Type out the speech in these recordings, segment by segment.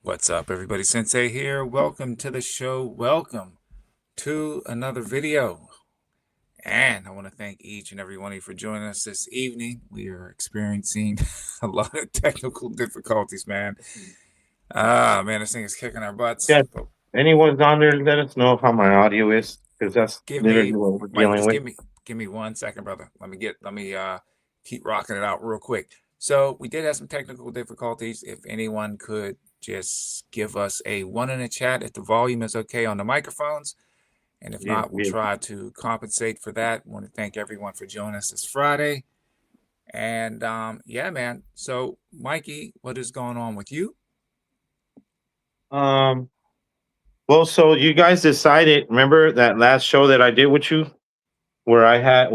What's up, everybody? Sensei here. Welcome to the show. Welcome to another video. And I want to thank each and every one of you for joining us this evening. We are experiencing a lot of technical difficulties, man. Man, this thing is kicking our butts. Yeah, But anyone's on there, let us know how my audio is, because that's give literally me, what we're Mike, dealing just with. give me 1 second, brother. Let me keep rocking it out real quick. So we did have some technical difficulties. If anyone could just give us a 1 in the chat if the volume is okay on the microphones. And if Yeah, not, we'll yeah. try to compensate for that. I want to thank everyone for joining us this Friday. And yeah, man. So, Mikey, what is going on with you? Um, well, so you guys decided, remember that last show that I did with you where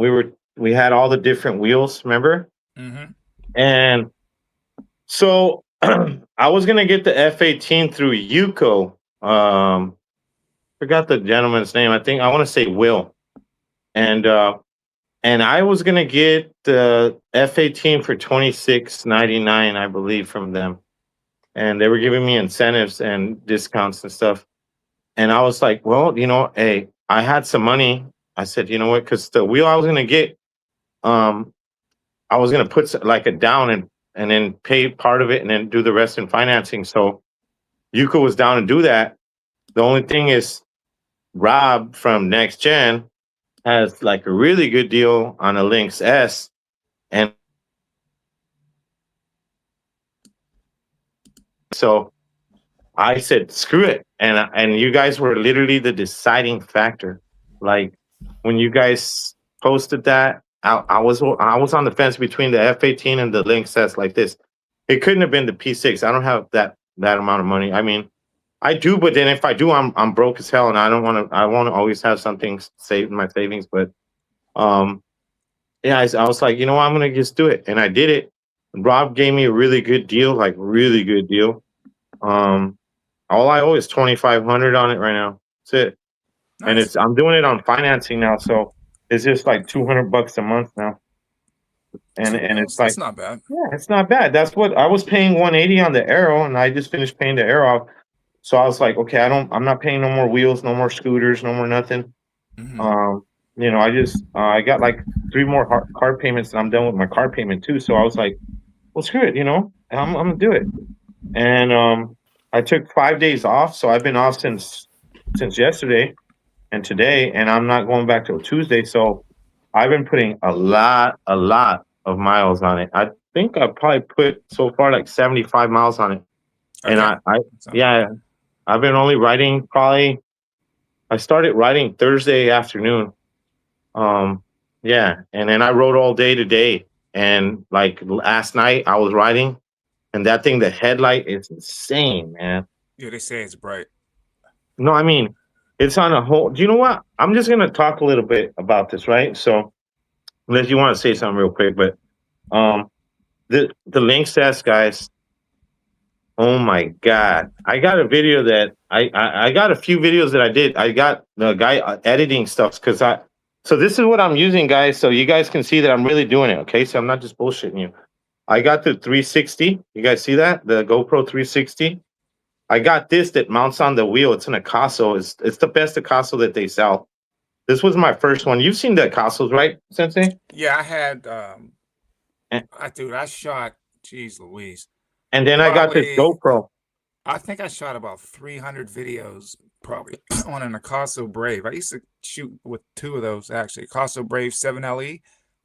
we had all the different wheels, remember? Mm-hmm. And so I was gonna get the F-18 through Yuko. Forgot the gentleman's name. I think I want to say Will. And I was gonna get the F-18 for 26.99, I believe, from them. And they were giving me incentives and discounts and stuff. And I was like, well, hey, I had some money. I said, you know what? Because the wheel I was gonna get, um, I was gonna put like a down and then pay part of it and then do the rest in financing. So Yuka was down to do that. The only thing is, Rob from Next Gen has like a really good deal on a Lynx S, and so I said, screw it. And you guys were literally the deciding factor. Like when you guys posted that, I was on the fence between the F-18 and the Lynx S like this. It couldn't have been the P6. I don't have that amount of money. I mean, I do, but then if I do, I'm broke as hell, and I want to always have something saved in my savings. But um, yeah, I was like, you know what, I'm gonna just do it, and I did it. Rob gave me a really good deal, like really good deal. Um, all I owe is 2,500 on it right now. That's it. And Nice. I'm doing it on financing now, so it's just like $200 a month now. Two And it's wheels? like, That's not bad. yeah, it's not bad. That's what I was paying 180 on the Arrow, and I just finished paying the Arrow off. So I was like, okay, I'm not paying no more wheels, no more scooters, no more nothing. Mm-hmm. Um, I got like 3 more car payments, and I'm done with my car payment too. So I was like, well, screw it, I'm gonna do it. And I took 5 days off, so I've been off since yesterday and today, and I'm not going back till Tuesday. So I've been putting a lot of miles on it. I think I probably put so far like 75 miles on it. And Okay. So, yeah, I've been only riding probably. I started riding Thursday afternoon. Um, yeah, and then I rode all day today. And like last night, I was riding, and that thing, the headlight is insane, man. yeah, they say it's bright. No, I mean, it's on a whole. Do you know what? I'm just gonna talk a little bit about this, right? So, unless you want to say something real quick, but um, the Lynx S guys. Oh my god! I got a video that I got a few videos that I did. I got the guy editing stuff because I. So this is what I'm using, guys. So you guys can see that I'm really doing it. Okay, so I'm not just bullshitting you. I got the 360. You guys see that? The GoPro 360. I got this that mounts on the wheel. It's an Akaso. It's the best Akaso that they sell. This was my first one. You've seen the Akasos, right, Sensei? Yeah, I had And, I shot, geez Louise. and then I got this Probably GoPro. I think I shot about 300 videos probably on an Akaso Brave. I used to shoot with 2 of those actually. Akaso Brave 7LE.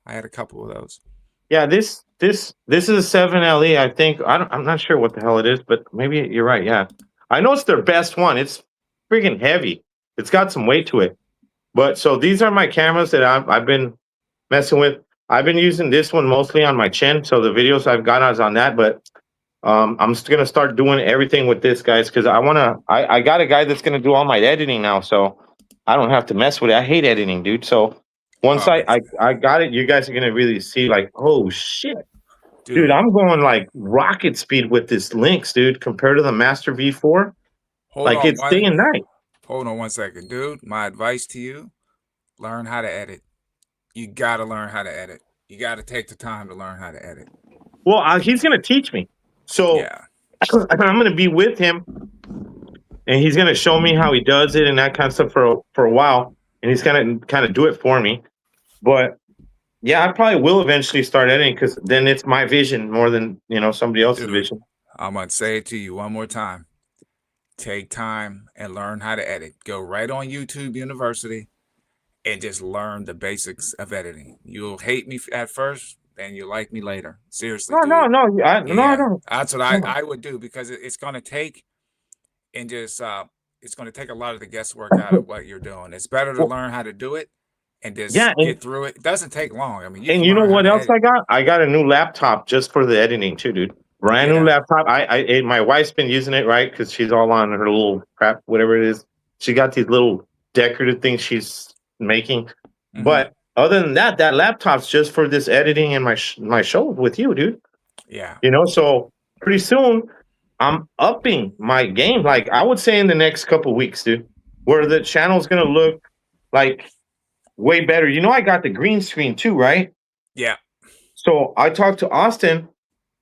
I had a couple of those. Yeah, this is a 7LE. I think I'm not sure what the hell it is, but maybe you're right. Yeah, I know it's their best one. It's freaking heavy. It's got some weight to it. But so these are my cameras that I've been messing with. I've been using this one mostly on my chin. So the videos I've got is on that. But I'm just gonna start doing everything with this, guys, because I got a guy that's gonna do all my editing now, so I don't have to mess with it. I hate editing, dude. So once Oh man, I got it, you guys are gonna really see like, oh shit, dude, dude, I'm going like rocket speed with this Lynx, dude, compared to the Master V4. hold Like on it's day one and night. hold on 1 second, dude. My advice to you: learn how to edit. You gotta learn how to edit. You gotta take the time to learn how to edit. Well, he's gonna teach me. So Yeah. I'm gonna be with him, and he's gonna show me how he does it and that kind of stuff for a while, and he's gonna kind of do it for me. But yeah, I probably will eventually start editing because then it's my vision more than somebody else's Dude, vision. I'm going to say it to you one more time. Take time and learn how to edit. Go right on YouTube University and just learn the basics of editing. You'll hate me at first, and you'll like me later. Seriously, No, no, dude. no, no, I Yeah, don't. that's what No. I would do because it's going to take and just it's going to take a lot of the guesswork out of what you're doing. It's better to Well, learn how to do it and just yeah, get through it. It doesn't take long. I mean, you and can you know learn how what to else edit. I got? I got a new laptop just for the editing too, dude. Brand new Yeah. laptop. My wife's been using it, right? Because she's all on her little crap, whatever it is. She got these little decorative things she's making. Mm-hmm. But other than that, that laptop's just for this editing and my show with you, dude. Yeah. So pretty soon I'm upping my game. Like I would say in the next couple weeks, dude, where the channel's gonna look like way better. I got the green screen too, right? Yeah. So I talked to Austin,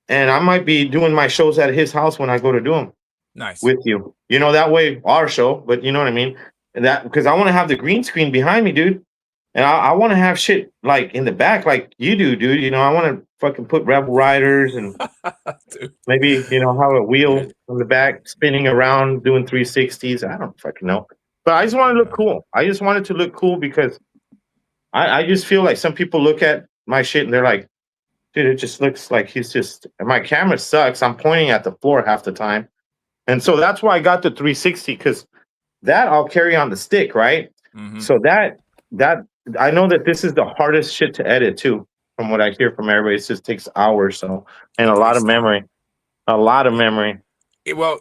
and I might be doing my shows at his house when I go to do them Nice. with you. That way our show, but you know what I mean. And that because I want to have the green screen behind me, dude, and I want to have shit like in the back, like you do, dude. I want to fucking put Rebel Riders and maybe have a Yeah. wheel on the back spinning around doing 360s. I don't fucking know, but I just want to look cool. I just want it to look cool because I just feel like some people look at my shit and they're like, dude, it just looks like my camera sucks. I'm pointing at the floor half the time. And so that's why I got the 360 because that I'll carry on the stick, right? Mm-hmm. So that I know that this is the hardest shit to edit too, from what I hear from everybody. It just takes hours, and It a lot takes of time. memory. A lot of memory. Well,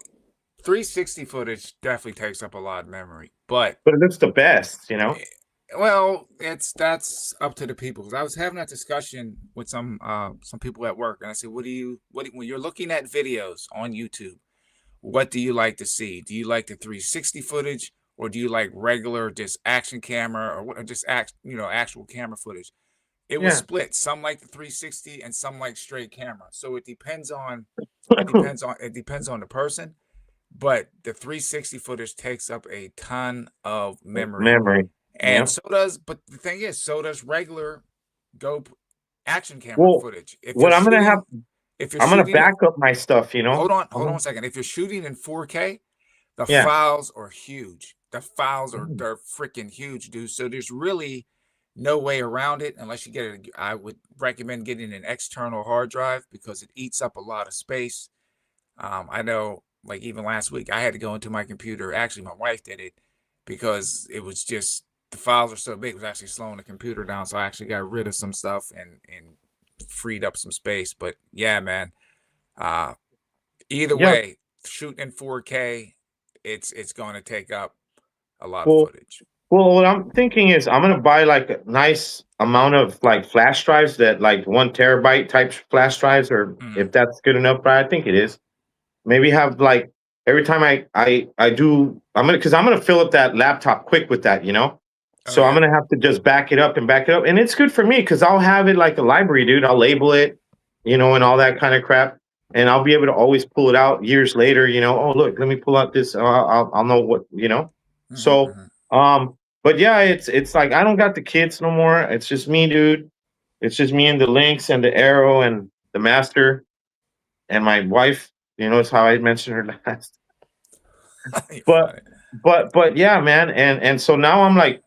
360 footage definitely takes up a lot of memory, but it looks the best, well, that's up to the people. 'Cause I was having that discussion with some people at work, and I said, when you're looking at videos on YouTube, what do you like to see? Do you like the 360 footage, or do you like regular just action camera, or just actual camera footage? It was Yeah. split. Some like the 360 and some like straight camera. So it depends on the person, but the 360 footage takes up a ton of memory. Memory. And Yeah. but the thing is, so does regular Go action camera Well, footage. what I'm gonna Shooting it, back up my stuff, hold on Uh-huh. a second. If you're shooting in 4K, the Yeah. files are huge. The files are Mhm. they're freaking huge, dude. So there's really no way around it unless you get it. I would recommend getting an external hard drive because it eats up a lot of space. I know, like even last week, I had to go into my computer. Actually, my wife did it because it was just the files are so big. It was actually slowing the computer down. So I actually got rid of some stuff and freed up some space. But yeah, man. Uh, Either Yeah. way, shooting in 4K, it's going to take up a lot of Well, footage. what I'm thinking is I'm gonna buy like a nice amount of like flash drives that like 1 terabyte type flash drives, or Mm. if that's good enough, but I think it is. Maybe have like every time I do, because I'm gonna fill up that laptop quick with that. Oh So I'm yeah, gonna have to just back it up and back it up, and it's good for me because I'll have it like a library, dude. I'll label it, and all that kind of crap, and I'll be able to always pull it out years later. Oh, look, let me pull out this. I'll know what. So, mm-hmm. but yeah, it's like I don't got the kids no more. It's just me, dude. It's just me and the Lynx and the Arrow and the Master and my wife. It's how I mentioned her last. You're But funny. but yeah, man. And so now I'm like,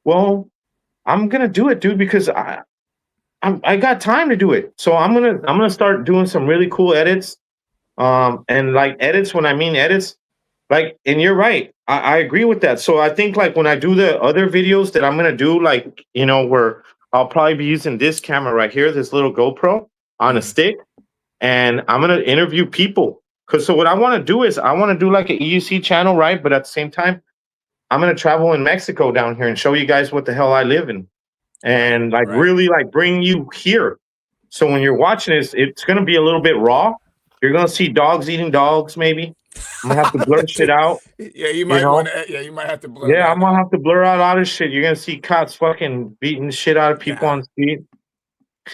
well, I'm gonna do it, dude, because I got time to do it. So I'm gonna start doing some really cool edits. And like edits, when I mean edits, like, and you're right. I agree with that. So I think like when I do the other videos that I'm gonna do, like, where I'll probably be using this camera right here, this little GoPro on a Mm-hmm. stick, and I'm gonna interview people. Cause so what I want to do is I want to do like an EUC channel, right? But at the same time, I'm gonna travel in Mexico down here and show you guys what the hell I live in, Right, and like right. really like bring you here. So when you're watching this, it's gonna be a little bit raw. You're gonna see dogs eating dogs, maybe. I'm gonna have to blur shit out, Yeah, you you might want know. to. Yeah, you might have to blur Yeah, I'm that gonna out. have to blur out all this shit. You're gonna see cops fucking beating the shit out of people Yeah. on the street.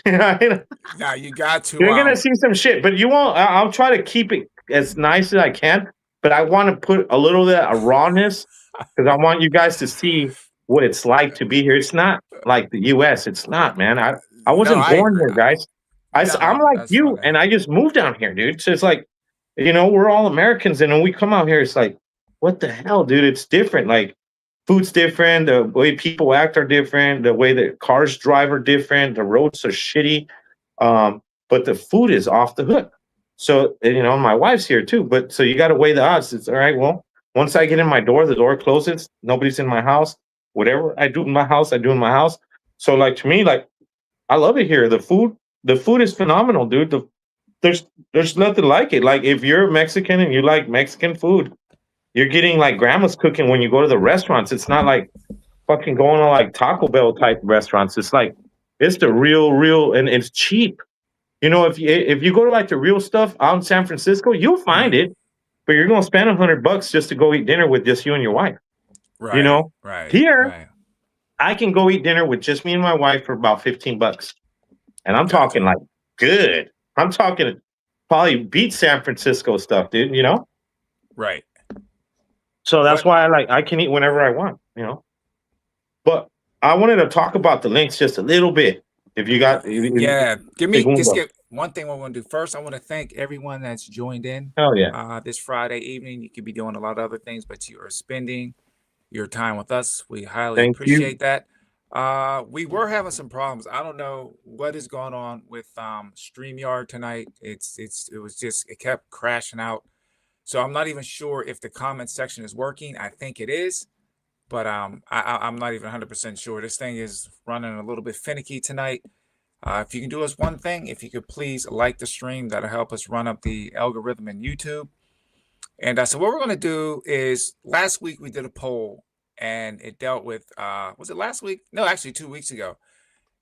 You know? Now you got to You're gonna see some shit, but you won't. I'll try to keep it as nice as I can, but I want to put a little bit of rawness because I want you guys to see what it's like to be here. It's not like the US. It's not, man. I No, wasn't I born agree. here, guys. I'm No, like that's you, funny. and I just moved down here, dude. So it's like, we're all Americans, and when we come out here, it's like, what the hell, dude? It's different. Like, food's different. The way people act are different. The way that cars drive are different. The roads are shitty. But the food is off the hook. So, and, my wife's here too. But so you got to weigh the odds. It's all right. Well, once I get in my door, the door closes. Nobody's in my house. Whatever I do in my house, I do in my house. So, like, to me, like, I love it here. The food is phenomenal, dude. There's there's nothing like it. Like, if you're Mexican and you like Mexican food, you're getting like grandma's cooking when you go to the restaurants. It's not like fucking going to like Taco Bell type restaurants. It's like it's the real, and it's cheap. If you go to like the real stuff out in San Francisco, you'll find Mhm. it, but you're gonna spend $100 just to go eat dinner with just you and your wife. You Right, know, right, here right. I can go eat dinner with just me and my wife for about $15, and I'm talking Gotcha. like good. I'm talking probably beat San Francisco stuff, dude. Right. So that's What? why I can eat whenever I want. But I wanted to talk about the links just a little bit. If you got Yeah. Give me just segundo. get one thing I want to do first. I want to thank everyone that's joined in Hell yeah. this Friday evening. You could be doing a lot of other things, but you are spending your time with us. We highly Thank you. appreciate that. We were having some problems. I don't know what is going on with StreamYard tonight. It kept crashing out. So I'm not even sure if the comment section is working. I think it is, but I'm not even 100% sure. This thing is running a little bit finicky tonight. If you can do us one thing, if you could please like the stream, that'll help us run up the algorithm in YouTube. And so what we're going to do is last week we did a poll and it dealt with, was it last week? No, actually 2 weeks ago.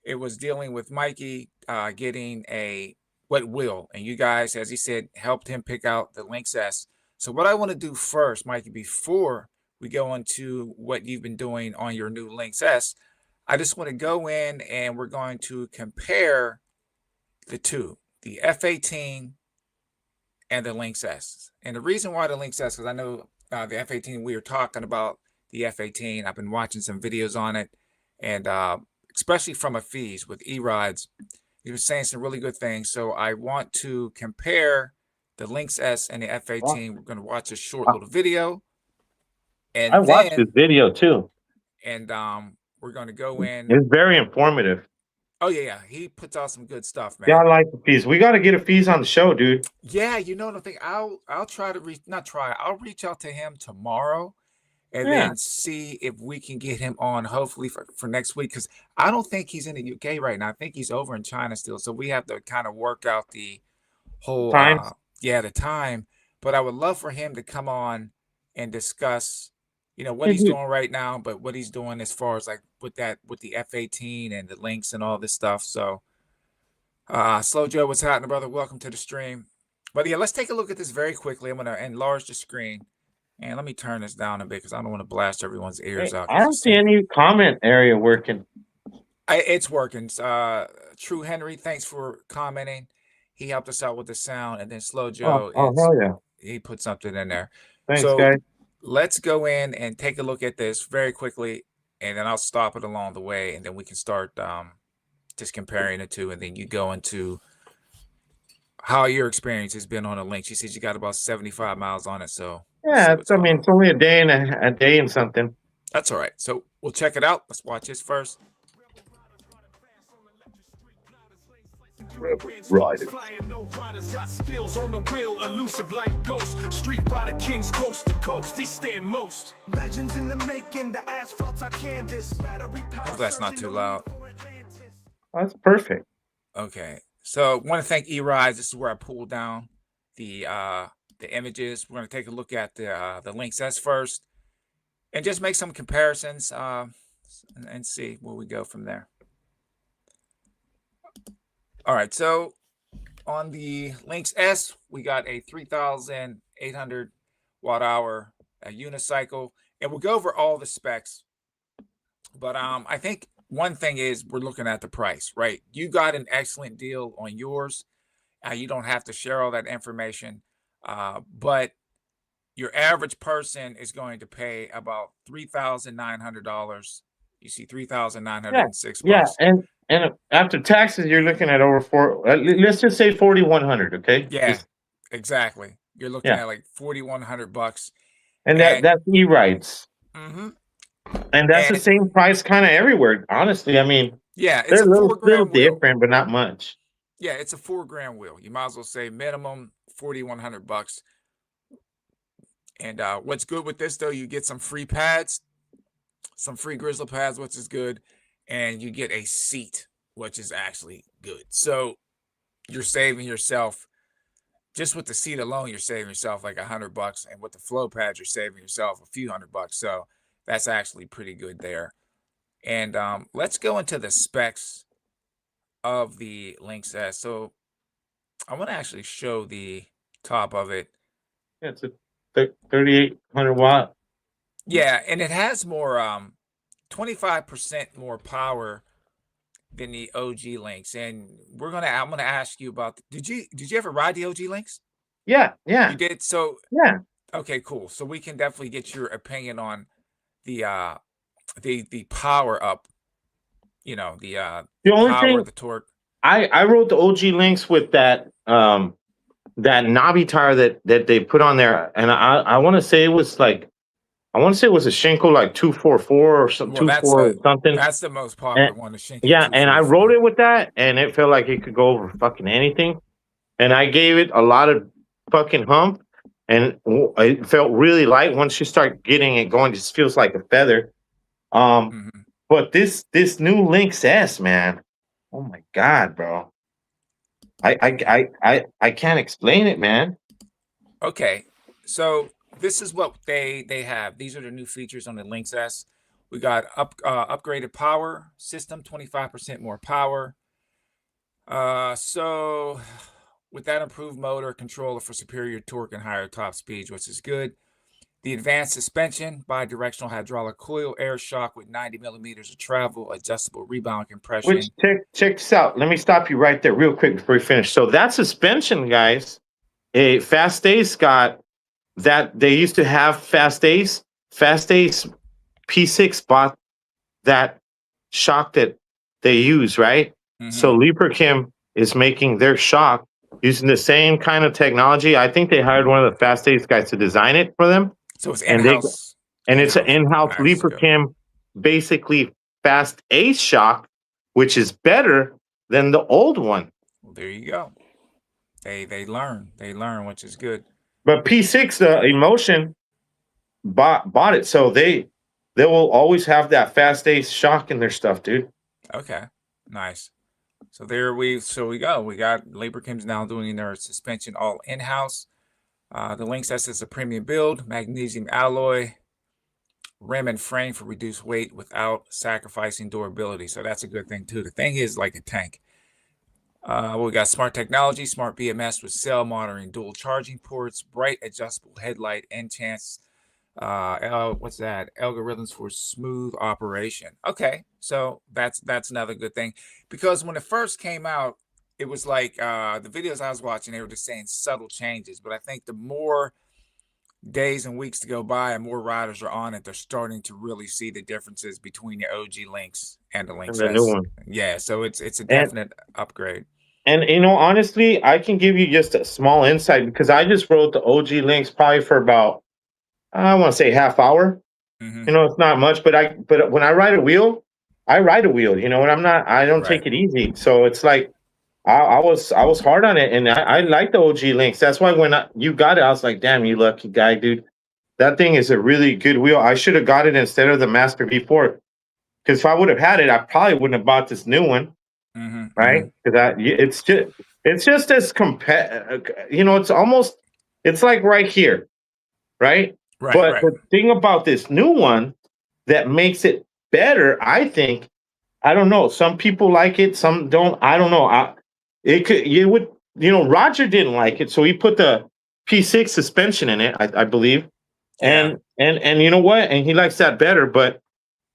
It was dealing with Mikey getting a wet wheel. And you guys, as he said, helped him pick out the Lynx S. So what I want to do first, Mikey, before we go into what you've been doing on your new Lynx S, I just want to go in and we're going to compare the two, the F18 and the Lynx S. And the reason why the Lynx S, because I know the F18, we were talking about the F18. I've been watching some videos on it, and especially from a fees with E-Rides, he was saying some really good things. So I want to compare the Lynx S and the Wow. F18. We're going to watch a short little video, I and watched this then video too. and we're going to go in. It's very informative. Oh yeah, he puts out some good stuff, Yeah, I man. like the fees. We got to get a fees on the show, dude. Yeah, you know the thing. I'll try to reach not try. I'll reach out to him tomorrow and Yeah. then see if we can get him on hopefully for next week because I don't think he's in the UK right now. I think he's over in China still. So we have to kind of work out the whole Times. the time. But I would love for him to come on and discuss, what Hey, he's dude. doing right now, but what he's doing as far as like with the F18 and the links and all this stuff. So Slow Joe, what's happening, brother? Welcome to the stream. But yeah, let's take a look at this very quickly. I'm gonna enlarge the screen. And let me turn this down a bit because I don't want to blast everyone's ears Hey, out. I Because you don't see see, any comment area working. it's working. True Henry, thanks for commenting. He helped us out with the sound, and then Slow Joe Oh, hell yeah. he put something in there. Thanks, So guys. let's go in and take a look at this very quickly, and then I'll stop it along the way, and then we can start just comparing the two, and then you go into how your experience has been on a link. She says you got about 75 miles on it, so let's see Yeah, what's going on. it's only a day and something. That's all right. So we'll check it out. Let's watch this first. Right. Flying no riders got skills on the wheel, elusive like ghosts. Street by the kings, coast to coast, they stand most. Legends in the making, the asphalt's our canvas. Battery power. Hope that's not too loud. That's perfect. Okay. So I want to thank E-Rise. This is where I pulled down the images. We're going to take a look at the Lynx S first and just make some comparisons and see where we go from there. All right. So on the Lynx S, we got a 3,800 watt hour unicycle, and we'll go over all the specs. But I think one thing is we're looking at the price, right? You got an excellent deal on yours. You don't have to share all that information. But your average person is going to pay about $3,900. You see, Yeah, $3,906. and after taxes, you're looking at over four. Let's just say 4,100. Okay, Yeah, just exactly. You're looking yeah, at like $4,100, and and that's e-rides, hmm and that's the and same price kind of everywhere. Honestly, I mean, yeah, it's they're a a four little grand wheel. different, but not much. Yeah, it's a 4 grand wheel. You might as well say minimum $4,100. And what's good with this though, you get some free pads, some free grizzle pads, which is good, and you get a seat, which is actually good. So you're saving yourself just with the seat alone. You're saving yourself like $100, and with the flow pads, you're saving yourself a few $100. So that's actually pretty good there. And let's go into the specs of the Lynx S. So I want to actually show the top of it. Yeah, it's a 3,800 watt. Yeah, and it has more 25% more power than the OG Lynx. And I'm gonna ask you about did you ever ride the OG Lynx? Yeah, You yeah, did? So yeah. okay, cool. So we can definitely get your opinion on the the power up, The the only power, thing the torque. I rode the OG Lynx with that knobby tire that they put on there, and I want to say it was like I want to say it was a Schenkel like 244 or some Well, 24 or something. that's the most And popular one, the Shinko yeah, and I rode 244. it with that, and it felt like it could go over fucking anything. And I gave it a lot of fucking hump, and it felt really light. Once you start getting it going, it just feels like a feather. Um, Mhm. but this new Lynx S, man, oh my god, bro, I can't explain it, man. Okay, so this is what they have. These are the new features on the Lynx S. We got upgraded power system, 25% more power. So with that improved motor controller for superior torque and higher top speeds, which is good. The advanced suspension, bi-directional hydraulic coil, air shock with 90 millimeters of travel, adjustable rebound Which compression. check this out. Let me stop you right there, real quick before we finish. So that suspension, guys, a Fast Ace got that. They used to have Fast Ace. Fast Ace P6 bought that shock that they use, right? So Mhm. Librachem is making their shock using the same kind of technology. I think they hired one of the Fast Ace guys to design it for them, So it's and they in-house. and it's an In-house. in-house Nice. Good. Librachem, basically Fast Ace shock, which is better than the old one. Well, there you go. They learn. They learn, which is good. But P6, the Emotion, bought it, so they will always have that Fast Ace shock in their stuff, dude. Okay. Nice. So we go. We got Librachem's now doing their suspension all in-house. The Lynx S is a premium build, magnesium alloy, rim and frame for reduced weight without sacrificing durability. So that's a good thing too. The thing is like a tank. We got smart technology, smart BMS with cell monitoring, dual charging ports, bright adjustable headlight, and chance. What's that? Algorithms for smooth operation. Okay, so that's another good thing, because when it first came out, it was like the videos I was watching, they were just saying subtle changes. But I think the more days and weeks to go by and more riders are on it, they're starting to really see the differences between the OG Lynx and the And Lynx the new S. one. Yeah, so it's a And definite upgrade. honestly, I can give you just a small insight because I just rode the OG Lynx probably for about I want to say half hour. Hmm. It's not much, but when I ride a wheel, I ride a wheel. And I don't Right. take it easy. So it's like I was hard on it, and I like the OG Lynx. That's why when you got it, I was like, damn, you lucky guy, dude. That thing is a really good wheel. I should have got it instead of the Master V4. Because if I would have had it, I probably wouldn't have bought this new one, Hmm. right? Hmm. Because it's just as it's like right here, right? Right. But Right. the thing about this new one that makes it better, I think, I don't know. Some people like it, some don't. I don't know. Roger didn't like it, so he put the P6 suspension in it, I believe. Yeah. And you know what? And he likes that better. But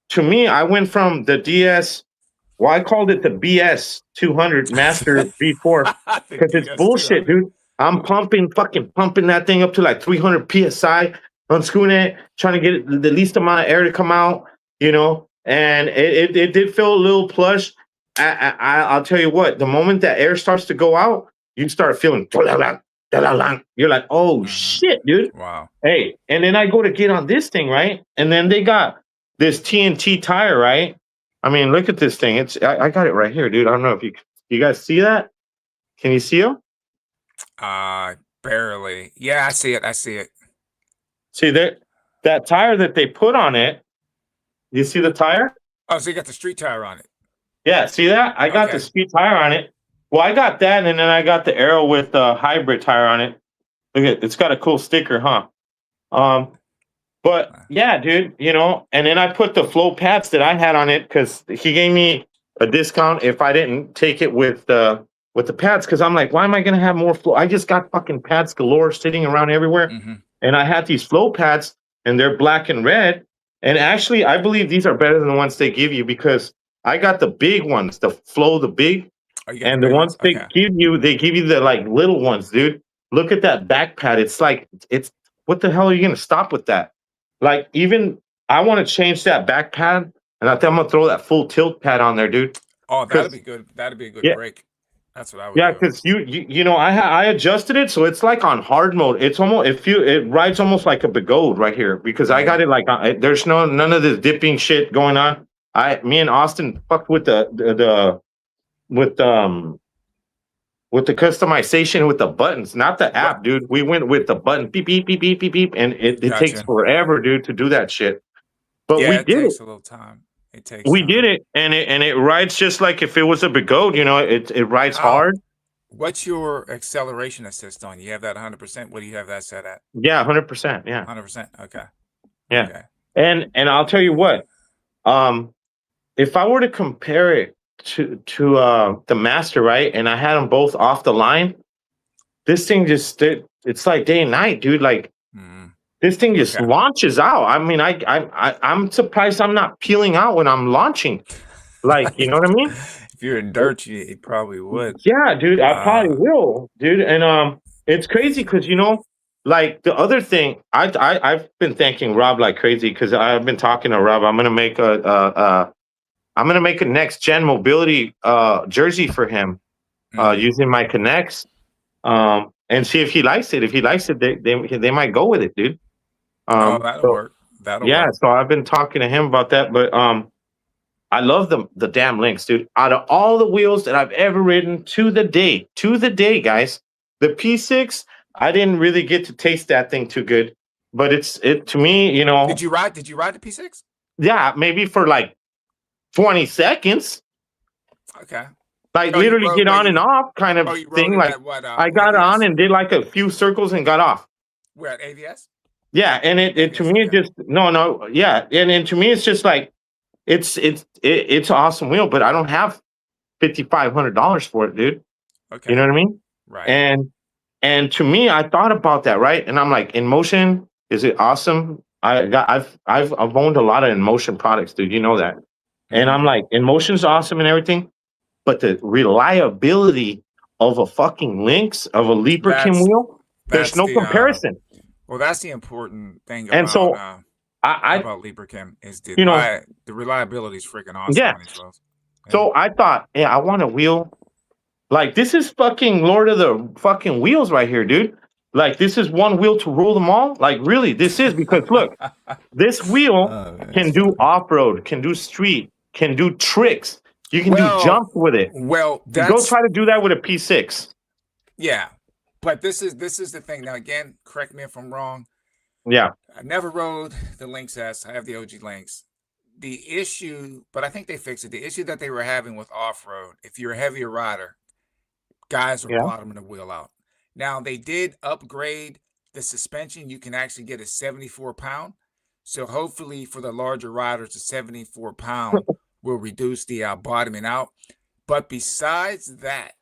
to me, I went from the DS. Well, I called it the BS 200 Master V4 The because it's BS bullshit, 200. dude. I'm fucking pumping that thing up to like 300 psi, unscrewing it, trying to get the least amount of air to come out, you know. And it did feel a little plush. I'll tell you what, the moment that air starts to go out, you start feeling, you're like, oh shit, dude. Wow. Hey, and then I go to get on this thing, right? And then they got this TNT tire, right? I mean, look at this thing. I got it right here, dude. I don't know if you guys see that. Can you see them? Barely. Yeah, I see it. I see it. See that tire that they put on it. You see the tire? Oh, so you got the street tire on it. Yeah, see that? I got the street tire on it. Well, I got that, and then I got the Aero with the hybrid tire on it. Look at it's got a cool sticker, huh? But yeah, dude, you know, and then I put the flow pads that I had on it because he gave me a discount if I didn't take it with the pads. Because I'm like, why am I gonna have more flow? I just got fucking pads galore sitting around everywhere, and I had these flow pads, and they're black and red. And actually, I believe these are better than the ones they give you because I got the big ones, the flow, the big, and the ones they give you the like little ones, dude. Look at that back pad. It's like it's what the hell are you gonna stop with that? Like, even I want to change that back pad, and I think I'm gonna throw that full tilt pad on there, dude. Oh, that'd be good. That'd be a good break. That's what I would. Yeah, because you know I adjusted it so it's like on hard mode. It's almost it rides almost like a Begode right here because I got it like there's none of this dipping shit going on. Me and Austin fucked with the customization with the buttons, not the app, dude. We went with the button, beep, beep, beep, beep, beep, beep, and it takes forever, dude, to do that shit. But we did it. Takes a little time. It takes. We did it, and it rides just like if it was a Begode, you know. It rides hard. What's your acceleration assist on? You have that 100%. What do you have that set at? Yeah, 100%. Yeah, 100%. Okay. Yeah, okay. And I'll tell you what, if I were to compare it to the Master, right, and I had them both off the line, this thing just it's like day and night, dude. Like this thing just launches out. I mean, I'm surprised I'm not peeling out when I'm launching. Like, you know what I mean? If you're in dirt, you probably would. Yeah, dude, I probably will, dude. And it's crazy because you know, like the other thing, I've been thanking Rob like crazy because I've been talking to Rob. I'm gonna make a next gen mobility jersey for him using my Connects and see if he likes it. If he likes it, they might go with it, dude. That'll work. That'll work. So I've been talking to him about that, but I love the damn links, dude. Out of all the wheels that I've ever ridden to the day, guys, the P6, I didn't really get to taste that thing too good, but it to me, you know. Did you ride the P6? Yeah, maybe for like 20 seconds. Okay. Like literally get on and off kind of thing. Like I got on and did like a few circles and got off. We're at AVS? Yeah, and it to me it just yeah, and to me it's just like it's an awesome wheel, but I don't have $5,500 for it, dude. Okay. You know what I mean? Right. And to me, I thought about that, right? And I'm like, In Motion, is it awesome? I've owned a lot of In Motion products, dude. You know that. And I'm like, In Motion's awesome and everything, but the reliability of a fucking Lynx, of a Leaperkin wheel, there's no comparison. Well, that's the important thing about, and so about Leaperkin is the reliability is freaking awesome. Yeah. So I thought, I want a wheel. Like, this is fucking Lord of the fucking Wheels right here, dude. Like, this is one wheel to rule them all. Like, really, this is because look, this wheel can do off-road, can do street, can do tricks. You can do jumps with it. Well, go try to do that with a P6. Yeah, but this is the thing. Now, again, correct me if I'm wrong. Yeah, I never rode the Lynx S. I have the OG Lynx. The issue, but I think they fixed it. The issue that they were having with off-road, if you're a heavier rider, guys were bottoming the wheel out. Now, they did upgrade the suspension. You can actually get a 74-pound. So hopefully for the larger riders, the 74-pound will reduce the bottoming out. But besides that,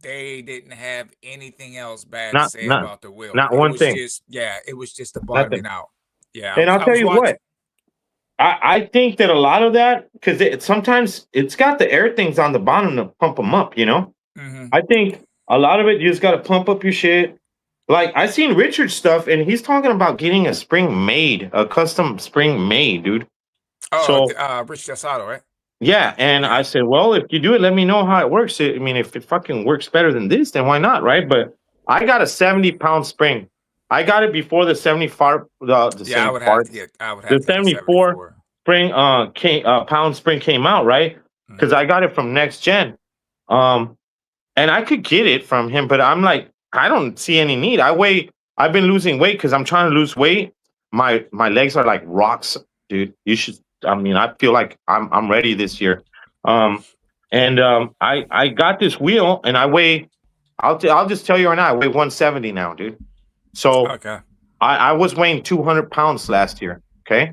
they didn't have anything else bad to say about the wheel. Not one thing. It was just the bottoming out. Yeah. And I'll tell you what. I think that a lot of that, because sometimes it's got the air things on the bottom to pump them up, you know? I think A lot of it, you just got to pump up your shit. Like I seen Richard's stuff, and he's talking about getting a spring made, a custom spring made, dude. Oh, So Rich Desato, right? yeah, and I Yeah. said, well, if you do it, let me know how it works. I mean, if it fucking works better than this, then why not, right? But I got a 70-pound spring. I got it before the 75, Yeah, I would have to get. I would have the to get a 74 74. spring pound spring came out, right? Because Mhm. I got it from Next Gen. Um, and I could get it from him, but I'm like, I don't see any need. I've been losing weight because I'm trying to lose weight. My legs are like rocks, dude. You should. I mean, I feel like I'm ready this year. Um, and I got this wheel, and I weigh. I'll just tell you right now, I weigh 170 now, dude. So Okay. I was weighing 200 pounds last year. Okay.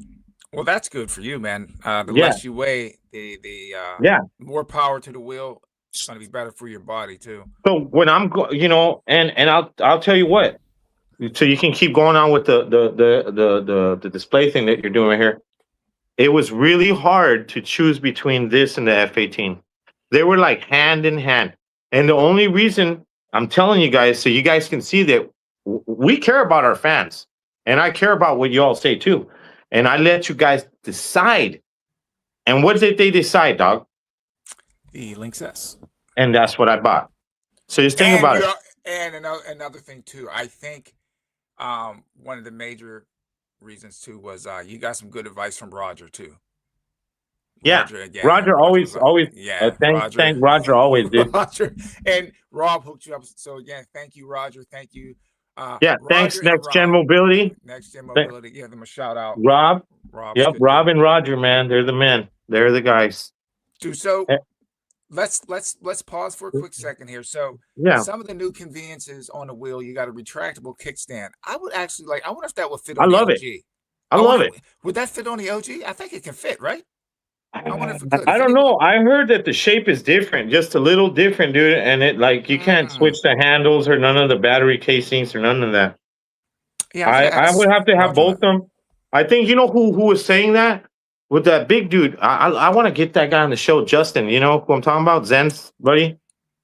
Well, that's good for you, man. The Yeah. less you weigh, the Yeah. more power to the wheel. It's going to be better for your body too. So when and I'll tell you what. So you can keep going on with the display thing that you're doing right here. It was really hard to choose between this and the F-18. They were like hand in hand. And the only reason I'm telling you guys, so you guys can see that we care about our fans, and I care about what you all say too. And I let you guys decide. And what did they decide, dog? The Lynx S. And that's what I bought. So just think And about it. and another thing too. I think one of the major reasons too was you got some good advice from Roger too. Yeah. Roger again. Roger Roger's always yeah. thank Roger always, dude. Roger and Rob hooked you up. So again, thank you, Roger. Thank you. Yeah, Roger thanks, and Next Gen Rob. Mobility. Next Gen Mobility. Give them a shout out. Rob. Rob's Yep, good Rob dude. and Roger, man. They're the men. They're the guys. Dude, so Eh, let's pause for a quick second here. So Yeah. some of the new conveniences on the wheel, you got a retractable kickstand. I would actually I wonder if that would fit I on the love it. OG. I love it. Would that fit on the OG? I think it can fit, right? I wonder if it could. I don't know. I heard that the shape is different, just a little different, dude. And it like you can't switch the handles or none of the battery casings or none of that. Yeah, I would have to have both of them. I think you know who was saying that with that big dude. I want to get that guy on the show, Justin. You know who I'm talking about? Zen's buddy.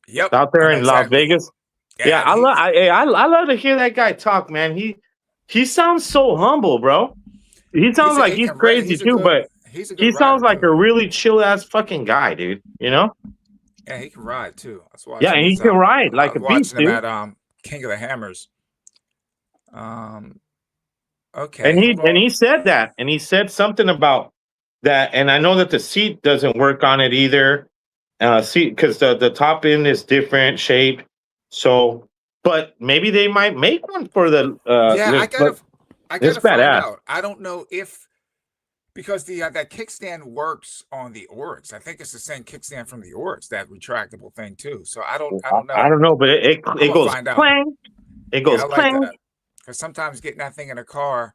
Yep. Out there I know in Las exactly. Vegas. Yeah, Yeah, I love to hear that guy talk, man. He sounds so humble, bro. He sounds like he's crazy too, but he sounds like a really chill ass fucking guy, dude. You know? Yeah, he can ride too. I was watching. Yeah, and he can ride like a beast, watching him dude. at King of the Hammers. Okay. And he said that, and he said something about that, and I know that the seat doesn't work on it either. Seat because the top end is different shape. So, but maybe they might make one for the yeah, Lynx, I gotta find badass. out. I don't know if because the that kickstand works on the Oryx. I think it's the same kickstand from the Oryx, that retractable thing too. So I don't know. I don't know, but it goes clang. It goes clang. Because sometimes getting that thing in a car,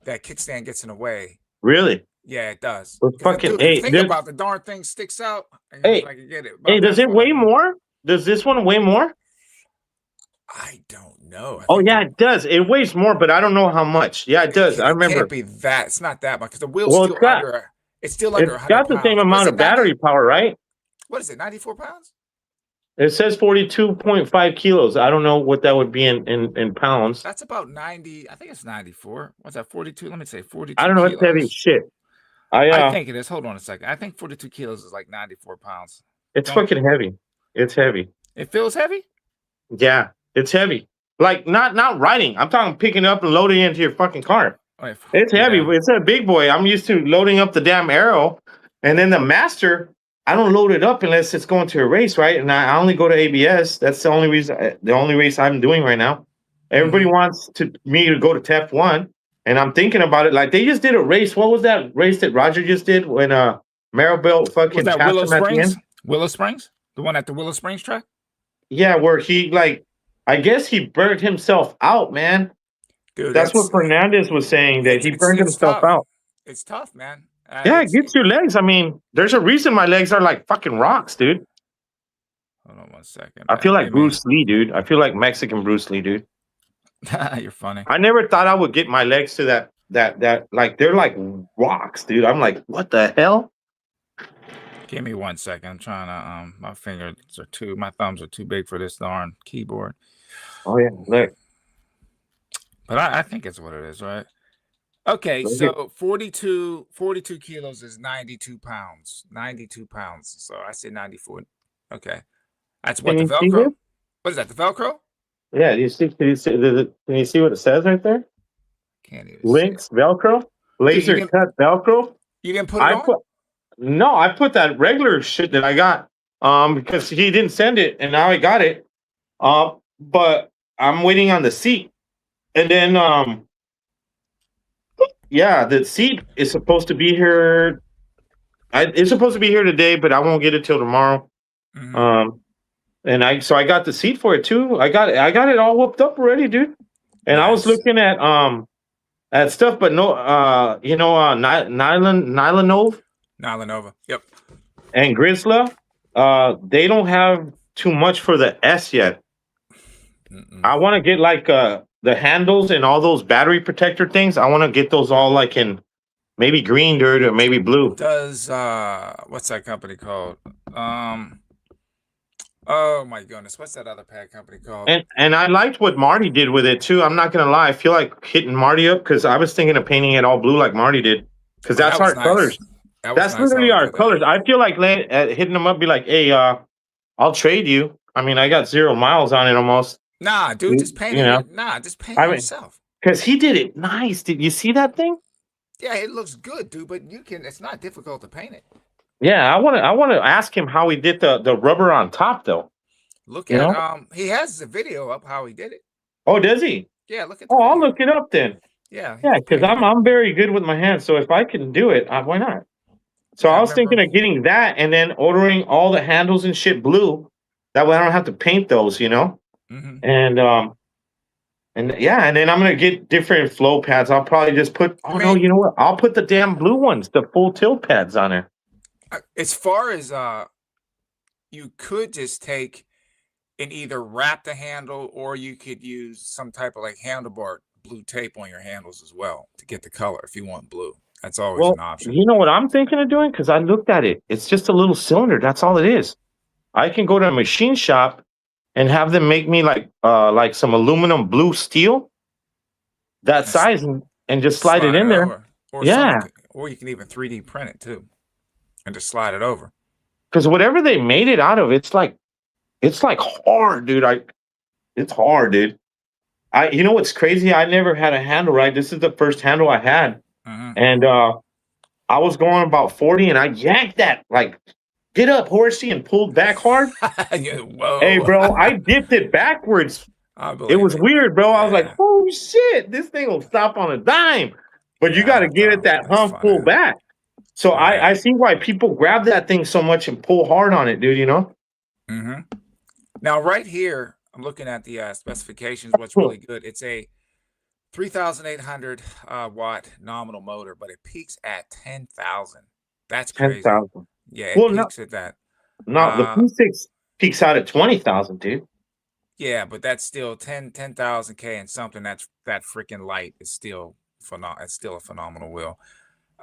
that kickstand gets in the way. Really? Yeah, it does. Fucking think about the darn thing sticks out. And hey, I can get it. Hey, does it weigh more? Does this one weigh more? I don't know. Oh yeah, it does. It weighs more, but I don't know how much. Yeah, it does. I remember. It can't be that. It's not that much because the wheel's still under. It's still under 100 got the same amount of battery power, right? What is it? 94 pounds? It says 42.5 kilos. I don't know what that would be in pounds. That's about 90. I think it's 94. What's that? 42? Let me say 42. I don't know. It's heavy shit. I think it is. Hold on a second. I think 42 kilos is like 94 pounds. It's fucking heavy. It's heavy. It feels heavy? Yeah, it's heavy. Like not riding. I'm talking picking up and loading into your fucking car. It's heavy. It's a big boy. I'm used to loading up the damn Arrow, and then the Master. I don't load it up unless it's going to a race, right? And I only go to ABS. That's the only reason. The only race I'm doing right now. Everybody wants me to go to TEF1, and I'm thinking about it. Like they just did a race. What was that race that Roger just did when Maribel fucking was that passed Willow him at the Springs? end? Willow Springs? The one at the Willow Springs track? Yeah, where he I guess he burned himself out, man. Dude, that's what Fernandez was saying, that he burned himself out. It's tough, man. Yeah, it gets your legs. I mean, there's a reason my legs are like fucking rocks, dude. Hold on 1 second. I feel like Bruce Lee, dude. I feel like Mexican Bruce Lee, dude. You're funny. I never thought I would get my legs to that like they're like rocks, dude. I'm like, what the hell? Give me 1 second. I'm trying to my thumbs are too big for this darn keyboard. Oh yeah, look. But I think it's what it is, right? Okay, so 42 kilos is 92 pounds. 92 pounds. So I said 94. Okay. That's what, the Velcro? What is that, the Velcro? Yeah, can you see what it says right there? Can't even Links, see. Velcro, laser cut Velcro. You didn't put it on? No, I put that regular shit that I got because he didn't send it, and now I got it. But I'm waiting on the seat, and then yeah, the seat is supposed to be here. It's supposed to be here today, but I won't get it till tomorrow. Mm-hmm. And I got the seat for it too. I got it all whooped up already, dude. And nice. I was looking at stuff, but no, Nylanova. Yep. And Grizzla, they don't have too much for the S yet. I want to get like the handles and all those battery protector things. I want to get those all like in maybe green dirt or maybe blue. Does what's that company called? Oh my goodness, what's that other pad company called? And I liked what Marty did with it too. I'm not gonna lie, I feel like hitting Marty up because I was thinking of painting it all blue like Marty did because that's our colors. That's nice. Literally our colors. I feel like hitting them up, be like, hey, I'll trade you. I mean, I got 0 miles on it almost. Nah, dude, just paint it. Nah, just paint it yourself. Because he did it nice. Did you see that thing? Yeah, it looks good, dude. But it's not difficult to paint it. Yeah, I want to ask him how he did the rubber on top though. Look at he has the video up how he did it. Oh, does he? Yeah, look at. I'll look it up then. Yeah, because I'm very good with my hands. So if I can do it, why not? So I was thinking of getting that and then ordering all the handles and shit blue. That way I don't have to paint those, you know. Mm-hmm. And then I'm gonna get different flow pads. I'll probably just put. No, you know what? I'll put the damn blue ones, the full tilt pads on there. As far as you could just take and either wrap the handle, or you could use some type of like handlebar blue tape on your handles as well to get the color if you want blue. That's always an option. You know what I'm thinking of doing? Because I looked at it. It's just a little cylinder. That's all it is. I can go to a machine shop and have them make me like some aluminum blue steel that size and just slide it in there. Or you can even 3D print it too and just slide it over. Because whatever they made it out of, it's like hard, dude. It's hard, dude. You know what's crazy? I never had a handle, right? This is the first handle I had. And I was going about 40 and I yanked that like, get up, horsey, and pulled back hard. Whoa. Hey, bro, I dipped it backwards. It was weird, bro. I was like, oh shit, this thing will stop on a dime. But you got to give it that hump pull back. So I see why people grab that thing so much and pull hard on it, dude, you know? Mm-hmm. Now, right here, I'm looking at the specifications. What's really good, it's a 3,800 watt nominal motor, but it peaks at 10,000. That's crazy. 10,000. Yeah, it peaks at that. No, the P6 peaks out at 20,000, dude. Yeah, but that's still 10,000 K and something. That freaking light is still it's still a phenomenal wheel.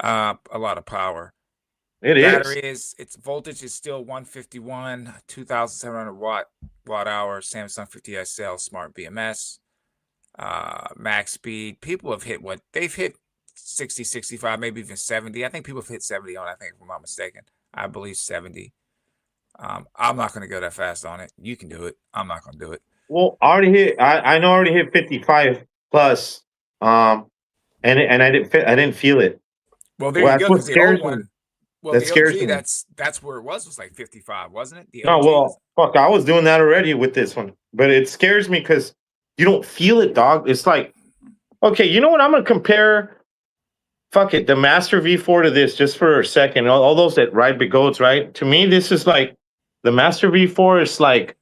A lot of power. Battery its voltage is still 151, 2,700 watt hour. Samsung 50 SL Smart BMS. Max speed. People have hit they've hit 60, 65, maybe even 70. I think people have hit 70 on it, I think, if I'm not mistaken. I believe 70. I'm not going to go that fast on it. You can do it. I'm not going to do it. Well, I already hit 55 plus. And I didn't feel it. Well, there you go. Because the old one, the OG, that's where it was like 55, wasn't it? Fuck, I was doing that already with this one. But it scares me because you don't feel it, dog. It's like, okay, you know what? I'm going to compare, fuck it, the Master V4 to this just for a second. All those that ride big goats, right? To me, this is like, the Master V4 is like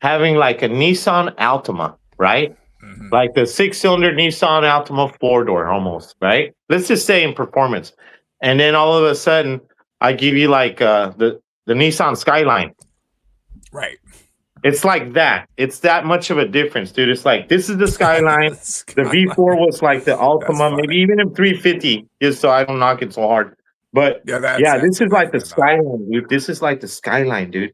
having like a Nissan Altima, right? Mm-hmm. Like the 6-cylinder Nissan Altima 4-door almost, right? Let's just say in performance. And then all of a sudden, I give you like the Nissan Skyline. Right. It's like that. It's that much of a difference, dude. It's like, this is the Skyline. The V4 was like the Altima, maybe even in 350, just so I don't knock it so hard. But Yeah, that's yeah, this is like the significant enough. skyline, dude. This is like the skyline, dude.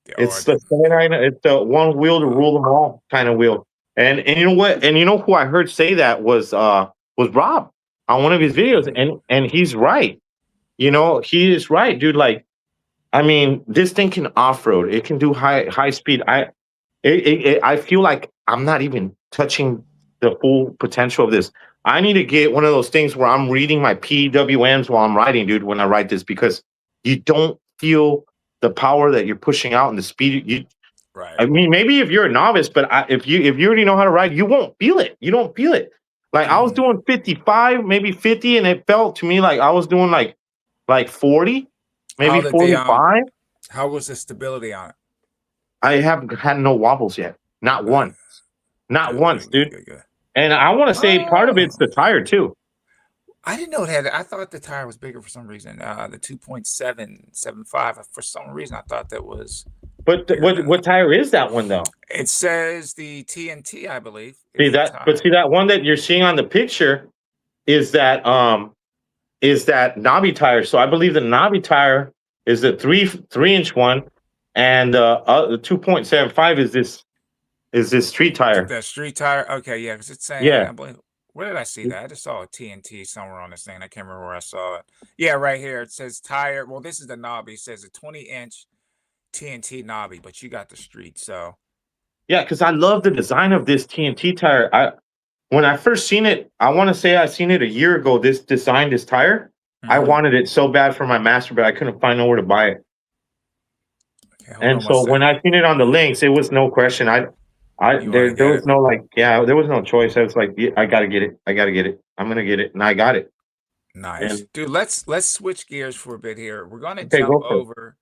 The It's the origin. skyline. It's the one wheel to rule them all kind of wheel. And you know what? And you know who I heard say that was Rob on one of his videos, and he's right. You know, he is right, dude. Like, I mean, this thing can off road. It can do high speed. I feel like I'm not even touching the full potential of this. I need to get one of those things where I'm reading my PWMs while I'm riding, dude, when I ride this, because you don't feel the power that you're pushing out and the speed. Right. I mean, maybe if you're a novice, but if you already know how to ride, you won't feel it. You don't feel it. Like I was doing 55, maybe 50, and it felt to me like I was doing like 40, maybe 45. How was the stability on it? I haven't had no wobbles yet. Not one. Not Good, once, good, dude. good. And I want to say part of it's the tire too. I didn't know it had. I thought the tire was bigger for some reason. The 2.775. For some reason, I thought that was. But what tire is that one though? It says the TNT, I believe. See that? But see that one that you're seeing on the picture is that knobby tire. So I believe the knobby tire is the 3-inch one, and the 2.75 is this street tire. The street tire. Okay, yeah, because it's saying. Yeah. I believe. Where did I see that? I just saw a TNT somewhere on this thing. I can't remember where I saw it. Yeah, right here. It says tire. Well, this is the knobby. It says a 20-inch TNT knobby, but you got the street. So. Yeah, because I love the design of this TNT tire. When I first seen it, I want to say I seen it a year ago. This tire. I wanted it so bad for my master, but I couldn't find nowhere to buy it. Okay, and so when I seen it on the links, it was no question. There was no there was no choice. I was like, yeah, I gotta get it. I gotta get it. I'm gonna get it, and I got it. Nice, dude. Let's switch gears for a bit here. We're gonna jump over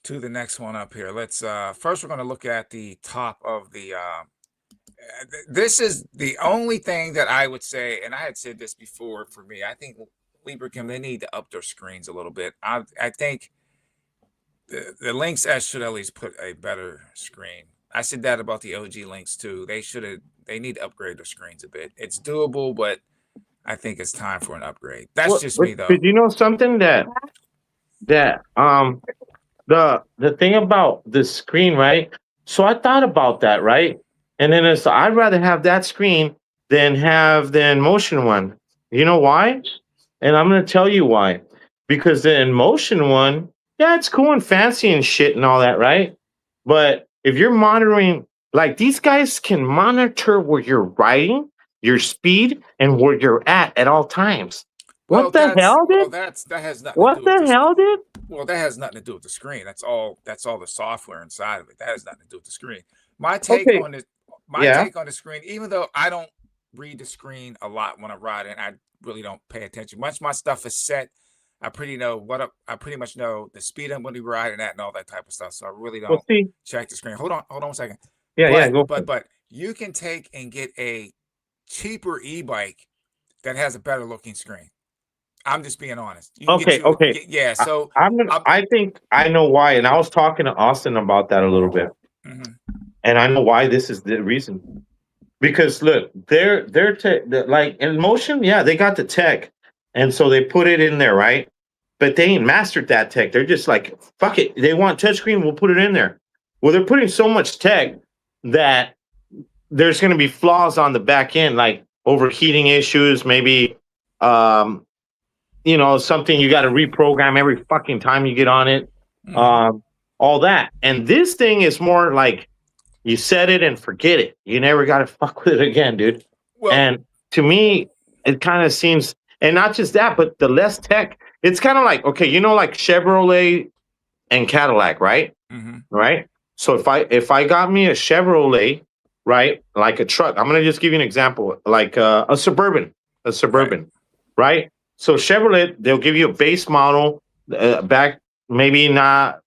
to the next one up here. Let's first we're gonna look at the top of the. This is the only thing that I would say, and I had said this before. For me, I think Librachem, they need to up their screens a little bit. I think the Lynx S should at least put a better screen. I said that about the OG Lynx too. They need to upgrade their screens a bit. It's doable, but I think it's time for an upgrade. That's just me though. Did you know something that the thing about the screen, right? So I thought about that, right? And then I'd rather have that screen than have the InMotion one. You know why? And I'm going to tell you why. Because the InMotion one, yeah, it's cool and fancy and shit and all that, right? But if you're monitoring, like these guys can monitor where you're riding, your speed, and where you're at all times. What the hell, dude? That has nothing. What the hell, dude? Well, that has nothing to do with the screen. That's all the software inside of it. That has nothing to do with the screen. My take on this. Take on the screen, even though I don't read the screen a lot when I ride, and I really don't pay attention. Once my stuff is set, I pretty much know the speed I'm going to be riding at and all that type of stuff. So I really don't check the screen. Hold on a second. But you can take and get a cheaper e-bike that has a better looking screen. I'm just being honest. Okay. Yeah. So I think I know why, and I was talking to Austin about that a little bit. And I know why this is the reason. Because look, they're like InMotion, yeah, they got the tech, and so they put it in there, right? But they ain't mastered that tech. They're just like, fuck it. They want touchscreen, we'll put it in there. Well, they're putting so much tech that there's going to be flaws on the back end, like overheating issues, maybe something you got to reprogram every fucking time you get on it. All that. And this thing is more like you set it and forget it. You never got to fuck with it again, dude. Well, and to me, it kind of seems, and not just that, but the less tech, it's kind of like, okay, like Chevrolet and Cadillac, right? Right? So if I got me a Chevrolet, right, like a truck, I'm going to just give you an example, like a Suburban, right? So Chevrolet, they'll give you a base model, back, maybe not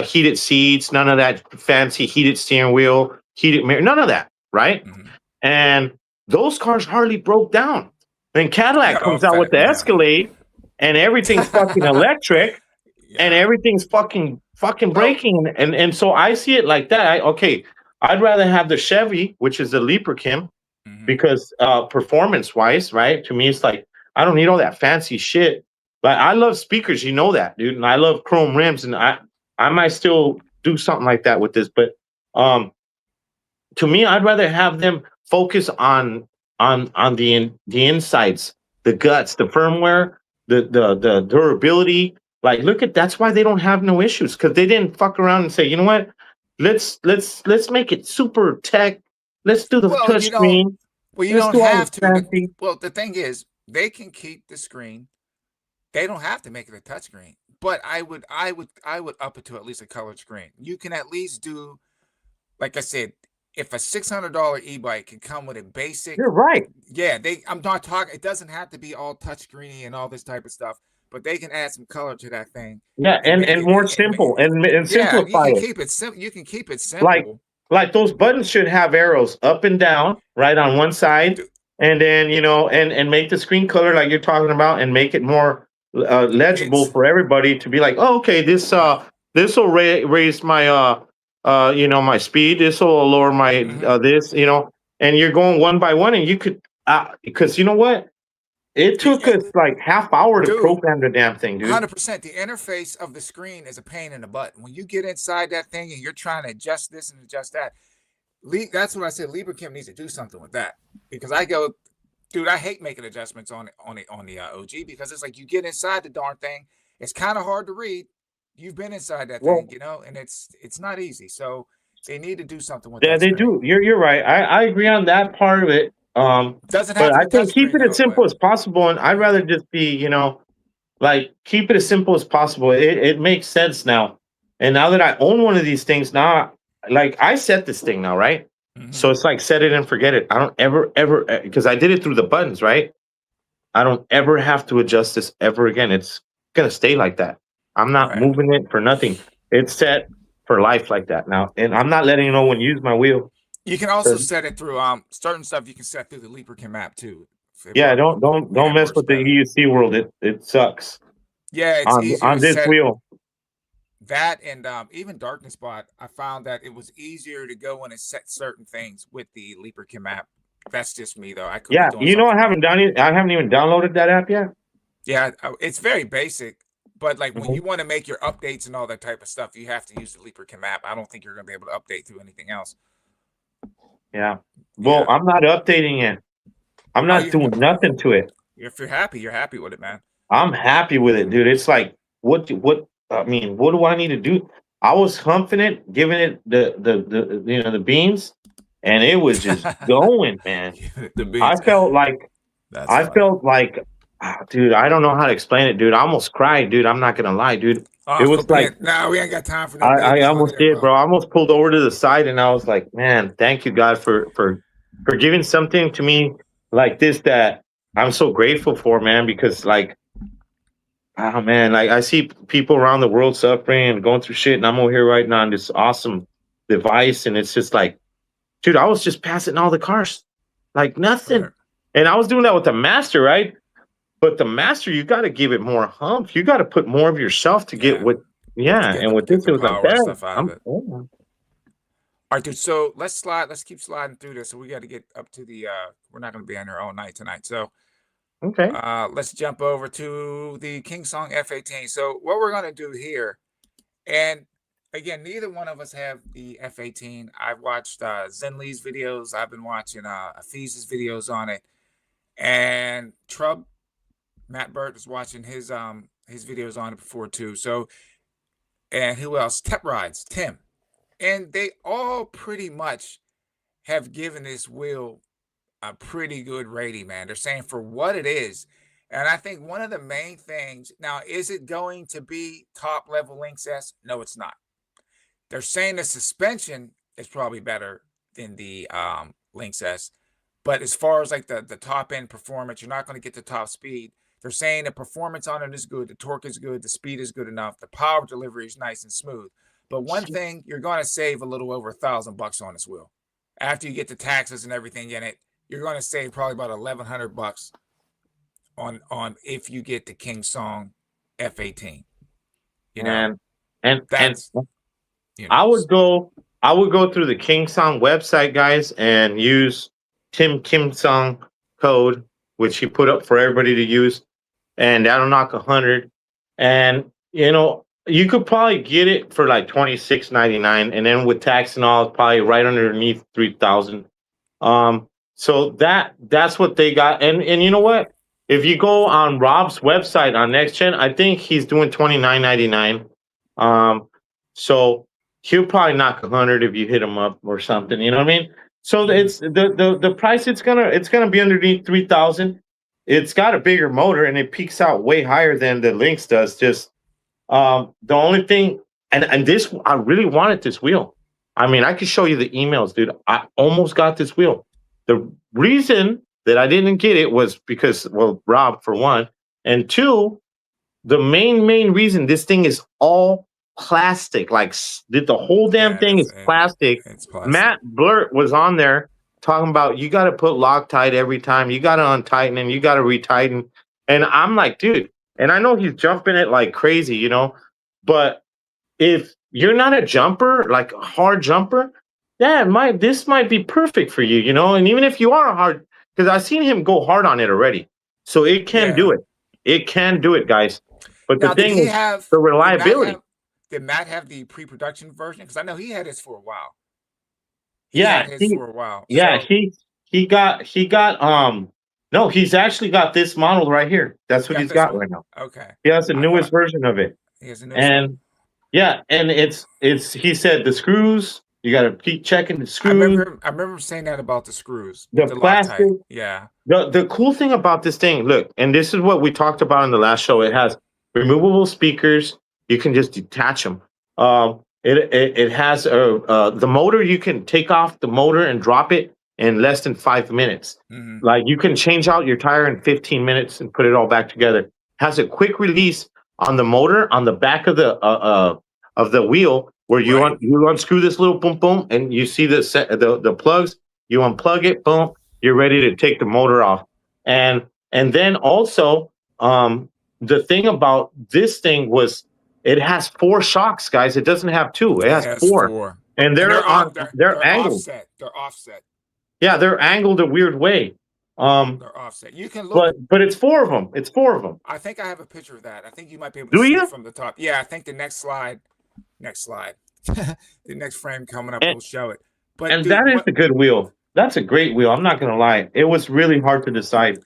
heated seats, none of that fancy heated steering wheel, heated mirror, none of that, right? And those cars hardly broke down. Then Cadillac comes out with the Escalade, and everything's fucking electric, and everything's fucking braking, and so I see it like that. I'd rather have the Chevy, which is the Librachem, because performance wise, right? To me, it's like I don't need all that fancy shit. Like I love speakers, you know that, dude, and I love chrome rims, and I might still do something like that with this, but um, to me, I'd rather have them focus on the insides, the guts, the firmware, the durability. Like, look at that's why they don't have no issues because they didn't fuck around and say, you know what, let's make it super tech. Let's do the Well, touch screen. you Let's don't do all have this to. fancy. Well, the thing is, they can keep the screen. They don't have to make it a touchscreen. But I would up it to at least a colored screen. You can at least do, like I said, if a $600 e-bike can come with a basic, You're right. yeah, I'm not talking. It doesn't have to be all touchscreeny and all this type of stuff, but they can add some color to that thing. Yeah, And make and it, more simple and yeah, you simplify can it. keep it simple. You can keep it Like simple. like those buttons should have arrows up and down, right on one side, and then and make the screen color like you're talking about, and make it more legible It's for everybody to be like, oh, okay, this will raise my my speed. This will lower my this, and you're going one by one, and you could because you know what, it took us like half hour to dude, program the damn thing, dude. 100%. The interface of the screen is a pain in the butt. When you get inside that thing and you're trying to adjust this and adjust that, that's what I said. Libracam needs to do something with that, because I go, dude, I hate making adjustments on the OG, because it's like you get inside the darn thing, it's kind of hard to read. You've been inside that Well, thing, and it's not easy. So they need to do something with yeah, that they screen. do. You're right. I agree on that part of it. Doesn't have But to I be think keep touchscreen it as though, simple but as possible, and I'd rather just be, like keep it as simple as possible. It makes sense now, and now that I own one of these things, now like I set this thing now, right? So it's like set it and forget it. I don't ever because I did it through the buttons, right? I don't ever have to adjust this ever again. It's gonna stay like that. I'm not right. moving it for nothing. It's set for life like that now, and I'm not letting no one use my wheel. You can also set it through certain stuff you can set through the Libracam app too. Yeah, don't It mess works with the better. EUC world. It sucks Yeah, it's easier on to this set wheel. that, and even Darkness Bot. I found that it was easier to go in and set certain things with the Libracam app. That's just me though. I could be Yeah, doing something wrong. I haven't even downloaded that app yet. Yeah, it's very basic, but like when Mhm. you want to make your updates and all that type of stuff, you have to use the Libracam app. I don't think you're going to be able to update through anything else. Yeah. Well, Yeah. I'm not updating it. I'm Oh, not doing nothing to it. if you're happy with it, man. I'm happy with it, dude. It's like what I mean, what do I need to do? I was humping it, giving it the beans, and it was just going, man. The beats. I felt like That's I funny. felt like dude, I don't know how to explain it, dude. I almost cried, dude. I'm not gonna lie, dude. Oh, It was like no, we ain't got time for no I babies. Look almost at that, did, bro. I almost pulled over to the side, and I was like, "Man, thank you, God, for giving something to me like this that I'm so grateful for, man." Because like, oh man, like I see people around the world suffering and going through shit, and I'm over here right now on this awesome device, and it's just like, dude, I was just passing all the cars, like nothing, Right. and I was doing that with the Master, right? But the Master, you got to give it more hump. You got to put more of yourself to get Yeah. what. Yeah, and with this, the it was like power and that. stuff out of it. All right, dude. So let's keep sliding through this. So we got to get up to the. We're not going to be on here all night tonight. So Okay. let's jump over to the King Song F18. So what we're going to do here, and again, neither one of us have the F18. I've watched Zen Lee's videos. I've been watching Afiz's videos on it, and Matt Burt was watching his videos on it before too. So, and who else? Tep Rides, Tim. And they all pretty much have given this wheel a pretty good rating, man. They're saying for what it is. And I think one of the main things now, is it going to be top level Lynx S? No, it's not. They're saying the suspension is probably better than the Lynx S. But as far as like the top end performance, you're not going to get the top speed. They're saying the performance on it is good, the torque is good, the speed is good enough, the power delivery is nice and smooth. But one thing, you're going to save a little over $1,000 on this wheel. After you get the taxes and everything in it, you're going to save probably about $1,100 on if you get the King Song F18. You know, and that's I would go through the King Song website, guys, and use Tim Kim Song code, which he put up for everybody to use. and that'll knock 100. And you could probably get it for like 26.99, and then with tax and all, it's probably right underneath 3,000. So that's what they got. And you know what? If you go on Rob's website on Next Gen, I think he's doing 29.99. So he'll probably knock 100 if you hit him up or something. You know what I mean? So it's the price. It's gonna be underneath 3,000. It's got a bigger motor and it peaks out way higher than the Lynx does. Just the only thing, and this, I really wanted this wheel. I mean, I could show you the emails, dude. I almost got this wheel. The reason that I didn't get it was because, well, Rob, for one, and two, the main reason, this thing is all plastic. Like, the whole damn thing is plastic. It's plastic. Matt Blurt was on there talking about, you got to put Loctite every time. You got to untighten and you got to retighten. And I'm like, dude, and I know he's jumping it like crazy, but if you're not a jumper, like a hard jumper, this might be perfect for you, And even if you are a hard, because I've seen him go hard on it already, so it can do it. It can do it, guys. But now, the thing is, the reliability. Did Matt have the pre-production version? Because I know he had his for a while. For a while. Yeah, so, he got no, he's actually got this model right here. That's what he's got right now. Okay. He has the newest version of it. He has the newest one. Yeah, and it's he said the screws, you got to keep checking the screws. I remember saying that about the screws. The plastic. Loctite. Yeah. The cool thing about this thing, look, and this is what we talked about in the last show. It has removable speakers. You can just detach them. It has the motor. You can take off the motor and drop it in less than 5 minutes. Mm-hmm. Like, you can change out your tire in 15 minutes and put it all back together. Has a quick release on the motor on the back of the wheel, where you unscrew this little boom boom, and you see the plugs. You unplug it, boom. You're ready to take the motor off. And then also, the thing about this thing was, it has 4 shocks, guys. It doesn't have 2. It has 4. And they're angled. Offset. They're offset. Yeah, they're angled a weird way. They're offset. You can look, but it's 4 of them. It's 4 of them. I think I have a picture of that. I think you might be able to see it from the top. Yeah, I think the next slide, the next frame coming up will show it. But dude, that is a good wheel. That's a great wheel. I'm not gonna lie. It was really hard to decide.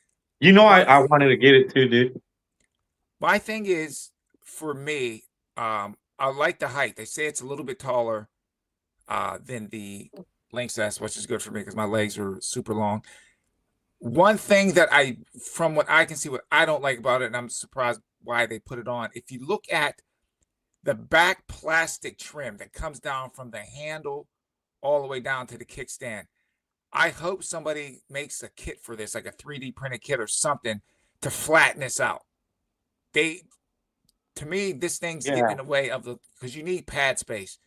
I wanted to get it too, dude. My thing is, for me, I like the height. They say it's a little bit taller than the Lynx S, which is good for me because my legs are super long. One thing that from what I can see, what I don't like about it, and I'm surprised why they put it on, if you look at the back plastic trim that comes down from the handle all the way down to the kickstand, I hope somebody makes a kit for this, like a 3D printed kit or something, to flatten this out. To me, this thing's getting in the way of because you need pad space.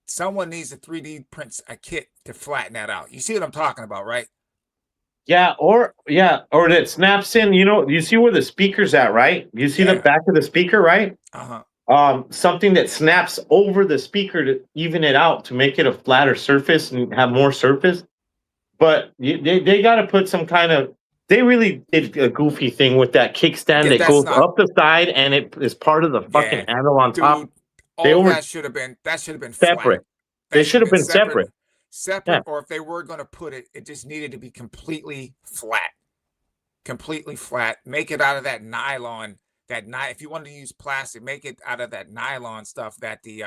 Someone needs to 3D print a kit to flatten that out. You see what I'm talking about, right? Yeah, or that snaps in. You see where the speaker's at, right? You see the back of the speaker, right? Something that snaps over the speaker to even it out, to make it a flatter surface and have more surface. But they got to put some kind of. They really did a goofy thing with that kickstand that goes up the side, and it is part of the fucking handle on top. That should have been separate. They should have been separate. Or if they were going to put it, it just needed to be completely flat. Make it out of that nylon. If you wanted to use plastic, make it out of that nylon stuff that the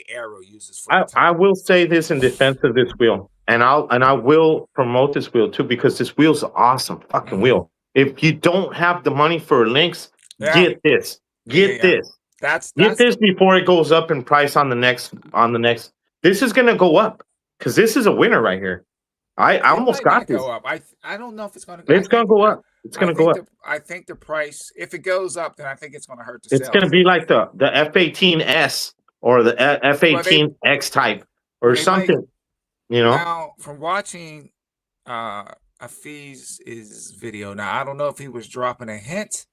Aero uses for. I will say this in defense of this wheel, and I will promote this wheel too, because this wheel's an awesome fucking wheel. If you don't have the money for a Lynx, get this. Get this. Get this before it goes up in price on the next. This is gonna go up, because this is a winner right here. I almost got this. Go up. I don't know if it's gonna go. It's gonna go up. It's gonna go up. I think the price, if it goes up, then I think it's gonna hurt. It's gonna be like the F18S or the F18X type or something. Now, from watching Afiz's video, now I don't know if he was dropping a hint,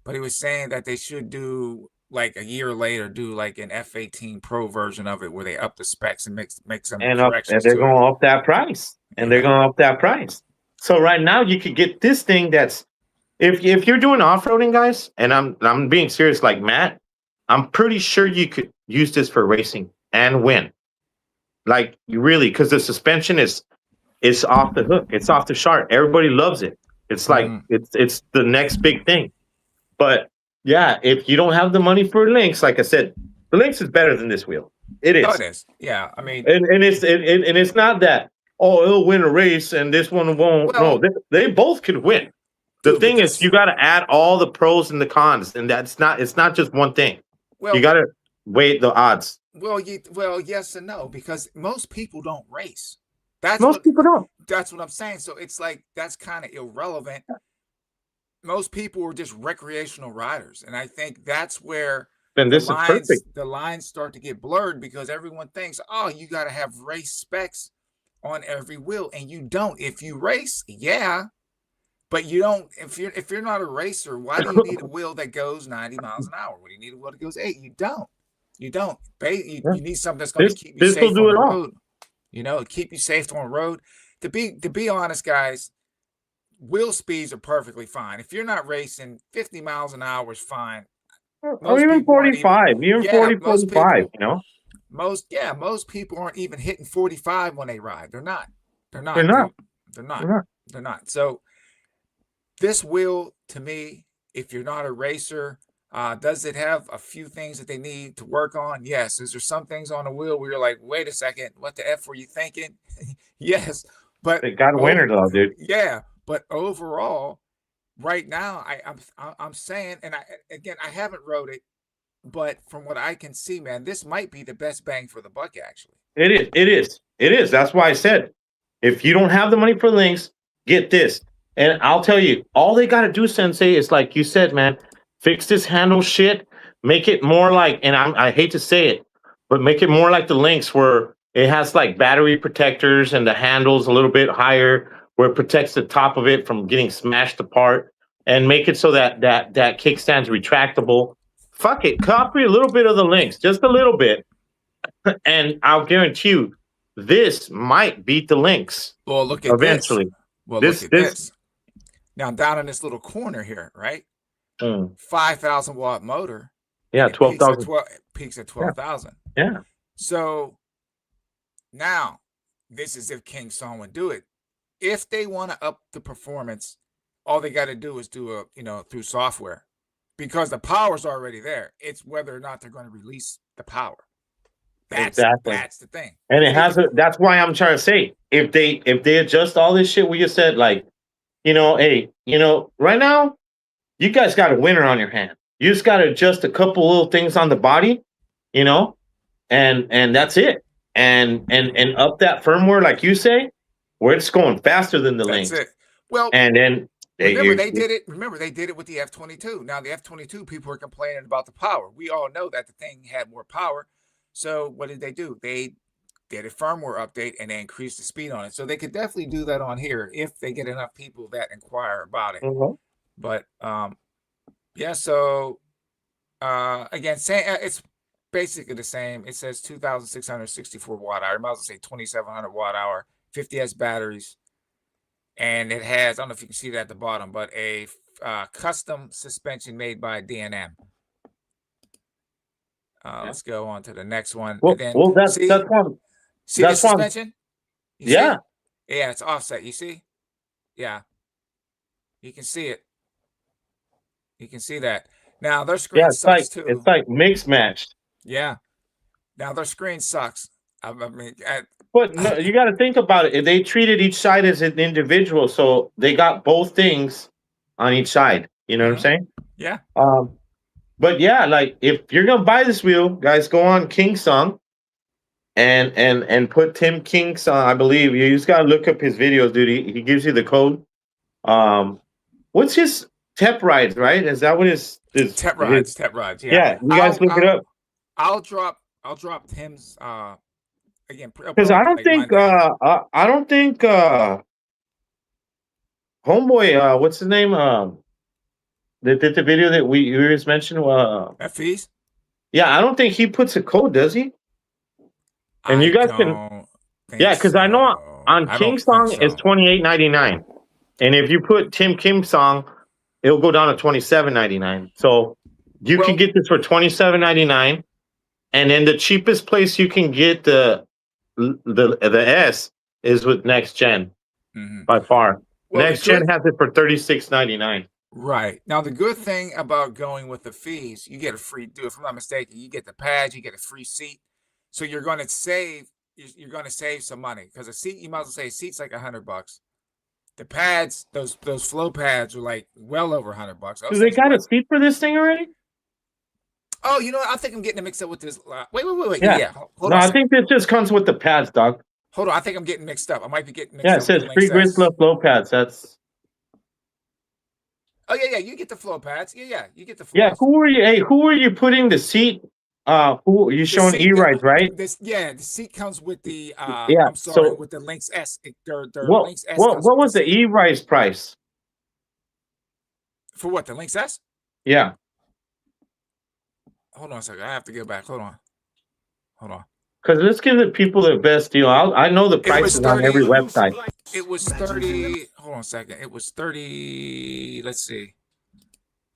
but he was saying that they should do, like, a year later, do like an F18 Pro version of it, where they up the specs and make some corrections. And they're going to up that price. So right now you could get this thing that's if you're doing off-roading, guys, and I'm being serious, like Matt, I'm pretty sure you could use this for racing and win. Like you really, because the suspension is off the hook. It's off the chart. Everybody loves it. It's like it's the next big thing. But yeah, if you don't have the money for Lynx, like I said, the Lynx is better than this wheel. It is. No, it is. Yeah, I mean, and it's not that it'll win a race and this one won't. Well, No, they both could win. The dude, thing but is, you got to add all the pros and the cons, and it's not just one thing. well, You got to weigh the odds. well, yes and no, because most people don't race. That's Most what people don't. that's what I'm saying. So it's like that's kind of irrelevant. Most people are just recreational riders, and I think that's where Then this is perfect. the lines start to get blurred because everyone thinks, oh, you got to have race specs on every wheel, and you don't. If you race, yeah, but you don't. If you're not a racer, why do you need a wheel that goes 90 miles an hour? What do you need a wheel that goes 8? You don't. You need something that's going to keep you This safe will do on it the all. road. You know, keep you safe on the road. To be honest, guys, wheel speeds are perfectly fine. If you're not racing, 50 miles an hour is fine. Or even 45, even 40, 45, you know? Most people aren't even hitting 45 when they ride. They're not. They're not. They're not. So this wheel, to me, if you're not a racer, does it have a few things that they need to work on? Yes. Is there some things on the wheel where you're like, wait a second, what the F were you thinking? Yes. But They got a winner though, dude. yeah. But overall, right now, I'm saying, and I haven't wrote it, but from what I can see, man, this might be the best bang for the buck, actually. It is. That's why I said, if you don't have the money for Lynx, get this. And I'll tell you, all they got to do, Sensei, is like you said, man, fix this handle shit, make it more like, and I hate to say it, but make it more like the Lynx, where it has like battery protectors and the handle's a little bit higher, where it protects the top of it from getting smashed apart, and make it so that kickstand's retractable. Fuck it, copy a little bit of the Lynx, just a little bit, and I'll guarantee you, this might beat the Lynx. Well, look at eventually. This. Well, look at this. Now, down in this little corner here, right? 5,000 watt motor. Yeah, 12,000. Peaks at 12,000. Yeah. So now, this is if King Song would do it. If they want to up the performance, all they got to do is do through software, because the power's already there. It's whether or not they're going to release the power. That's the thing. And it has that's why I'm trying to say, if they adjust all this shit we just said, like, hey, right now, you guys got a winner on your hand. You just got to adjust a couple little things on the body, and that's it. And up that firmware, like you say, where it's going faster than the Lynx. That's it. Well, and then remember they did it. Remember they did it with the F-22. Now the F-22, people are complaining about the power. We all know that the thing had more power. So what did they do? They did a firmware update and they increased the speed on it. So they could definitely do that on here if they get enough people that inquire about it. But yeah. So again, it's basically the same. It says 2,664 watt hour. I might as well say 2,700 watt hour, 50S batteries. And it has, I don't know if you can see that at the bottom, but a custom suspension made by D&M. Let's go on to the next one. Well, then, that's one. See the suspension? Yeah. Yeah, it's offset. You see? Yeah. You can see it. You can see that. Now their screen sucks too. It's like mix matched. Yeah. Now their screen sucks. I mean, but no, you got to think about it. They treated each side as an individual, so they got both things on each side. You know what I'm saying? Yeah. But yeah, like if you're gonna buy this wheel, guys, go on King Song and put Tim King Song. I believe you just gotta look up his videos, dude. He gives you the code. What's his Tep Rides, right? Is that what his Tep Rides? Tep Rides. Yeah. Yeah, you guys look it up. I'll drop Tim's again, because I don't think homeboy, what's his name? That did the video that we just mentioned. Fees? Yeah, I don't think he puts a code, does he? And you guys can, yeah, because I know on King Song it's $28.99, and if you put Tim Kim Song it'll go down to $27.99. So you can get this for $27.99, and then the cheapest place you can get the S is with Next Gen by far. Well, Next Gen has it for $36.99. Right. Now, the good thing about going with the fees, you get a free, if I'm not mistaken, you get the pads, you get a free seat. So you're going to save, some money, because a seat, you might as well say a seat's like $100. The pads, those flow pads are like well over $100. Do they got a seat for this thing already? Oh, you know what? I think I'm getting it mixed up with this. Wait. Yeah. Hold no, on. I think this just comes with the pads, dog. Hold on. I think I'm getting mixed up. I might be getting mixed Yeah, up. it says free grist flow pads. That's. Oh yeah. You get the flow pads. Yeah. You get the flows. Yeah. Who are you putting the seat? Who are you showing E-Rides, right? The seat comes with the yeah. I'm sorry, with the Lynx S. Lynx S. What was the E-Rides price? For what, the Lynx S? Yeah. Hold on a second. I have to go back. Hold on. Because let's give the people the best deal. I know the prices on every website. It was 30. Hold on a second. It was 30. Let's see.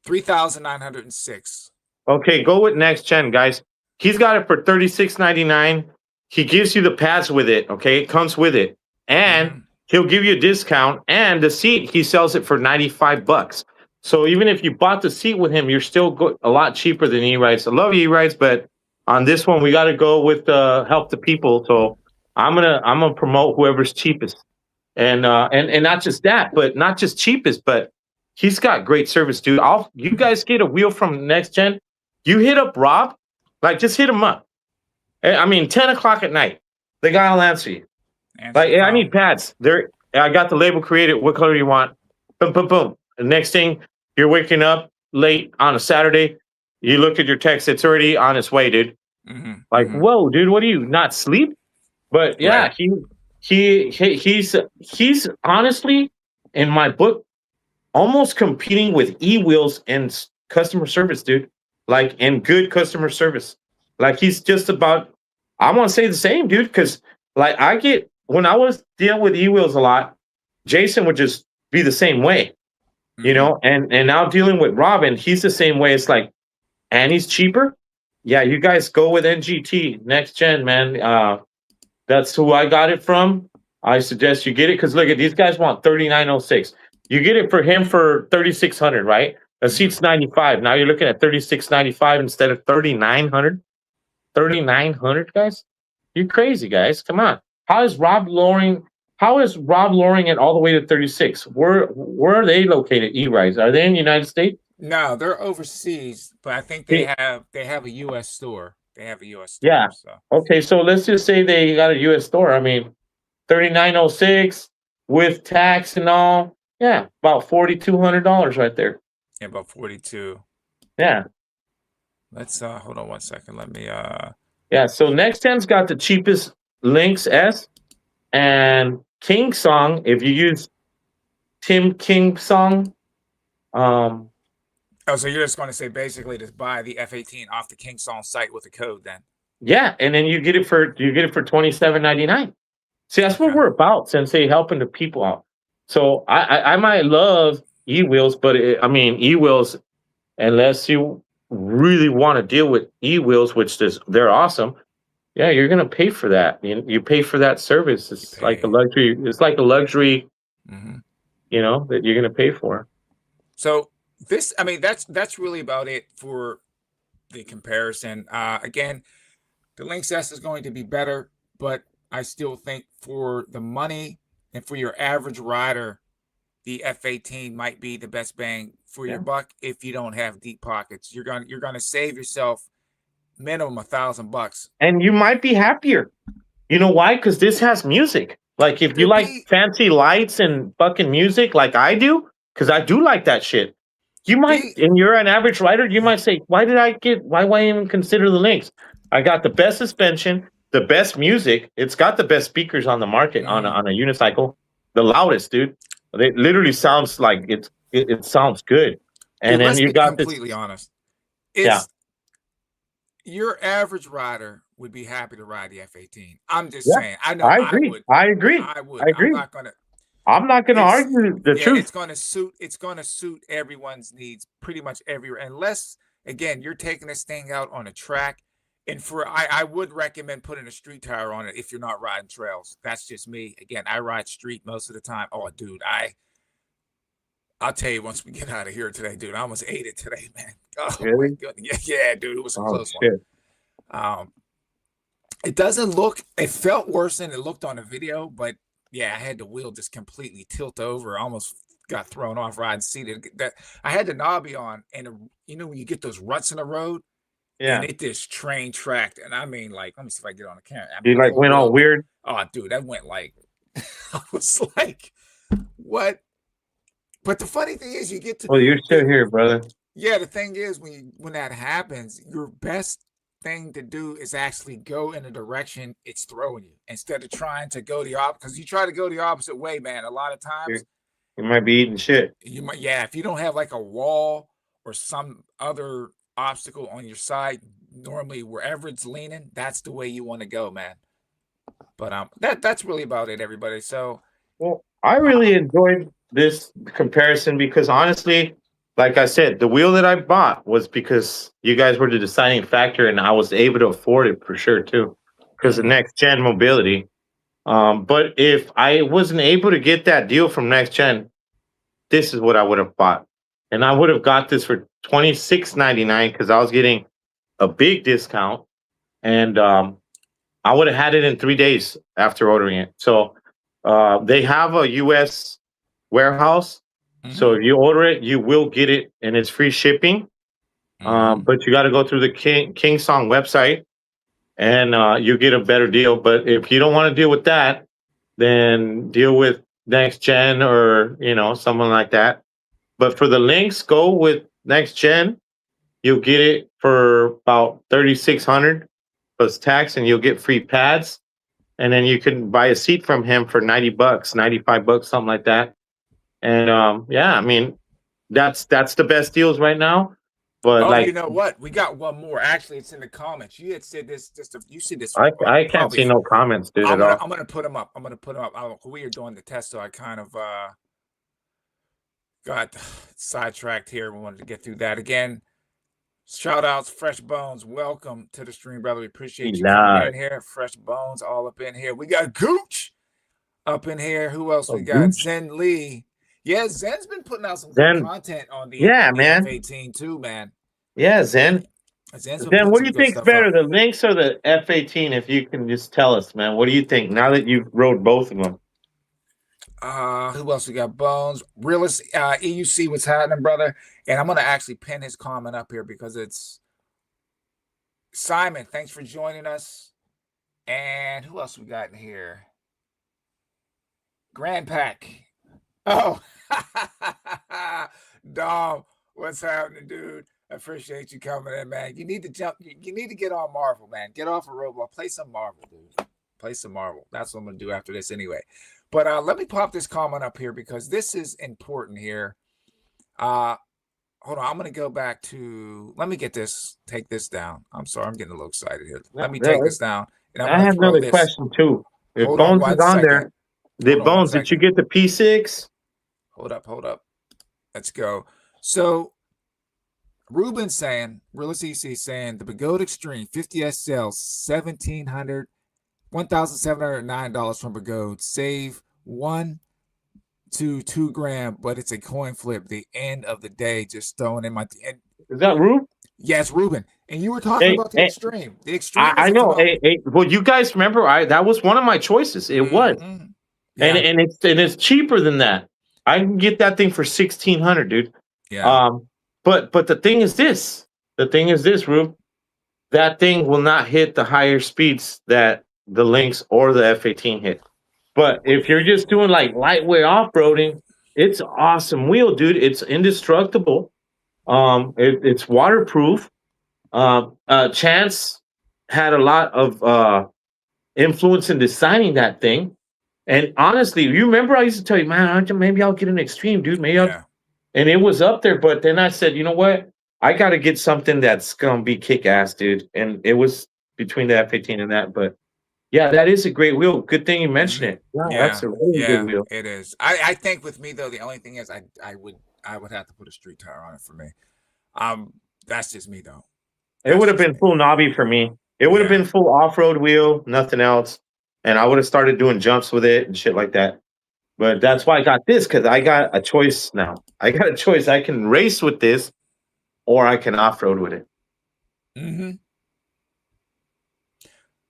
3,906. Okay, go with Next Gen, guys. He's got it for $36.99. He gives you the pads with it. Okay, it comes with it, and he'll give you a discount. And the seat, he sells it for $95. So even if you bought the seat with him, you're still a lot cheaper than E-Rides. I love E-Rides, but on this one, we got to go with help the people. So I'm gonna promote whoever's cheapest, and not just that, but not just cheapest, but he's got great service, dude. You guys get a wheel from Next Gen. You hit up Rob, like just hit him up. I mean, 10 o'clock at night, the guy will answer you. Hey, I need pads. I got the label created. What color do you want? Boom, boom, boom. The next thing, you're waking up late on a Saturday. You look at your text; it's already on its way, dude. Whoa, dude, what do you not sleep? But yeah, he's honestly, in my book, almost competing with E-Wheels and customer service, dude. Like, in good customer service. Like, he's just about, I want to say the same, dude, because like when I was dealing with E-Wheels a lot, Jason would just be the same way, you know, and now dealing with Robin, he's the same way. It's like, and he's cheaper. Yeah, you guys go with NGT, Next Gen, man. That's who I got it from. I suggest you get it, because look at these guys want $39.06. You get it for him for $3,600, right? The seat's $95. Now you're looking at $36.95 instead of $3,900. $3,900, guys? You're crazy, guys. Come on. How is Rob lowering it all the way to $36? Where are they located? E-Rides? Are they in the United States? No, they're overseas, but I think they have a U.S. store. They have a U.S. store. Yeah. So. Okay, so let's just say they got a U.S. store. I mean, $39.06 with tax and all. Yeah, about $4,200 right there. Yeah, about 42. Yeah. Let's hold on one second. Let me Yeah, so Next Gen's got the cheapest Lynx S, and King Song, if you use Tim King Song, oh, so you're just going to say basically just buy the F18 off the King Song site with a code then? Yeah, and then you get it for $27.99. See, that's what we're about, Sensei, helping the people out. So I might love E-Wheels, but E-Wheels, unless you really want to deal with E-Wheels, which they're awesome. Yeah, you're gonna pay for that. You pay for that service. It's like a luxury. It's like a luxury, you know, that you're gonna pay for. So that's really about it for the comparison. Again, the Lynx S is going to be better, but I still think for the money and for your average rider, the F18 might be the best bang for your buck if you don't have deep pockets. You're gonna save yourself minimum $1,000, and you might be happier. You know why? Because this has music. Like, if you like fancy lights and fucking music, like I do, because I do like that shit. You might, and you're an average rider, you might say, why would I even consider the Lynx? I got the best suspension, the best music. It's got the best speakers on the market on a unicycle, the loudest, dude. It literally sounds like it sounds good. And then you got completely honest. Your average rider would be happy to ride the F18. I'm just saying. I know. I agree. I agree. I would. I agree. I'm not gonna. I'm not going to It's argue the yeah, truth. it's gonna suit everyone's needs pretty much everywhere. Unless again, you're taking this thing out on a track. And I would recommend putting a street tire on it if you're not riding trails. That's just me. Again, I ride street most of the time. Oh, dude, I'll tell you once we get out of here today, dude. I almost ate it today, man. Oh my Really? goodness. Yeah, dude, it was a Oh, close shit. one. It doesn't look, it felt worse than it looked on the video, but yeah, I had the wheel just completely tilt over. I almost got thrown off riding seated. That I had the knobby on, and you know when you get those ruts in the road, and Yeah. it just train tracked, and I mean, like, let me see if I get on the camera. I You mean, the like whole went all wheel. weird? Oh, dude, that went like, I was like, what? But the funny thing is, you get to Well, you're still here, brother. yeah. The thing is, when that happens, your best thing to do is actually go in the direction it's throwing you instead of trying to go the opposite. Because you try to go the opposite way, man. A lot of times, You might be eating shit. you might yeah. If you don't have like a wall or some other obstacle on your side, normally wherever it's leaning, that's the way you want to go, man. But that's really about it, everybody. So Well, I really enjoyed this comparison because honestly, like I said, the wheel that I bought was because you guys were the deciding factor, and I was able to afford it for sure too, because of next gen mobility. But if I wasn't able to get that deal from next gen, this is what I would have bought, and I would have got this for $26.99 because I was getting a big discount, and I would have had it in 3 days after ordering it. So they have a U.S. warehouse. So if you order it, you will get it, and it's free shipping. But you got to go through the King Song website, and you get a better deal. But if you don't want to deal with that, then deal with Next Gen or someone like that. But for the links, go with Next Gen. You'll get it for about 3,600 plus tax, and you'll get free pads. And then you can buy a seat from him for $90, $95, something like that. And yeah, I mean, that's the best deals right now. But oh, you know what? We got one more. Actually, it's in the comments. You had said this. You said this. I can't see no comments, dude, at all. I'm gonna put them up. I'm gonna put them up. We are doing the test, so I kind of got sidetracked here. We wanted to get through that again. Shout outs, Fresh Bones. Welcome to the stream, brother. We appreciate you coming in here. Fresh Bones, all up in here. We got Gooch up in here. Who else we got? Gooch? Zen Lee. Yeah, Zen's been putting out some good content on the man. F18 too, man. Yeah, Zen. Zen, what do you think's better, the Lynx or the F18? If you can just tell us, man, what do you think now that you've rode both of them? Who else we got? Bones, Realist, EUC, what's happening, brother? And I'm gonna actually pin his comment up here because it's Simon. Thanks for joining us. And who else we got in here? Grand Pack. Oh, Dom, what's happening, dude? I appreciate you coming in, man. You need to jump. You need to get on Marvel, man. Get off of Roblox. Play some Marvel, dude. Play some Marvel. That's what I'm gonna do after this, anyway. But let me pop this comment up here because this is important here. Hold on. I'm gonna go back to. Let me get this. Take this down. I'm sorry. I'm getting a little excited here. Let me take this down. And I have another question too. If Bones is on there, Bones, did you get the P6? Hold up. Let's go. So Ruben's saying, Realist EC saying the Pagoda Extreme 50S sells $1,709 from Pagoda. Save 1 to 2 grand, but it's a coin flip. The end of the day, just throwing in my. Is that Ruben? Yes, Ruben. And you were talking about the Extreme. The Extreme. I know. Well, you guys remember? That was one of my choices. It was, yeah. and it's cheaper than that. I can get that thing for $1,600, dude. Yeah. But the thing is this. The thing is this, Rube. That thing will not hit the higher speeds that the Lynx or the F18 hit. But if you're just doing like lightweight off-roading, it's an awesome wheel, dude. It's indestructible. It's waterproof. Chance had a lot of influence in designing that thing. And honestly, you remember I used to tell you, man, maybe I'll get an Extreme, dude. Maybe I'll... And it was up there, but then I said, you know what? I got to get something that's going to be kick-ass, dude. And it was between the F18 and that. But Yeah, that is a great wheel. Good thing you mentioned it. Yeah, Yeah, that's a really good wheel. it is. I think with me though, the only thing is I would have to put a street tire on it for me. That's just me though. It That's would have just been me. full knobby for me. It would have Yeah. been full off-road wheel, nothing else. And I would have started doing jumps with it and shit like that. But that's why I got this, because I got a choice now. I got a choice. I can race with this or I can off-road with it. Mm-hmm.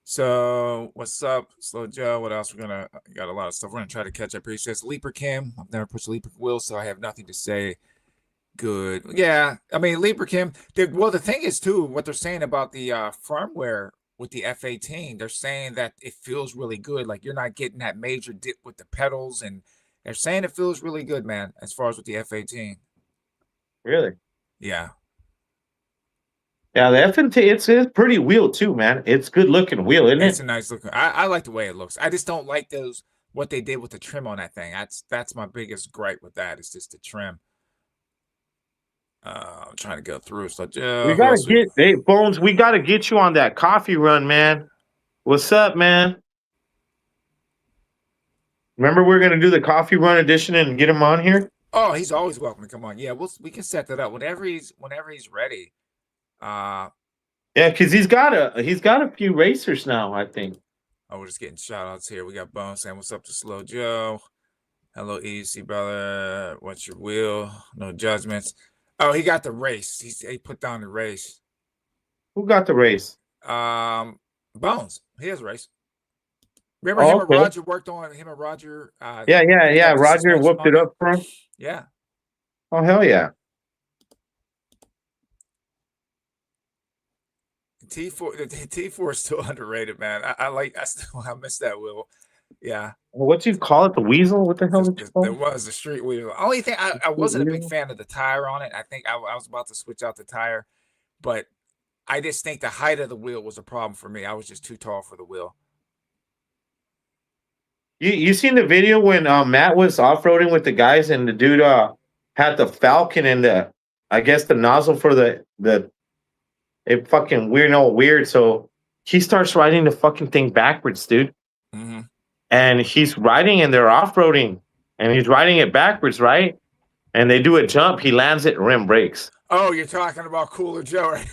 So what's up, Slow Joe? What else? We're gonna got a lot of stuff. We're gonna try to catch up. He says Leaper Kim. I've never pushed a Leaper wheel, so I have nothing to say. Good. Yeah, I mean Leaper Kim. Well, the thing is too, what they're saying about the firmware with the F18, they're saying that it feels really good. Like you're not getting that major dip with the pedals, and they're saying it feels really good, man. As far as with the F18. Really? Yeah. Yeah, the F&T, it's pretty wheel too, man. It's good looking wheel, isn't It's it? a nice looking. I like the way it looks. I just don't like what they did with the trim on that thing. That's my biggest gripe with that. It's just the trim. I'm trying to go through. So We who gotta else get, hey Bones, we gotta get you on that coffee run, man. What's up, man? Remember we're gonna do the coffee run edition and get him on here? Oh, he's always welcome to come on. Yeah, we can set that up whenever he's ready. Yeah, because he's got a few racers now, I think. Oh, we're just getting shout outs here. We got Bones saying, "What's up to Slow Joe? Hello, easy brother. What's your wheel? No judgments." Oh, he got the race. He put down the race. Who got the race? Bones. He has a race. Remember him and Roger worked on him and Roger. Yeah. Roger whooped it up for him. Yeah. Oh hell yeah. T4, the T4 is still underrated, man. I miss that wheel. Yeah. What you call it? The weasel? What the hell did you call It it? was the street wheel. Only thing I wasn't a big fan of the tire on it. I think I was about to switch out the tire, but I just think the height of the wheel was a problem for me. I was just too tall for the wheel. You seen the video when Matt was off-roading with the guys and the dude had the Falcon and I guess the nozzle for it fucking weird. So he starts riding the fucking thing backwards, dude. Mm-hmm. And he's riding and they're off-roading and he's riding it backwards, right? And they do a jump, he lands it, rim breaks. Oh, you're talking about Cooler Joe, right?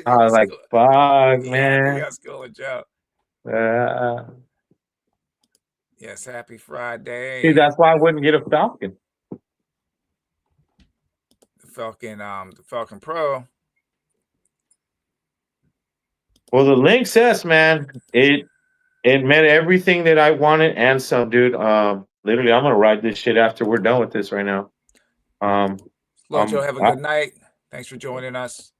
I was like, fuck, yeah, man. I think that's Cooler Joe. Yes, happy Friday. See, that's why I wouldn't get a Falcon. The Falcon Pro. Well, the Lynx S, man, it met everything that I wanted and some, dude. Literally, I'm gonna ride this shit after we're done with this right now. Slow Joe, have a good night. Thanks for joining us.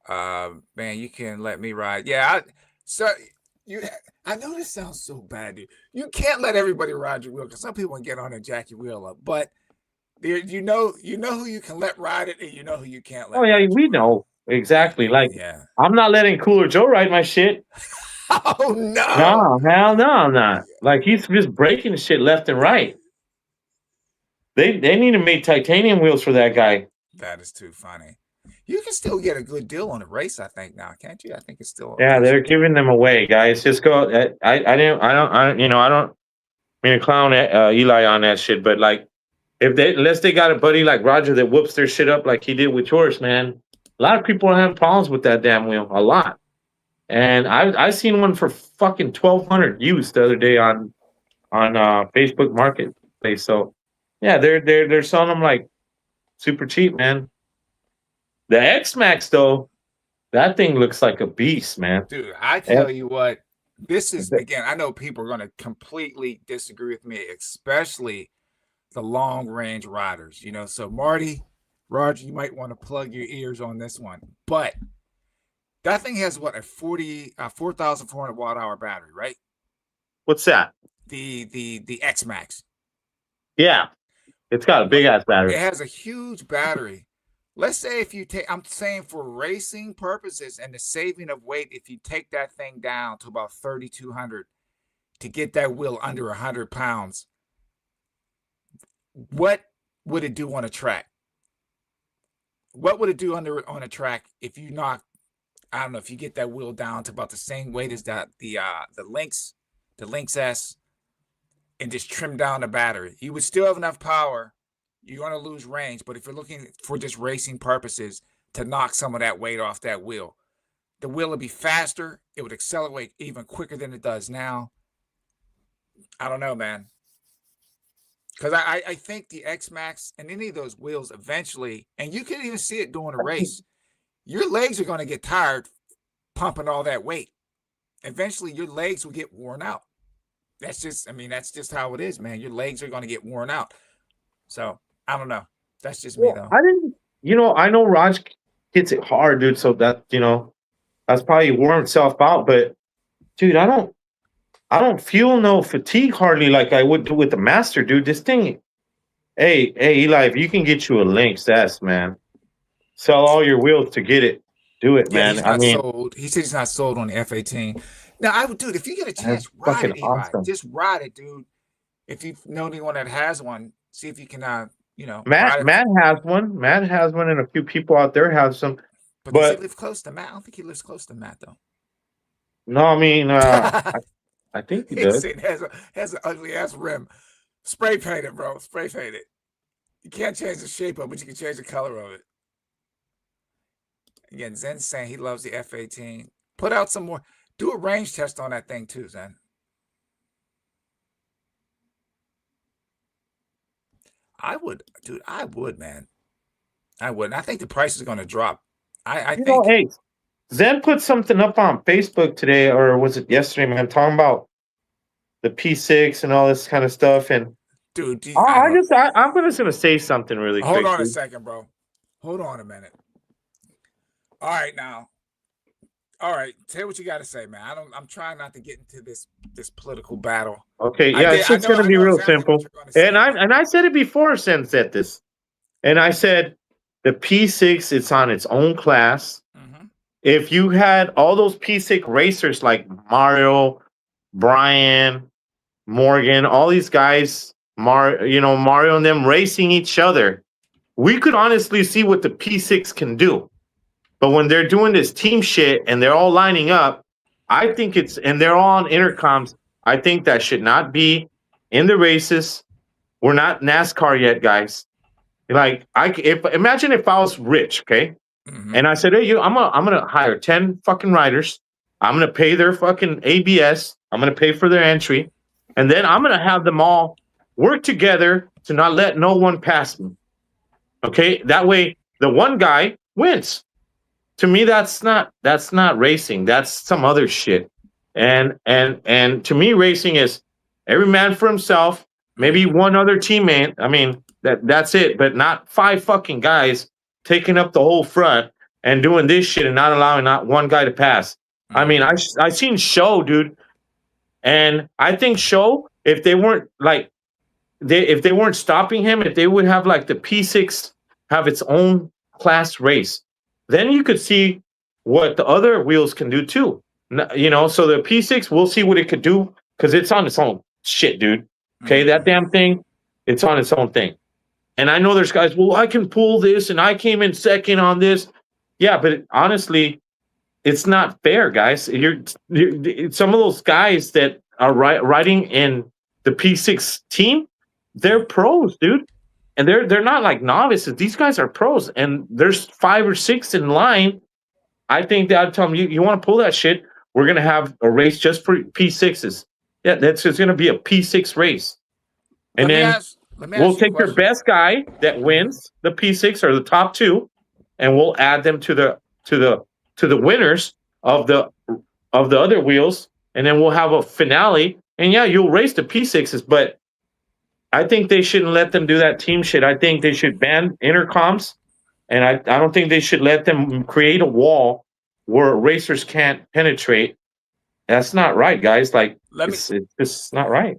Man, you can let me ride. Yeah, I know this sounds so bad, dude. You can't let everybody ride your wheel because some people can get on and jack your wheel up. But you know who you can let ride it, and you know who you can't let. Oh yeah, we know exactly. Like, yeah, I'm not letting Cooler Joe ride my shit. Oh no! No, hell no, I'm not. Like he's just breaking shit left and right. They need to make titanium wheels for that guy. That is too funny. You can still get a good deal on a race, I think now, can't you? I think it's still. Yeah, they're giving them away, guys. Just go. I don't mean to clown Eli on that shit, but like, unless they got a buddy like Roger that whoops their shit up like he did with yours, man. A lot of people are having problems with that damn wheel. A lot. And I seen one for fucking $1,200 used the other day on Facebook Marketplace. So yeah, they're selling them like super cheap, man. The X Max though, that thing looks like a beast, man. Dude, I tell you what, this is again. I know people are going to completely disagree with me, especially the long range riders. You know, so Marty, Roger, you might want to plug your ears on this one, but. That thing has what, a 4,400 watt hour battery, right? What's that? The X Max. Yeah, it's got a big ass battery. It has a huge battery. Let's say if you take, I'm saying for racing purposes and the saving of weight, if you take that thing down to about 3,200 to get that wheel under 100 pounds, what would it do on a track? What would it do on a track if you knocked I don't know if you get that wheel down to about the same weight as the Lynx S, and just trim down the battery, you would still have enough power. You're going to lose range, but if you're looking for just racing purposes to knock some of that weight off that wheel, the wheel would be faster. It would accelerate even quicker than it does now. I don't know, man. Because I think the X-Max and any of those wheels eventually, and you can even see it during a race, your legs are going to get tired pumping all that weight. Eventually, your legs will get worn out. That's just, I mean, that's just how it is, man. Your legs are going to get worn out. So, I don't know. That's just me, though. I didn't, I know Raj hits it hard, dude. So that, that's probably worn itself out. But, dude, I don't feel no fatigue hardly like I would do with the Master, dude. This thing, hey, Eli, if you can get you a Lynx S, man, sell all your wheels to get it. Do it, man. He's not sold. He said he's not sold on the F-18. Now, I would, dude, if you get a chance, ride it, Eli. Awesome. Just ride it, dude. If you know anyone that has one, see if you can, Matt has one. Matt has one, and a few people out there have some. But does he live close to Matt? I don't think he lives close to Matt, though. No, I mean, I think he does. It has an ugly ass rim. Spray paint it, bro. Spray paint it. You can't change the shape of it, but you can change the color of it. Again, Zen's saying he loves the F-18. Put out some more. Do a range test on that thing too, Zen. I would, dude. I would, man. I would. And I think the price is going to drop. I think. Hey, Zen put something up on Facebook today, or was it yesterday, man? Talking about the P6 and all this kind of stuff. And dude, I'm just gonna say something really quick. Hold on a second, bro. Hold on a minute. All right, now. All right, say what you got to say, man. I'm trying not to get into this political battle. Okay, yeah, it's just gonna be real simple. And I said it before. Sen said this, and I said the P6, it's on its own class. Mm-hmm. If you had all those P6 racers like Mario, Brian, Morgan, all these guys, Mario and them racing each other, we could honestly see what the P6 can do. But when they're doing this team shit and they're all lining up, I think and they're all on intercoms, I think that should not be in the races. We're not NASCAR yet, guys. Like, imagine if I was rich, okay? Mm-hmm. And I said, hey, I'm gonna hire 10 fucking riders. I'm gonna pay their fucking ABS. I'm gonna pay for their entry. And then I'm gonna have them all work together to not let no one pass me. Okay? That way the one guy wins. To me, that's not racing. That's some other shit. And to me, racing is every man for himself, maybe one other teammate. I mean, that's it, but not 5 fucking guys taking up the whole front and doing this shit and not allowing not one guy to pass. I mean, I seen Show, dude, and I think Show, if they weren't stopping him, if they would have like the P6 have its own class race, then you could see what the other wheels can do too. So the P6, we'll see what it could do because it's on its own shit, dude. Okay, that damn thing, it's on its own thing. And I know there's guys, well, I can pull this and I came in second on this. Yeah, but honestly, it's not fair, guys. You're some of those guys that are riding in the P6 team, they're pros, dude. And they're not like novices. These guys are pros, and there's 5 or 6 in line. I think that I'd tell them, you want to pull that shit, we're going to have a race just for P6s. Yeah, it's going to be a P6 race. And we'll take your best guy that wins the P6 or the top 2, and we'll add them to the winners of the other wheels, and then we'll have a finale. And yeah, you'll race the P6s, but I think they shouldn't let them do that team shit. I think they should ban intercoms, and I don't think they should let them create a wall where racers can't penetrate. That's not right, guys. Like, it's not right.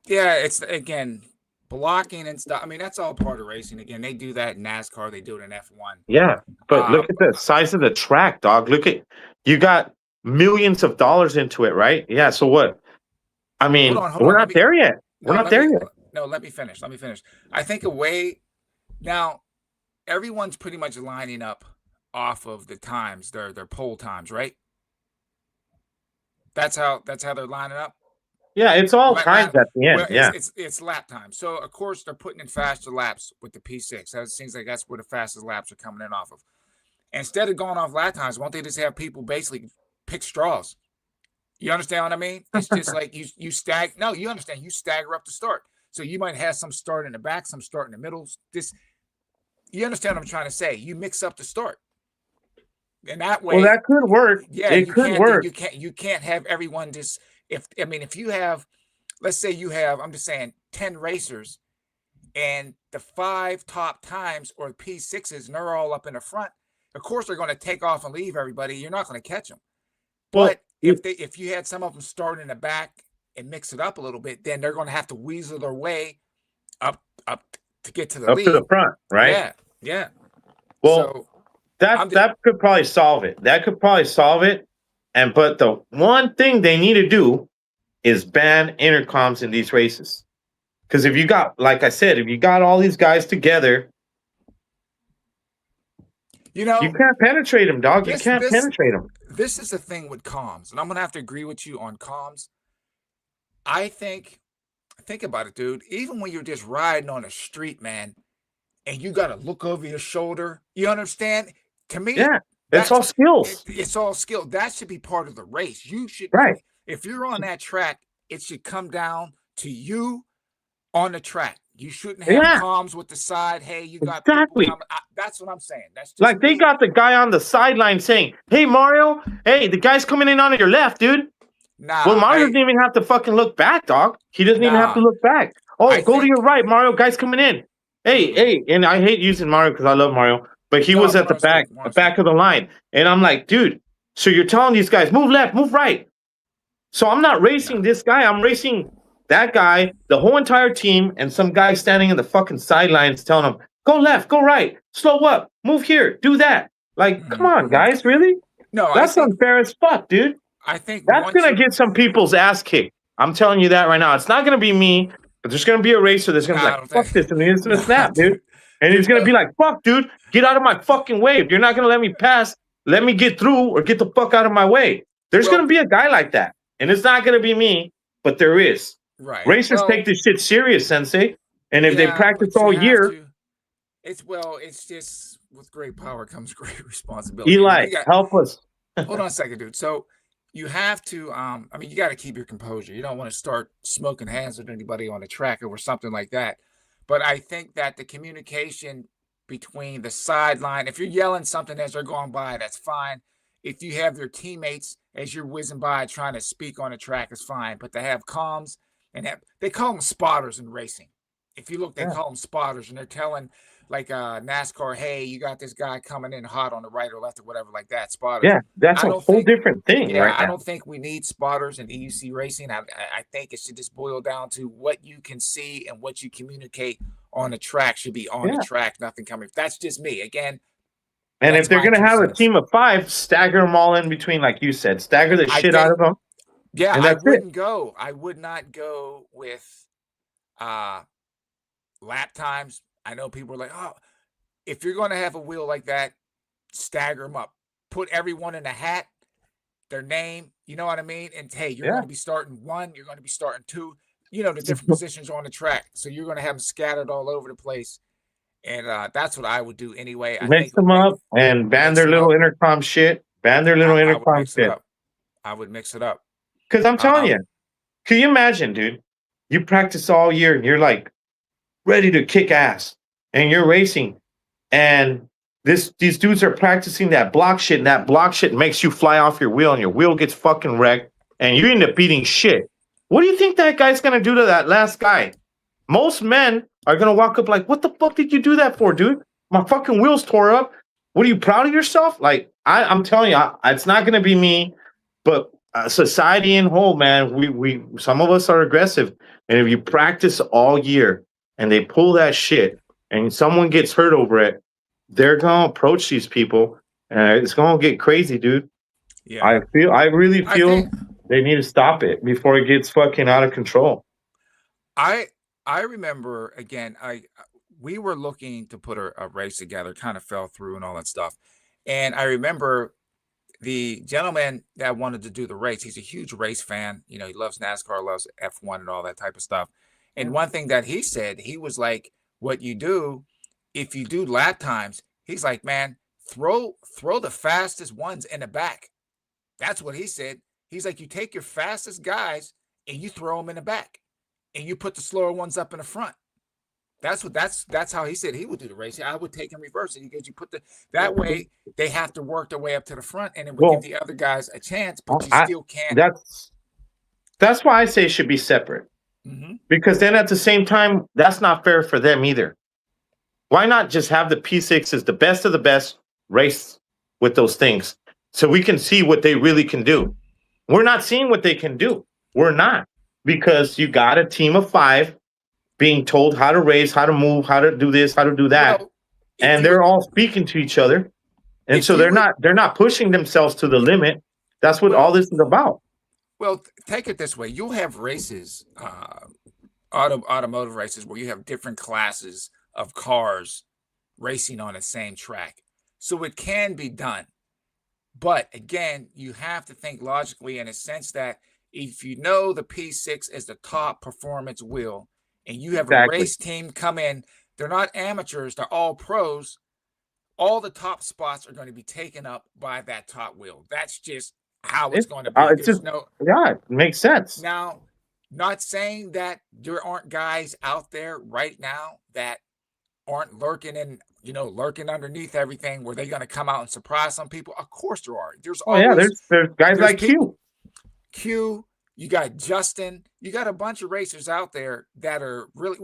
Yeah, it's, again, blocking and stuff. I mean, that's all part of racing. Again, they do that in NASCAR. They do it in F1. Yeah, but look at the size of the track, dog. You got millions of dollars into it, right? Yeah, so what? I mean, we're not there yet. We're not there yet. No, let me finish. I think now everyone's pretty much lining up off of the times, their pole times, right? That's how they're lining up. Yeah, it's all times at the end. Well, Yeah. it's lap time. So of course they're putting in faster laps with the P6. That seems like that's where the fastest laps are coming in off of. Instead of going off lap times, won't they just have people basically pick straws? You understand what I mean? It's just like you No, you understand. You stagger up the start. So you might have some start in the back, some start in the middle. You understand what I'm trying to say? You mix up the start. And that way, well, that could work. Yeah, it could work. You can't have everyone just if you have, let's say you have, I'm just saying 10 racers and the 5 top times or P6s and they're all up in the front. Of course they're going to take off and leave everybody. You're not going to catch them. But well, if you had some of them start in the back and mix it up a little bit, then they're going to have to weasel their way up to get to the lead. To the front, right? Yeah. Well, so, that could probably solve it. But the one thing they need to do is ban intercoms in these races. Because if you got, like I said, if you got all these guys together, you can't penetrate them, dog. You can't penetrate them. This is the thing with comms, and I'm gonna have to agree with you on comms. I think about it, dude. Even when you're just riding on the street, man, and you gotta look over your shoulder, you understand? To me, yeah, it's all skills. It's all skill. That should be part of the race. You should, right? If you're on that track, it should come down to you on the track. You shouldn't have comms with the side. Hey, you got exactly. That's what I'm saying. That's just like they got the guy on the sideline saying, "Hey, Mario, hey, the guy's coming in on your left, dude." Nah, well, Mario doesn't even have to fucking look back, dog. He doesn't even have to look back. Oh, go to your right, Mario. Guy's coming in. Hey, and I hate using Mario because I love Mario, but he was at the back of the line, and I'm like, dude. So you're telling these guys move left, move right. So I'm not racing this guy. I'm racing that guy, the whole entire team, and some guy standing in the fucking sidelines telling him, go left, go right, slow up, move here, do that. Like, come on, guys, really? No, that's unfair as fuck, dude. I think that's gonna get some people's ass kicked. I'm telling you that right now. It's not gonna be me, but there's gonna be a racer that's gonna be like, fuck this, and he's gonna snap, dude. And he's gonna be like, fuck, dude, get out of my fucking way. If you're not gonna let me pass, let me get through or get the fuck out of my way. There's gonna be a guy like that. And it's not gonna be me, but there is. Right. Racers take this shit serious, Sensei. And if they practice all year, it's just with great power comes great responsibility. Eli, help us. Hold on a second, dude. So you have to, you got to keep your composure. You don't want to start smoking hands with anybody on the track or something like that. But I think that the communication between the sideline, if you're yelling something as they're going by, that's fine. If you have your teammates as you're whizzing by trying to speak on the track, is fine. But to have comms and they call them spotters in racing. If you look, they call them spotters, and they're telling like NASCAR, hey, you got this guy coming in hot on the right or left or whatever like that. Spotters. Yeah, that's a whole different thing. Yeah, right I don't think we need spotters in EUC racing. I think it should just boil down to what you can see and what you communicate on the track should be on the track. Nothing coming. That's just me again. And if they're going to have a team of 5, stagger them all in between, like you said, stagger the shit out of them. Yeah, I would not go with lap times. I know people are like, oh, if you're going to have a wheel like that, stagger them up. Put everyone in a hat, their name, you know what I mean? And hey, you're going to be starting 1, you're going to be starting 2, the different positions on the track. So you're going to have them scattered all over the place. And that's what I would do anyway. Mix them up and ban their little intercom shit. Ban their little intercom shit. I would mix it up. Because I'm telling you, can you imagine, dude? You practice all year and you're like ready to kick ass and you're racing. And these dudes are practicing that block shit, and that block shit makes you fly off your wheel and your wheel gets fucking wrecked and you end up beating shit. What do you think that guy's going to do to that last guy? Most men are going to walk up like, what the fuck did you do that for, dude? My fucking wheels tore up. What, are you proud of yourself? Like, I'm telling you, it's not going to be me, but society in whole, man, we some of us are aggressive. And if you practice all year and they pull that shit and someone gets hurt over it, they're going to approach these people and it's going to get crazy, dude. Yeah. I really feel they need to stop it before it gets fucking out of control. I remember, again, we were looking to put a race together, kind of fell through and all that stuff. And I remember the gentleman that wanted to do the race. He's a huge race fan. You know, he loves NASCAR, loves F1 and all that type of stuff. And one thing that he said, he was like, what you do, if you do lap times, he's like, man, throw the fastest ones in the back. That's what he said. He's like, you take your fastest guys and you throw them in the back and you put the slower ones up in the front. That's how he said he would do the race. I would take in reverse. And you put that way they have to work their way up to the front, and it would give the other guys a chance, but you still can't. That's why I say it should be separate. Because then at the same time, that's not fair for them either. Why not just have the P6s, the best of the best, race with those things so we can see what they really can do? We're not seeing what they can do. We're not, because you got a team of 5 being told how to race, how to move, how to do this, how to do that, and they're all speaking to each other, and so they're not pushing themselves to the limit. That's what all this is about. Well, take it this way: you'll have races, automotive races, where you have different classes of cars racing on the same track, so it can be done. But again, you have to think logically in a sense that if you know the P6 is the top performance wheel, and you have a race team come in, they're not amateurs, they're all pros, all the top spots are going to be taken up by that top wheel. That's just how it's going to be. It makes sense. Now, not saying that there aren't guys out there right now that aren't lurking underneath everything, where they're going to come out and surprise some people. Of course there are. There's guys like Q. You got Justin. You got a bunch of racers out there that are really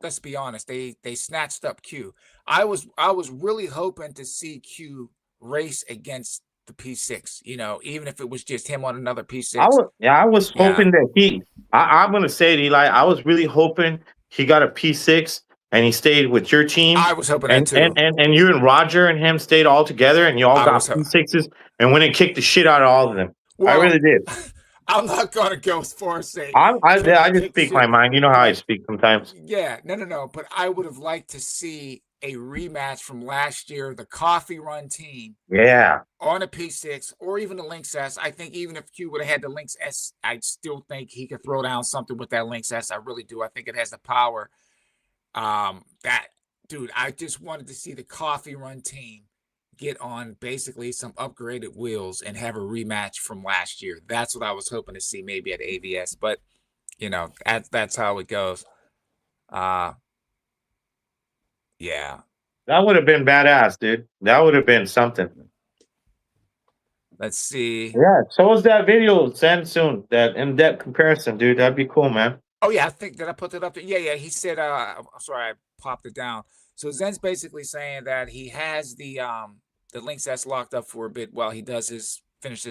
let's be honest, they snatched up Q. I was really hoping to see Q race against the P6, even if it was just him on another P6. I was hoping that I'm going to say it, Eli, I was really hoping he got a P6 and he stayed with your team. I was hoping that too. And you and Roger and him stayed all together and you all got P6s and went and kicked the shit out of all of them. Well, I really did. I'm not going to go as far as saying. I just speak my mind. You know how I speak sometimes. Yeah, no. But I would have liked to see a rematch from last year, the Coffee Run team. Yeah. On a P6 or even the Lynx S. I think even if Q would have had the Lynx S, I still think he could throw down something with that Lynx S. I really do. I think it has the power. Dude, I just wanted to see the Coffee Run team get on basically some upgraded wheels and have a rematch from last year. That's what I was hoping to see, maybe at AVS, but that's how it goes. Yeah, that would have been badass, dude. That would have been something. Let's see. Yeah, so was that video. Send soon, that in-depth comparison, dude. That'd be cool, man. Oh yeah, I think that I put that up there. Yeah. He said, I'm sorry, I popped it down. So Zen's basically saying that he has the Lynx S locked up for a bit while he finishes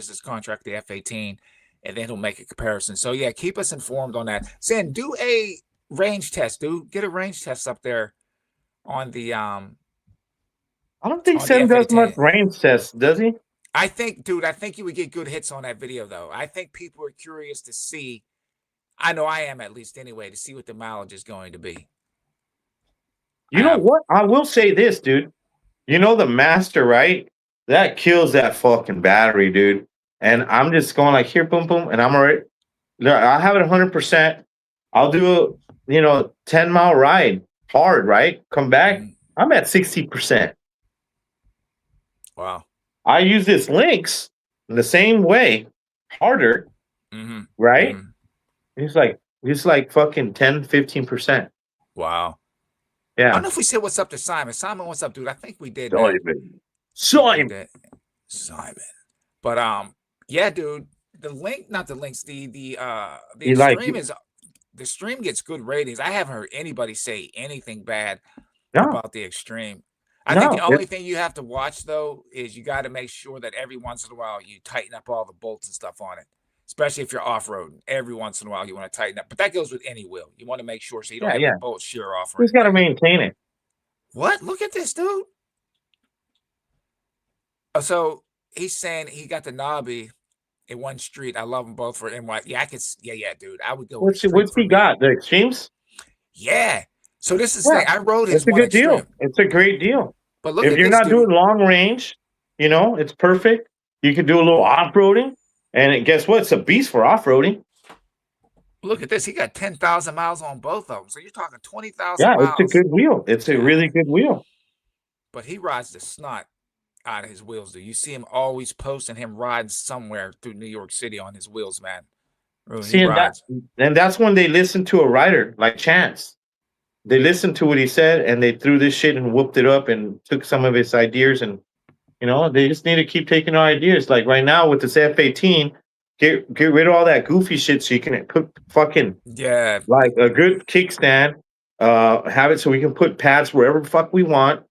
his contract, the F18, and then he'll make a comparison. So yeah, keep us informed on that. Zen, do a range test, dude. Get a range test up there on the I don't think Zen does much range tests, does he? I think you would get good hits on that video though. I think people are curious to see. I know I am, at least anyway, to see what the mileage is going to be. You know what? I will say this, dude. You know the Master, right? That kills that fucking battery, dude. And I'm just going like, here, boom, boom, and I'm already. I have it 100%. I'll do a 10-mile ride hard, right? Come back. I'm at 60%. Wow. I use this Lynx in the same way, harder, right? It's like fucking 10, 15%. Wow. Yeah. I don't know if we said what's up to Simon. Simon, what's up, dude? I think we did. Simon. But yeah, dude. The stream gets good ratings. I haven't heard anybody say anything bad about the Extreme. I think the only thing you have to watch though is you got to make sure that every once in a while you tighten up all the bolts and stuff on it. Especially if you're off-roading. Every once in a while, you want to tighten up. But that goes with any wheel. You want to make sure so you don't have the bolts shear off. You just got to maintain it. What? Look at this, dude. So he's saying he got the Nobby in one street. I love them both for NY. Yeah, dude. I would go. What's he got? The Extremes? Yeah. So this is the thing. I rode his. It's a good deal. It's a great deal. But look If at you're this not doing dude. long range, it's perfect. You can do a little off-roading, and guess what? It's a beast for off-roading. Look at this. He got 10,000 miles on both of them. So you're talking 20,000 Yeah, it's a miles. good wheel. It's a really good wheel. But he rides the snot out of his wheels, dude. You see him always posting him riding somewhere through New York City on his wheels, man. He See, rides. and that's when they listen to a writer like Chance. They listened to what he said, and they threw this shit and whooped it up and took some of his ideas. And they just need to keep taking our ideas. Like right now with this F-18, get rid of all that goofy shit so you can put fucking like a good kickstand. Have it so we can put pads wherever the fuck we want.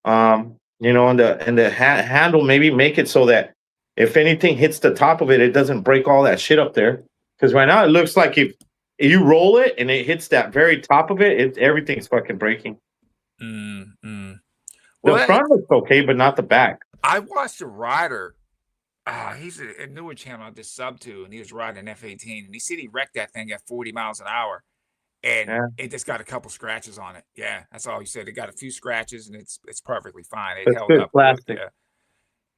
And the handle, maybe make it so that if anything hits the top of it, it doesn't break all that shit up there. Because right now it looks like if you roll it and it hits that very top of it, everything's fucking breaking. Well, the front looks okay, but not the back. I watched a rider. He's a newer channel I just subbed to, and he was riding an F-18, and he said he wrecked that thing at 40 miles an hour, and it just got a couple scratches on it. Yeah, that's all he said. It got a few scratches, and it's perfectly fine. It held up. Plastic.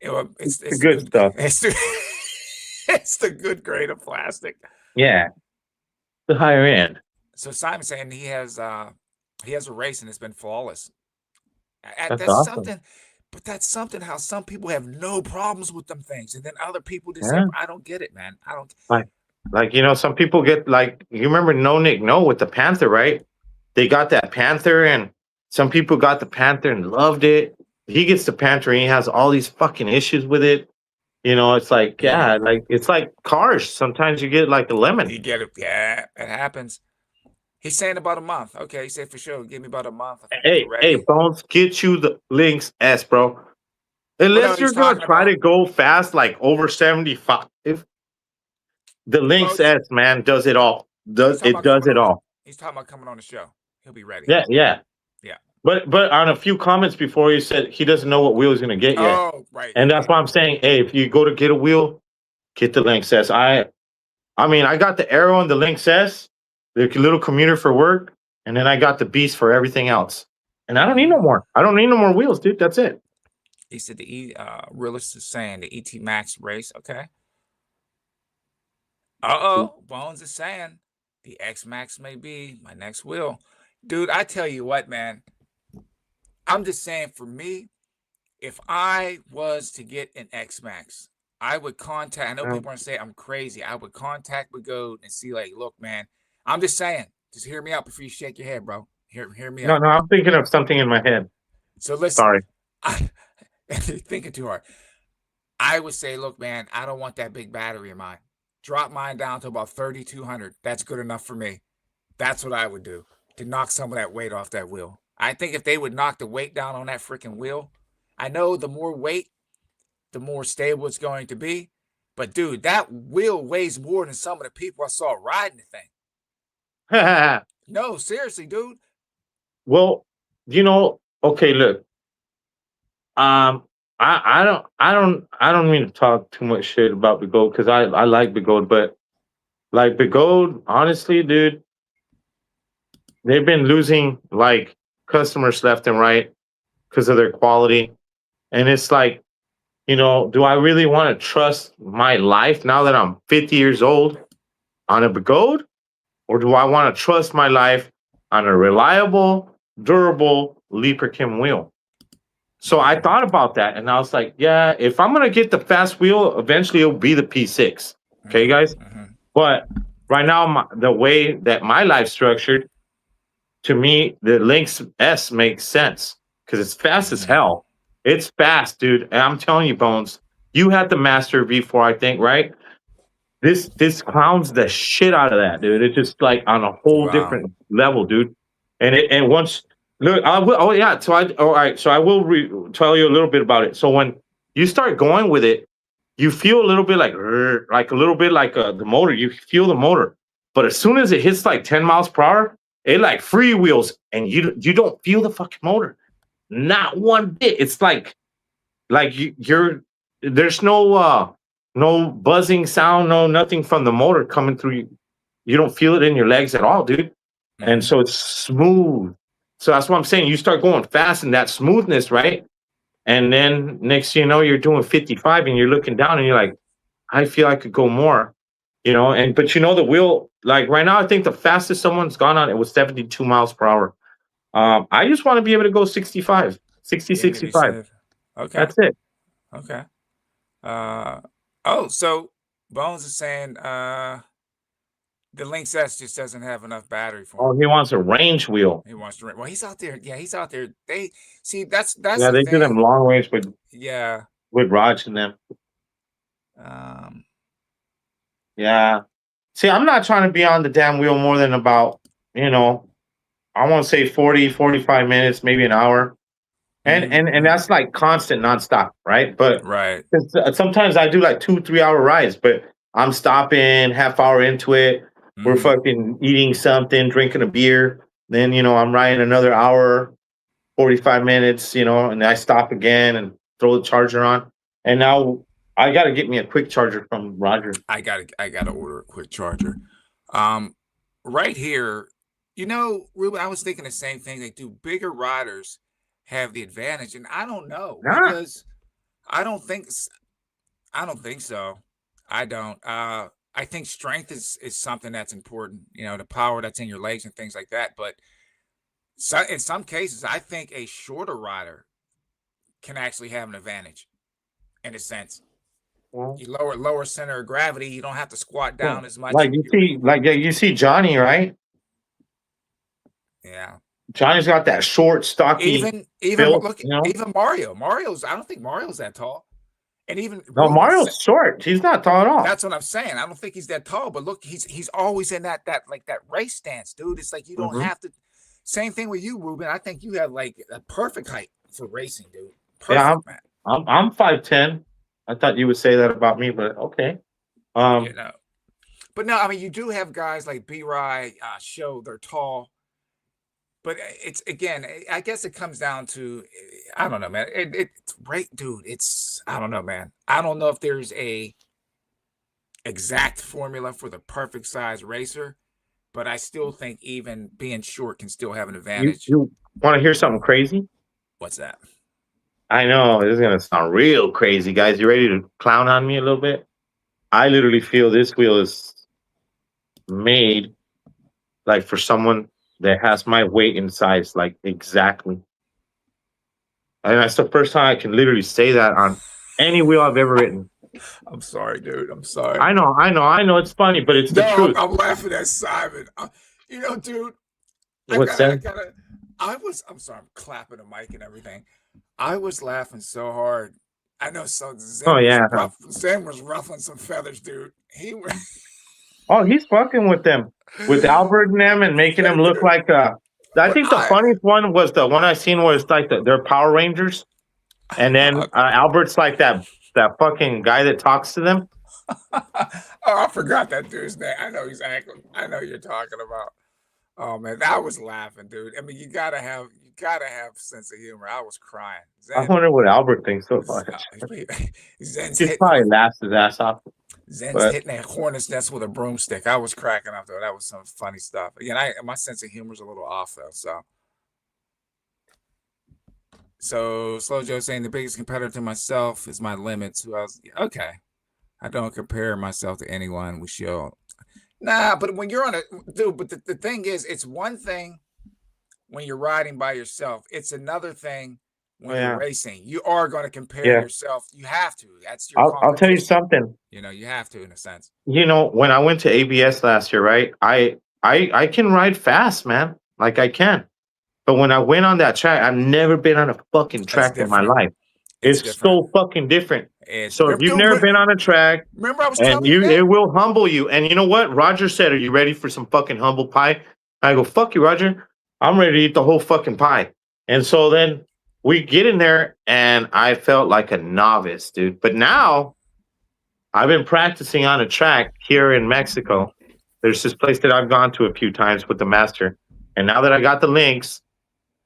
It's the good stuff. It's the good grade of plastic. Yeah, the higher end. So Simon's saying he has a race and it's been flawless. That's awesome. something. But that's something how some people have no problems with them things. And then other people just say, I don't get it, man. I don't like some people get like, you remember No Nick No with the Panther, right? They got that Panther and some people got the Panther and loved it. He gets the Panther and he has all these fucking issues with it. It's like, like it's like cars. Sometimes you get like a lemon. You get it. Yeah, it happens. He's saying about a month. Okay, he said for sure. Give me about a month. Hey, Bones, get you the Lynx S, bro. Unless you're gonna try to go fast, like over 75. The Lynx S, man, does it all. Does it all. He's talking about coming on the show. He'll be ready. Yeah. But on a few comments before, you said he doesn't know what wheel he's gonna get yet. Oh, right. And that's why I'm saying, hey, if you go to get a wheel, get the Lynx S. I mean, I got the Arrow and the Lynx S, the little commuter for work, and then I got the Beast for everything else. And I don't need no more. I don't need no more wheels, dude. That's it. He said the realist is saying the ET Max race. Okay. Bones is saying the X Max may be my next wheel. Dude, I tell you what, man. I'm just saying, for me, if I was to get an X Max, I would contact. I know people are gonna say I'm crazy. I would contact Begode and see, like, look, man. I'm just saying. Just hear me out before you shake your head, bro. Hear me out. No, I'm thinking of something in my head. So listen. Sorry. Thinking too hard. I would say, look, man, I don't want that big battery in mine. Drop mine down to about 3,200. That's good enough for me. That's what I would do to knock some of that weight off that wheel. I think if they would knock the weight down on that freaking wheel, I know the more weight, the more stable it's going to be. But, dude, that wheel weighs more than some of the people I saw riding the thing. No, seriously, dude. Well, okay, look. I don't mean to talk too much shit about Begode because I like Begode, but like Begode, honestly, dude, they've been losing like customers left and right because of their quality. And it's like, do I really want to trust my life now that I'm 50 years old on a Begode? Or do I want to trust my life on a reliable, durable Leaper Kim wheel? So I thought about that, and I was like, yeah, if I'm going to get the fast wheel, eventually it'll be the P6. Okay, guys? But right now, the way that my life's structured, to me, the Lynx S makes sense because it's fast as hell. It's fast, dude. And I'm telling you, Bones, you had the Master V4, I think, right? This clowns the shit out of that, dude. It's just like on a whole different level, dude. And once look, I will. Oh yeah. So all right. So I will tell you a little bit about it. So when you start going with it, you feel a little bit like a little bit like the motor. You feel the motor, but as soon as it hits like 10 miles per hour, it like freewheels, and you don't feel the fucking motor, not one bit. It's like you're there's no buzzing sound, no nothing from the motor coming through you. You don't feel it in your legs at all, dude. And so it's smooth. So that's what I'm saying. You start going fast and that smoothness, right? And then next thing you know, you're doing 55 and you're looking down and you're like, I feel I could go more, and but the wheel, like right now, I think the fastest someone's gone on it was 72 miles per hour. I just want to be able to go 65, 60, Yeah, to be 65. safe. Okay. That's it. Okay. Oh, so Bones is saying the Lynx S just doesn't have enough battery for Oh, him. he wants a range wheel. He wants to well, he's out there. Yeah, he's out there. They see that's Yeah, the they do them thing. long range with Yeah. Raj and them. Um, Yeah. See, I'm not trying to be on the damn wheel more than about, I want to say 40, 45 minutes, maybe an hour. And that's like constant, nonstop, right? But right. sometimes I do like 2-3 hour rides, but I'm stopping half hour into it. We're fucking eating something, drinking a beer. Then, I'm riding another hour, 45 minutes, and I stop again and throw the charger on. And now I got to get me a quick charger from Roger. I gotta order a quick charger. Right here, Ruben, I was thinking the same thing. They do bigger riders have the advantage, and I don't know because I don't think so. I don't. I think strength is something that's important. The power that's in your legs and things like that. But in some cases, I think a shorter rider can actually have an advantage in a sense. Well, You lower center of gravity. You don't have to squat down as much. like you see Johnny, right? Yeah. Johnny's got that short, stocky. Even build, look, even Mario. I don't think Mario's that tall. And even no, Mario's short. He's not tall at all. That's what I'm saying. I don't think he's that tall, but look, he's always in that race stance, dude. It's like you don't have to. Same thing with you, Ruben. I think you have like a perfect height for racing, dude. Perfect, man. I'm 5'10". I thought you would say that about me, but okay. But no, I mean you do have guys like B-Rye, Show. They're tall. But it's again, I guess it comes down to, I don't know, man. It's right, dude. I don't know, man. I don't know if there's a exact formula for the perfect size racer, but I still think even being short can still have an advantage. You want to hear something crazy? What's that? I know this is gonna sound real crazy, guys. You ready to clown on me a little bit? I literally feel this wheel is made like for someone that has my weight and size, like exactly. And that's the first time I can literally say that on any wheel I've ever ridden. I'm sorry, dude. I'm sorry. I know. It's funny, but it's the truth. I'm laughing at Simon. Dude. What's that? I'm sorry. I'm clapping the mic and everything. I was laughing so hard. I know. So Zen was ruffling some feathers, dude. He's fucking with them, with Albert and them, and making them look like. I think the funniest one was the one I seen was like they're Power Rangers, and then Albert's like that fucking guy that talks to them. I forgot that dude's name. I know exactly. I know you're talking about. Oh man, I was laughing, dude. I mean, you gotta have sense of humor. I was crying. I wonder what Albert thinks so much. He's probably laughs his ass off. Zen's hitting that hornet's nest with a broomstick. I was cracking up though. That was some funny stuff. Again, my sense of humor is a little off though. So Slow Joe saying the biggest competitor to myself is my limits. Okay. I don't compare myself to anyone. We show. Nah, but when you're on but the thing is, it's one thing when you're riding by yourself. It's another thing when you're racing. You are going to compare yourself. You have to. That's your I'll tell you something. You have to, in a sense. When I went to ABS last year, right? I can ride fast, man. Like I can. But when I went on that track, I've never been on a fucking track in my life. It's so fucking different. So if you've never been on a track, remember I was telling you it will humble you. And you know what? Roger said, "Are you ready for some fucking humble pie?" I go, "Fuck you, Roger. I'm ready to eat the whole fucking pie." And so then we get in there, and I felt like a novice, dude. But now I've been practicing on a track here in Mexico. There's this place that I've gone to a few times with the master. And now that I got the links,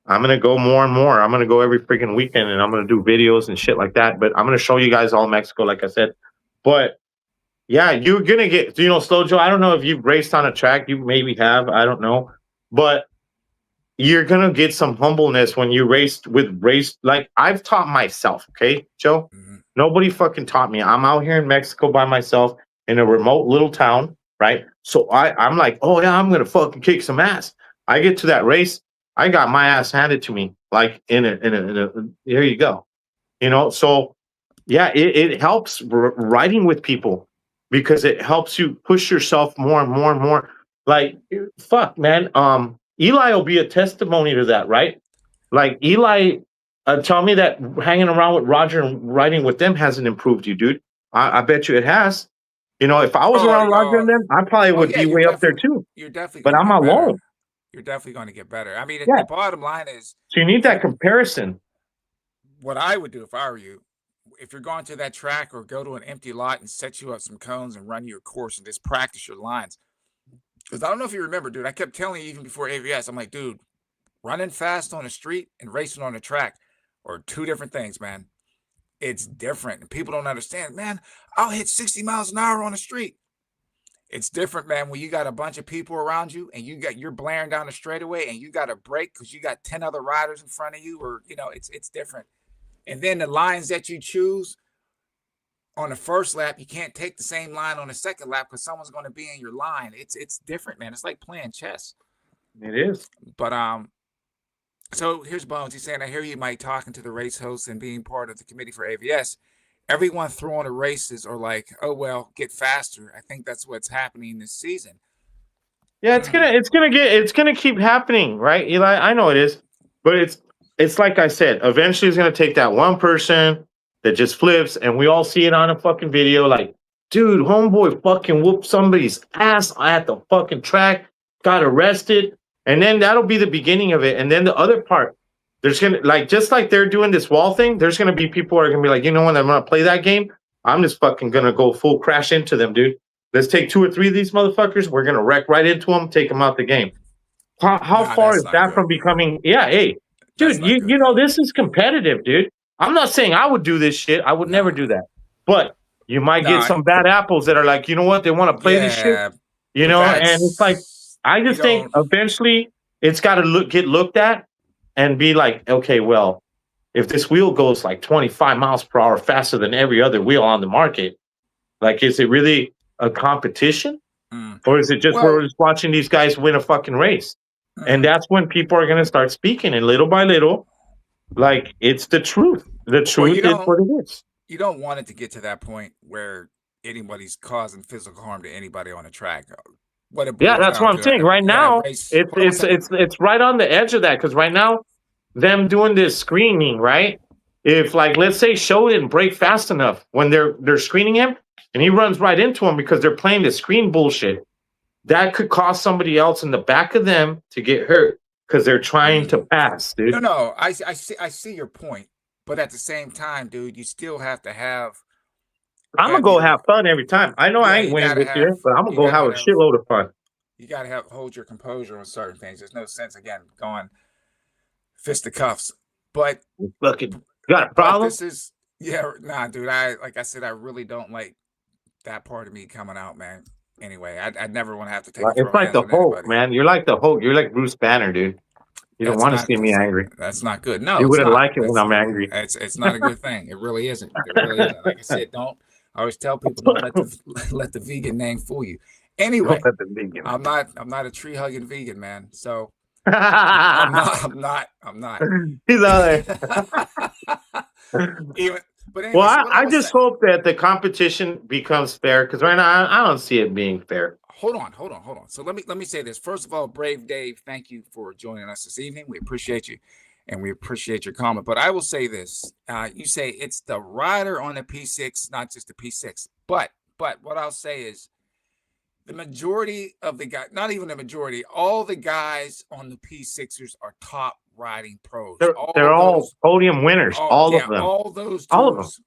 I'm going to go more and more. I'm going to go every freaking weekend, and I'm going to do videos and shit like that. But I'm going to show you guys all Mexico, like I said. But, yeah, you're going to get, Slow Joe, I don't know if you've raced on a track. You maybe have. I don't know. But you're gonna get some humbleness when you race. Like I've taught myself, okay, Joe. Mhm. Nobody fucking taught me. I'm out here in Mexico by myself in a remote little town, right? So I'm like, oh yeah, I'm gonna fucking kick some ass. I get to that race, I got my ass handed to me, like in a here you go, you know. So yeah, it helps riding with people because it helps you push yourself more and more and more. Like, fuck, man. Eli will be a testimony to that, right? Like Eli, tell me that hanging around with Roger and riding with them hasn't improved you, dude. I bet you it has. You know, if I was Oh, around Roger and them, I probably would yeah, be way up there too. you're definitely But going to I'm get better. alone. You're definitely going to get better. I mean, Yeah. the bottom line is, So you need that comparison. what I would do if I were you, if you're going to that track or go to an empty lot and set you up some cones and run your course and just practice your lines. Because I don't know if you remember, dude, I kept telling you even before AVS, I'm like, dude, running fast on the street and racing on the track are two different things, man. It's different. And people don't understand, man. I'll hit 60 miles an hour on the street. It's different, man, when you got a bunch of people around you and you're blaring down the straightaway and you got to brake because you got 10 other riders in front of you, or it's different. And then the lines that you choose on the first lap, you can't take the same line on the second lap because someone's going to be in your line. It's different, man. It's like playing chess. It is. But so here's Bones. He's saying, I hear you, Mike, talking to the race hosts and being part of the committee for AVS. Everyone throwing the races are like, oh well, get faster. I think that's what's happening this season. Yeah, it's gonna keep happening, right, Eli? I know it is, but it's like I said. Eventually, it's gonna take that one person that just flips, and we all see it on a fucking video. Like, dude, homeboy fucking whooped somebody's ass at the fucking track, got arrested, and then that'll be the beginning of it. And then the other part, there's gonna just like they're doing this wall thing. There's gonna be people who are gonna be like, you know what? I'm gonna play that game. I'm just fucking gonna go full crash into them, dude. Let's take 2 or 3 of these motherfuckers. We're gonna wreck right into them, take them out the game. How far is that from becoming? Yeah, hey, dude, you know this is competitive, dude. I'm not saying I would do this shit. I would never do that. But you might get some bad apples that are like, you know what? They want to play this shit, you know. And it's like, I just think eventually it's got to get looked at and be like, okay, well, if this wheel goes like 25 miles per hour faster than every other wheel on the market, like, is it really a competition, or is it just we're just watching these guys win a fucking race? And that's when people are going to start speaking, and little by little, like, it's the truth. The truth is what it is. You don't want it to get to that point where anybody's causing physical harm to anybody on the track. Yeah, that's what I'm saying. Right now, it's right on the edge of that, because right now, them doing this screening, right? If, like, let's say Show didn't brake fast enough when they're screening him, and he runs right into him because they're playing the screen bullshit, that could cause somebody else in the back of them to get hurt because they're trying to pass, dude. No, I see your point, but at the same time, dude, you still have to have. I'm gonna go have fun every time. I know I ain't winning this year, but I'm gonna go have a shitload of fun. You gotta hold your composure on certain things. There's no sense again going fisticuffs. But fucking got a problem. This is nah, dude. Like I said, I really don't like that part of me coming out, man. Anyway, I'd never want to have to take. It's like the Hulk, man. You're like the Hulk. You're like Bruce Banner, dude. You don't want to see me angry. That's not good. No, you wouldn't like it when I'm angry. It's not a good thing. It really isn't. It really isn't. Like I said, I always tell people, don't let the vegan name fool you. Anyway, I'm not a tree hugging vegan, man. So I'm not. He's out there. But anyways, I just hope that the competition becomes fair, because right now I don't see it being fair. Hold on. So let me say this. First of all, Brave Dave, thank you for joining us this evening. We appreciate you, and we appreciate your comment. But I will say this: you say it's the rider on the P6, not just the P6. But what I'll say is, the majority of the guys, not even the majority, all the guys on the P6ers are top riding pros. They're all podium winners. All of them. All those dudes,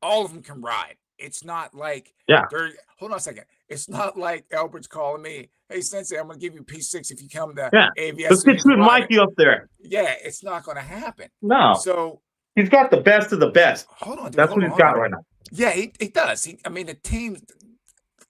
all of them can ride. It's not like hold on a second. It's not like Albert's calling me, hey Sensei, I'm gonna give you P6 if you come to AVS. Let's get you and Mikey up there. Yeah, it's not gonna happen. No. So he's got the best of the best. Hold on, dude, that's what he's got right now. Yeah, he does. I mean, the team,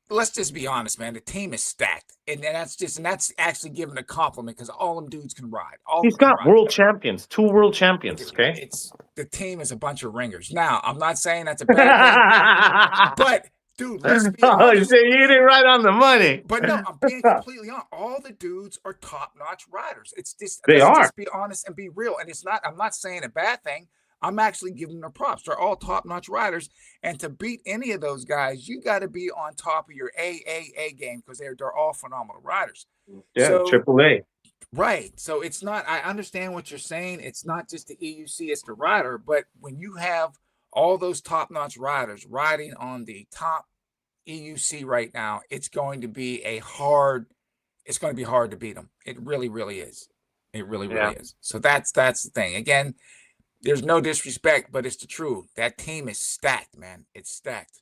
let's just be honest, man. The team is stacked, and that's actually giving a compliment because all them dudes can ride. All He's of them can got ride. world champions, 2 world champions. Okay. It's the team is a bunch of ringers. Now, I'm not saying that's a bad thing, but dude, let's be honest. You hit it right on the money. But no, I'm being completely honest. All the dudes are top-notch riders. It's just They are. just be honest and be real. And it's not. I'm not saying a bad thing. I'm actually giving them props. They're all top-notch riders, and to beat any of those guys, you got to be on top of your AAA game because they're all phenomenal riders. Yeah, So, AAA. right. So it's not. I understand what you're saying. It's not just the EUC; it's the rider. But when you have all those top-notch riders riding on the top EUC right now, it's going to be hard to beat them. It really, really is. It really, really is. So that's the thing. Again, there's no disrespect, but it's the truth. That team is stacked, man. It's stacked.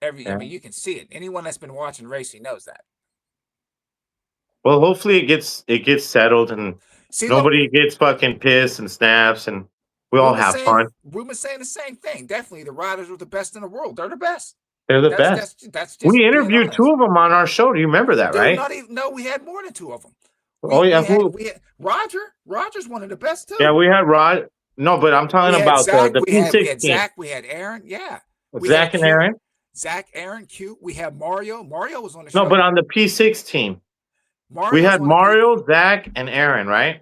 I mean, you can see it. Anyone that's been watching racing knows that. Well, hopefully it gets settled and nobody gets fucking pissed and snaps and we all have fun. We've been saying the same thing. Definitely, the riders are the best in the world. They're the best. They're the best. That's just we interviewed 2 of them on our show. Do you remember that, right? No, we had more than 2 of them. We had Roger. Roger's one of the best too. Yeah, we had Rod. No, but I'm talking about Zach, the P16. We had Zach. We had Aaron. Yeah. Zach and Aaron. Zach, Aaron, Q. We had Mario. Mario was on the show. No, but on the P6 team, we had Mario, Zach, and Aaron, right?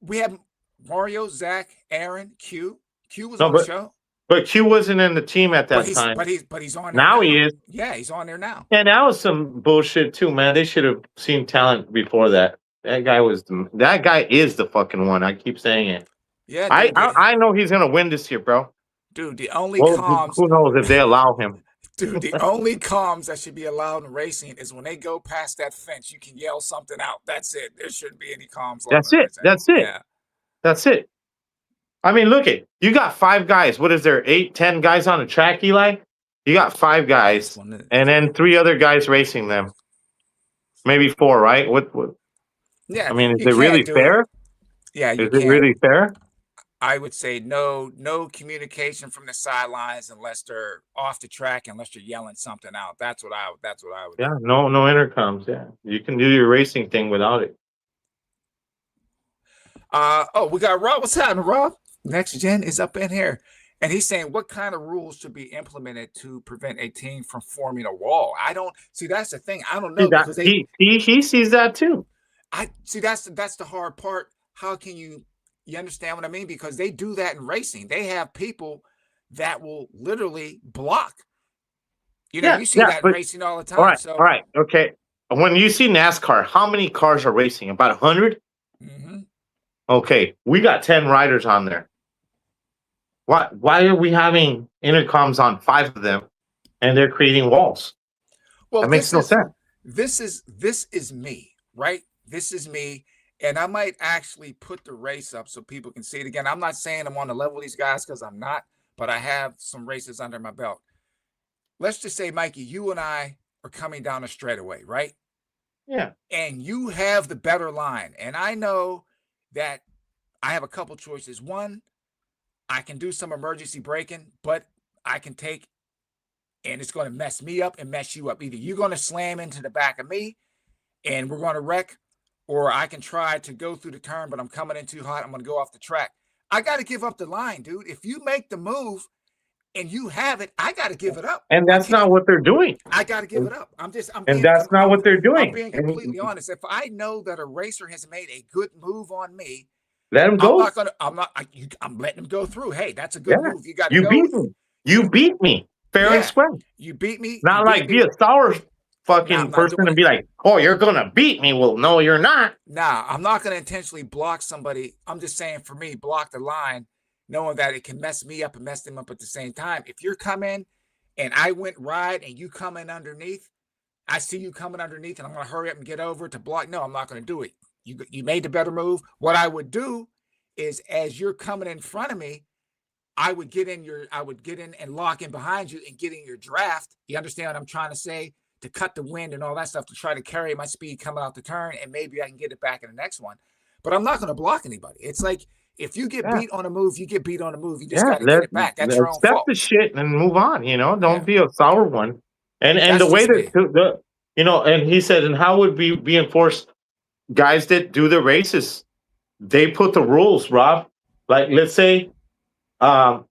We had Mario, Zach, Aaron, Q. Q was on the show. But Q wasn't in the team at that time. But he's on there now. He is. Yeah, he's on there now. And that was some bullshit too, man. They should have seen talent before that. That guy is the fucking one. I keep saying it. Yeah, I know he's gonna win this year, bro. Dude, the only comms. Who knows if they allow him? Dude, the only comms that should be allowed in racing is when they go past that fence, you can yell something out. That's it. There shouldn't be any comms. That's it. That's it. Yeah. That's it. I mean, look at you got 5 guys. What is there? 8, 10 guys on the track, Eli? You got 5 guys, and then 3 other guys racing them. Maybe 4, right? What? Yeah. I mean, is it really fair? Yeah. Is it really fair? I would say no communication from the sidelines unless they're off the track, unless you're yelling something out. That's what I would. Yeah, no intercoms. Yeah, you can do your racing thing without it. We got Rob. What's happening, Rob? Next Gen is up in here, and he's saying what kind of rules should be implemented to prevent a team from forming a wall. I don't see. That's the thing. I don't know. He sees that too. I see. That's the hard part. How can you understand what I mean? Because they do that in racing. They have people that will literally block. You know, you see that in racing all the time. All right, okay. When you see NASCAR, how many cars are racing? About 100? Mm-hmm. Okay, we got 10 riders on there. Why are we having intercoms on 5 of them, and they're creating walls? Well, that makes no sense. This is me, right? This is me. And I might actually put the race up so people can see it again. I'm not saying I'm on the level of these guys because I'm not, but I have some races under my belt. Let's just say, Mikey, you and I are coming down a straightaway, right? Yeah. And you have the better line. And I know that I have a couple choices. One, I can do some emergency braking, but I can take, and it's going to mess me up and mess you up. Either you're going to slam into the back of me and we're going to wreck, or I can try to go through the turn, but I'm coming in too hot. I'm going to go off the track. I got to give up the line, dude. If you make the move and you have it, I got to give it up. And that's not what they're doing. I got to give it up. That's not what they're doing. I'm being completely honest. If I know that a racer has made a good move on me, let him go. I'm letting him go through. Hey, that's a good move. You got to go. Beat me. You beat me. Fair and square. You beat me. Not like be a sour fucking person and be like, oh, you're gonna beat me. Well, no, you're not. Nah, I'm not gonna intentionally block somebody. I'm just saying, for me, block the line, knowing that it can mess me up and mess them up at the same time. If you're coming and I went right and you come in underneath, I see you coming underneath and I'm gonna hurry up and get over to block. No, I'm not gonna do it. You made the better move. What I would do is, as you're coming in front of me, I would get in and lock in behind you and get in your draft. You understand what I'm trying to say? To cut the wind and all that stuff, to try to carry my speed coming out the turn, and maybe I can get it back in the next one. But I'm not going to block anybody. It's like, if you get beat on a move, you get beat on a move. You just got to get it back. That's your own fault. Accept the shit and move on. Don't be a sour one. And That's the way just that me. and he said, and how would we be enforced? Guys that do the races, they put the rules, Rob. Like, let's say, um,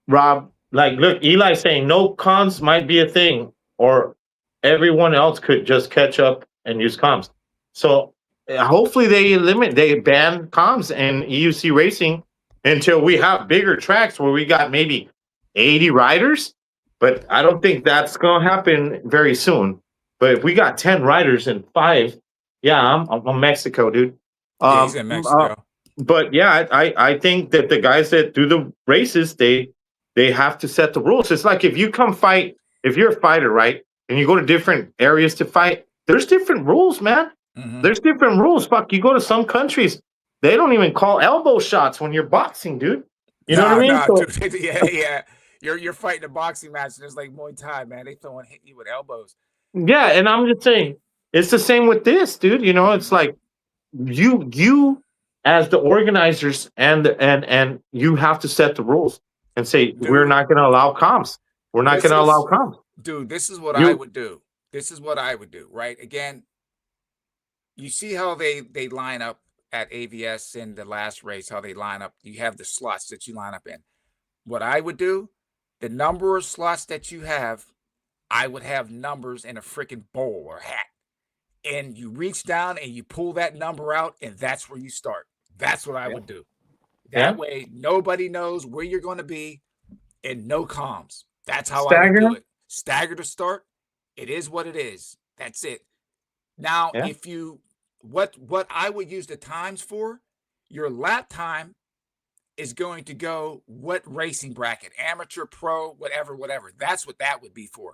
Rob, like, look, Eli saying no cons might be a thing, or everyone else could just catch up and use comms. So hopefully they ban comms and EUC racing until we have bigger tracks where we got maybe 80 riders. But I don't think that's gonna happen very soon. But if we got 10 riders and 5, yeah, I'm Mexico, dude. Yeah, he's Um, in uh, Mexico. but yeah, I think that the guys that do the races, they have to set the rules. It's like if you come fight, if you're a fighter, right, and you go to different areas to fight, there's different rules, man. Hmm. There's different rules. Fuck, you go to some countries, they don't even call elbow shots when you're boxing, dude. You know what I No, mean? no, So dude. Yeah, yeah. You're fighting a boxing match, and it's like Muay Thai, man. They throwing hit you with elbows. yeah, But and I'm just saying, it's the same with this, dude. You know, it's like you as the organizers and you have to set the rules and say we're dude, not going to allow comms. We're not this going to allow is comms. dude, this is what I You would do. This is what I would do, right? Again, you see how they line up at AVS in the last race, how they line up. You have the slots that you line up in. What I would do, the number of slots that you have, I would have numbers in a freaking bowl or hat. And you reach down and you pull that number out, and that's where you start. That's what I yeah, would do. yeah. That way, nobody knows where you're going to be and no comms. That's how I would Stagger do 'em. it. Stagger to start. It is what it is. That's it. Now, Yeah, if you what I would use the times for, your lap time is going to go what racing bracket, amateur, pro, whatever, whatever. That's what that would be for.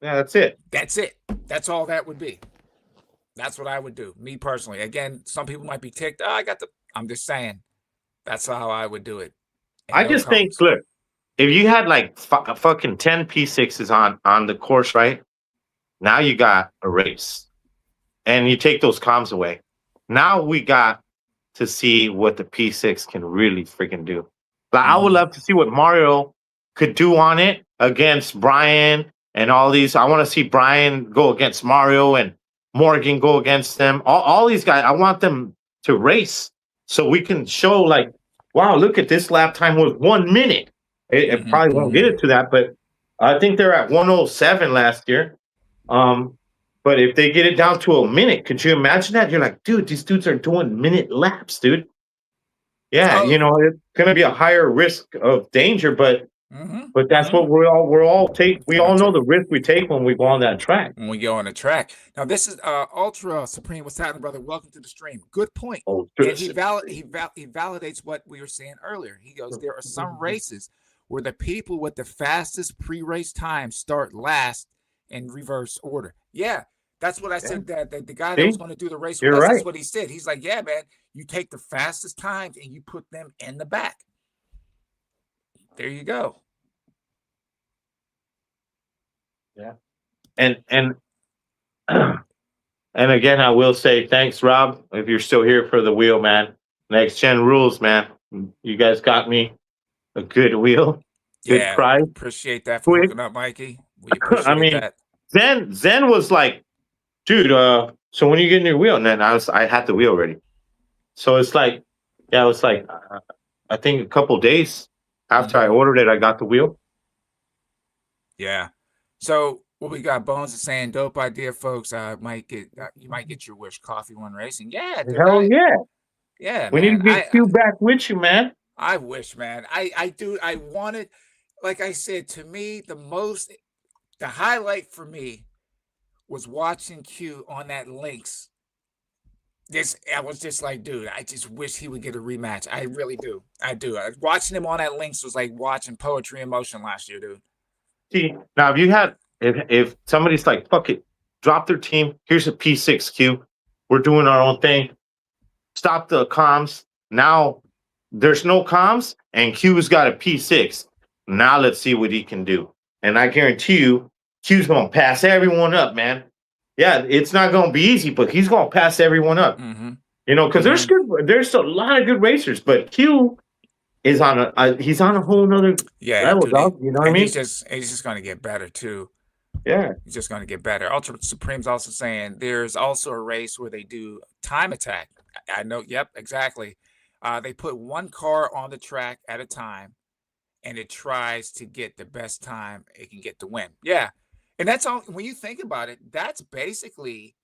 yeah. That's it. That's it. That's all that would be. That's what I would do. Me personally. Again, some people might be ticked. Oh, I'm just saying. That's how I would do it. And I no just think, comms. look, if you had like fucking 10 P6s on the course, right? Now you got a race, and you take those comms away. Now we got to see what the P6 can really freaking do. Like, I would Mhm. love to see what Mario could do on it against Brian and all these. I want to see Brian go against Mario and Morgan go against them. All these guys, I want them to race so we can show, like, wow, look at this lap time was 1 minute. It Mhm. probably won't get Mhm. it to that, but I think they're at 107 last year. Um, but if they get it down to a minute, could you imagine that? You're like, dude, these dudes are doing minute laps, dude. Yeah, Oh. it's gonna be a higher risk of danger, but Mhm. that's Mhm. what we all That's know it. the risk we take when we go on that track. When we go on the track. Now, this is Ultra Supreme. What's happening, brother? Welcome to the stream. Good point. Oh, And dude. he validates what we were saying earlier. He goes, there are some races where the people with the fastest pre-race time start last in reverse order. Yeah, that's what I Yeah, said. That the guy that see, was going to do the race with you're us, that's right. what he said. He's like, yeah, man, you take the fastest times and you put them in the back. There you go. Yeah. And and again, I will say thanks, Rob, if you're still here for the wheel, man. Next gen rules, man. You guys got me a good wheel, good Yeah, price, appreciate that for quick. hooking up, Mikey. We I appreciate mean, that. Zen was like, dude, so when you get your wheel? And then I had the wheel ready. So it's like, yeah, it was like, I think a couple days after I Mhm. ordered it, I got the wheel. Yeah. So what we got? Bones is saying, dope idea, folks. You might get your wish. Coffee One Racing. Yeah, dude. Hell yeah. Yeah, We need to man. get Q back with you, man. I wish, man. I do. I wanted, like I said, to me, the highlight for me was watching Q on that Lynx. I was just like, dude, I just wish he would get a rematch. I really do. I do. Watching him on that Lynx was like watching Poetry in Motion last year, dude. See, now if you had, if somebody's like, fuck it, drop their team, here's a P6Q, we're doing our own thing, stop the comms. Now there's no comms, and Q's got a P6. Now let's see what he can do. And I guarantee you, Q's gonna pass everyone up, man. Yeah, it's not gonna be easy, but he's gonna pass everyone up. Mm-hmm. Because there's a lot of good racers, but Q is on he's on a whole nother Yeah, level, dude. dog. You know what I And mean? he's just going to get better too. Yeah. It's just going to get better. Ultra Supreme's also saying there's also a race where they do time attack. I know. Yep, exactly. They put one car on the track at a time, and it tries to get the best time it can get to win. Yeah, and that's all. When you think about it, that's basically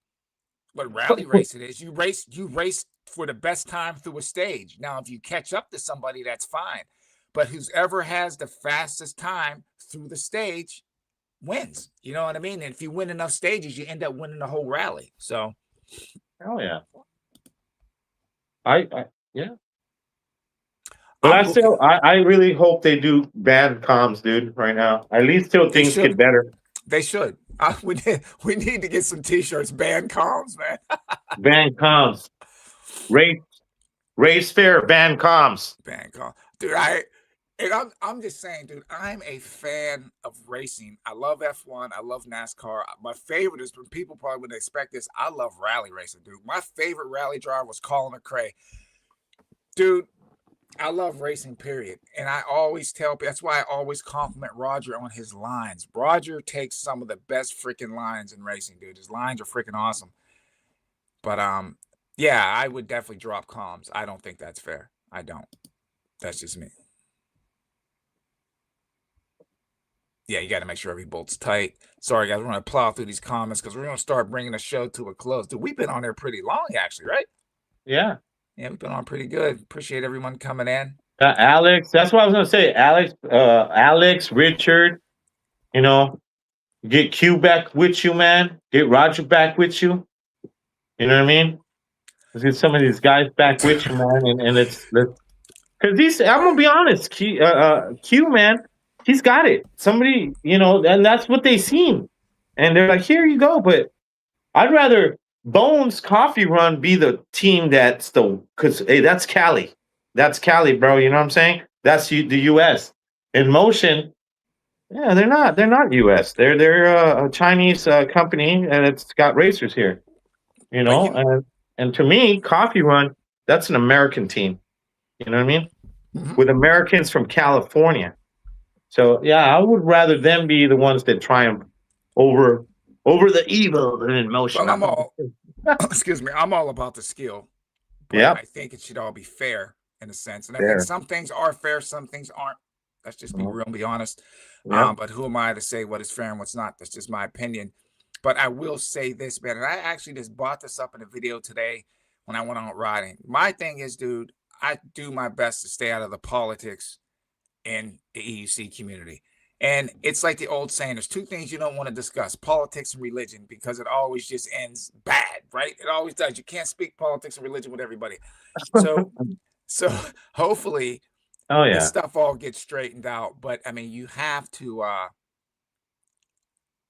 what rally racing is. You race for the best time through a stage. Now, if you catch up to somebody, that's fine. But whoever has the fastest time through the stage wins. You know what I mean? And if you win enough stages, you end up winning the whole rally. So, Hell yeah. Yeah. But I really hope they do ban comms, dude, right now. At least till things get better. They should. We need to get some t-shirts, ban comms, man. Ban comms. Race fair, ban comms. Ban comms. Dude, I'm just saying, dude, I'm a fan of racing. I love F1. I love NASCAR. My favorite is, when people probably wouldn't expect this, I love rally racing, dude. My favorite rally driver was Colin McRae. Dude, I love racing, period. And I always tell people, that's why I always compliment Roger on his lines. Roger takes some of the best freaking lines in racing, dude. His lines are freaking awesome. But yeah, I would definitely drop comms. I don't think that's fair. I don't. That's just me. Yeah, you got to make sure every bolt's tight. Sorry, guys, we're going to plow through these comments because we're going to start bringing the show to a close. Dude, we've been on there pretty long, actually, right? Yeah. Yeah, we've been on pretty good. Appreciate everyone coming in. Alex, that's what I was going to say. Alex, Richard, you know, get Q back with you, man. Get Roger back with you. You know what I mean? Let's get some of these guys back with you, man. And let's because these, I'm gonna be honest, Q, man, he's got it. Somebody, you know, and that's what they seen, and they're like, here you go. But I'd rather Bones Coffee Run be the team because hey, that's Cali, bro. You know what I'm saying? That's the U.S. In Motion. Yeah, they're not U.S. They're a Chinese company, and it's got racers here. You know, and to me, Coffee Run, that's an American team. You know what I mean? Mm-hmm. With Americans from California. So yeah, I would rather them be the ones that triumph over the evil in Motion. Well, excuse me, I'm all about the skill. Yeah, I think it should all be fair in a sense, and I think some things are fair, some things aren't. Let's just be real and be honest. Yep. But who am I to say what is fair and what's not? That's just my opinion. But I will say this, man, and I actually just brought this up in a video today when I went out riding. My thing is, dude, I do my best to stay out of the politics in the EUC community. And it's like the old saying, there's two things you don't want to discuss, politics and religion, because it always just ends bad, right? It always does. You can't speak politics and religion with everybody. So hopefully this stuff all gets straightened out. But I mean, you have to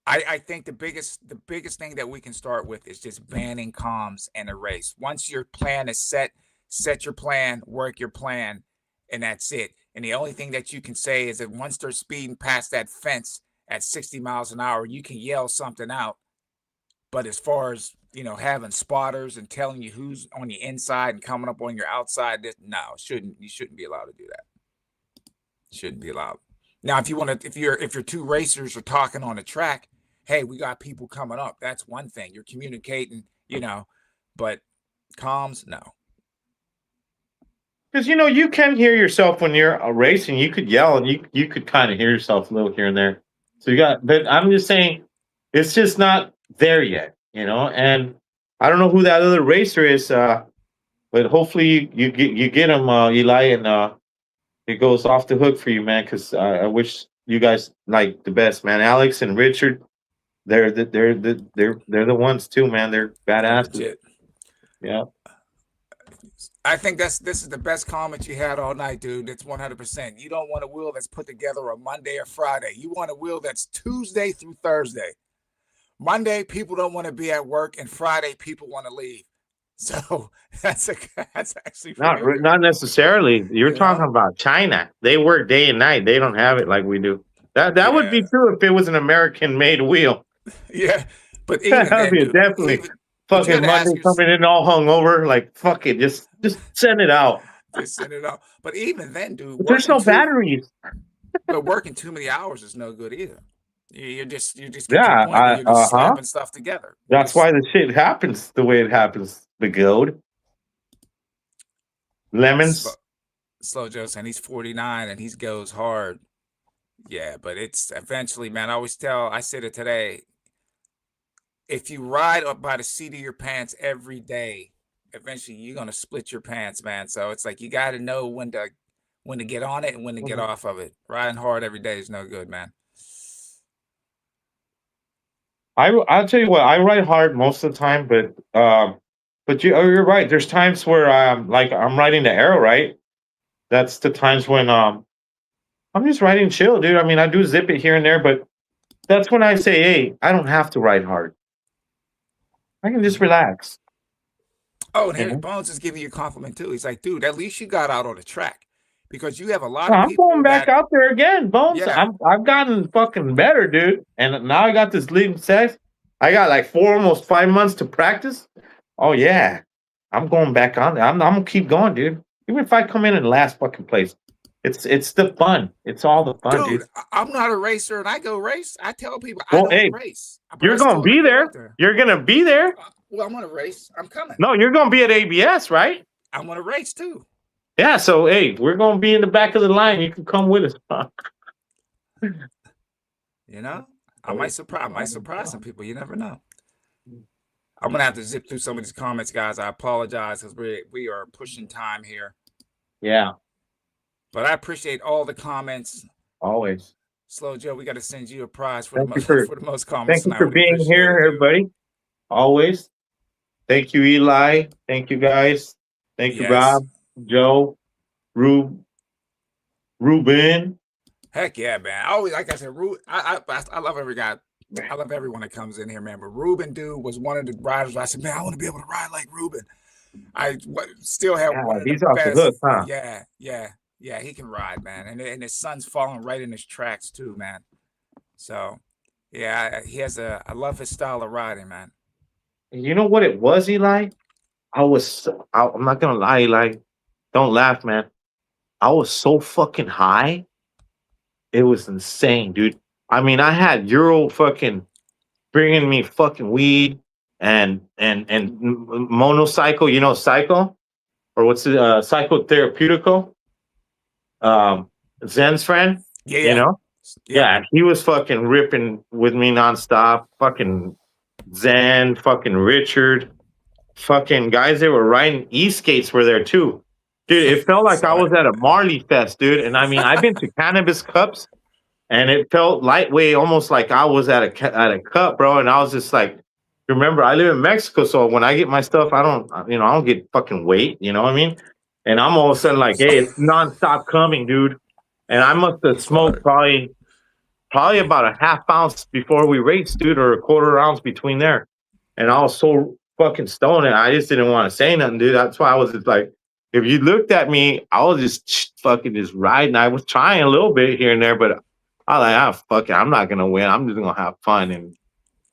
I think the biggest thing that we can start with is just banning comms and a race. Once your plan is set your plan, work your plan, and that's it. And the only thing that you can say is that once they're speeding past that fence at 60 miles an hour, you can yell something out. But as far as, you know, having spotters and telling you who's on the inside and coming up on your outside, no, you shouldn't be allowed to do that. Shouldn't be allowed. Now, if your two racers are talking on the track, hey, we got people coming up. That's one thing. You're communicating, you know, but comms, no. Because, you know, you can hear yourself when you're racing. You could yell and you could kind of hear yourself a little here and there. So but I'm just saying, it's just not there yet, you know. And I don't know who that other racer is, but hopefully you get him, Eli, and it goes off the hook for you, man. Because I wish you guys like the best, man. Alex and Richard, they're the ones too, man. They're badass. Legit. Yeah. I think this is the best comment you had all night, dude. It's 100%. You don't want a wheel that's put together on Monday or Friday. You want a wheel that's Tuesday through Thursday. Monday, people don't want to be at work, and Friday, people want to leave. So that's actually not necessarily. You're talking about China. They work day and night. They don't have it like we do. That would be true if it was an American-made wheel. Yeah, but even that would be definitely. Fucking Monday coming in all hungover, like fuck it, just send it out. Just send it out. But even then, dude, there's no batteries. But working too many hours is no good either. You just get to a Yeah, point where you're just uh-huh. slapping stuff together. That's why the shit happens the way it happens. The gold. Slow, Lemons. Slow Joe saying he's 49 and he goes hard. Yeah, but it's eventually, man. I said it today. If you ride up by the seat of your pants every day, eventually you're gonna split your pants, man. So it's like you got to know when to get on it and when to get off of it. Riding hard every day is no good, man. I'll tell you what, I ride hard most of the time, but you're right. There's times where like I'm riding the arrow, right? That's the times when I'm just riding chill, dude. I mean, I do zip it here and there, but that's when I say, hey, I don't have to ride hard. I can just relax. Oh, and You here know? Bones is giving you a compliment too. He's like, dude, at least you got out on the track because you have a lot No, of I'm going people back that, out there again, Bones. yeah. I've gotten fucking better, dude. And now I got this leading sex. I got like almost 5 months to practice. Oh yeah. I'm going back on there. I'm gonna keep going, dude. Even if I come in last fucking place. It's the fun. It's all the fun, Dude, dude. I'm not a racer and I go race. I tell people I Well, don't hey, race, but you're gonna I be go there. out there. You're gonna be there. Well, I'm gonna race. I'm coming. No, you're gonna be at ABS, right? I want to race too. Yeah, so hey, we're gonna be in the back of the line. You can come with us. You know, I might surprise some people. You never know. I'm gonna have to zip through some of these comments, guys. I apologize because we are pushing time here. Yeah, But I appreciate all the comments. always. Slow Joe, we got to send you a prize for Thank you for the most comments thank you tonight. for We being appreciate here, it, dude. everybody. Always. Thank you, Eli. Thank you, guys. Thank you, Yes. Rob, Joe, Ruben. Heck yeah, man. I always, like I said, I love every guy. I love everyone that comes in here, man. But Ruben, dude, was one of the riders. I said, man, I want to be able to ride like Ruben. Still have Yeah, one of the he's off the best. hook, huh? Yeah. He can ride, man, and his son's falling right in his tracks too, man. So, yeah, he has I love his style of riding, man. You know what it was, Eli? I'm not gonna lie, Eli. Don't laugh, man. I was so fucking high. It was insane, dude. I mean, I had Euro fucking bringing me fucking weed and monocycle, you know, cycle or what's it, psychotherapeutical? Zen's friend, you Yeah, know, yep. yeah, he was fucking ripping with me nonstop. Fucking Zen, fucking Richard, fucking guys that were riding e-skates were there too. Dude, it felt like I Saw was it. at a Marley Fest, dude. And I mean, I've been to cannabis cups, and it felt lightweight, almost like I was at a cup, bro. And I was just like, remember, I live in Mexico, so when I get my stuff, I don't get fucking weight. You know what I mean? And I'm all of a sudden like, hey, it's nonstop coming, dude. And I must have Saw smoked it. probably about a half ounce before we raced, dude, or a quarter ounce between there. And I was so fucking stoned, and I just didn't want to say nothing, dude. That's why I was just like, if you looked at me, I was just fucking just riding. I was trying a little bit here and there, but I was like, fuck it, I'm not gonna win. I'm just gonna have fun. And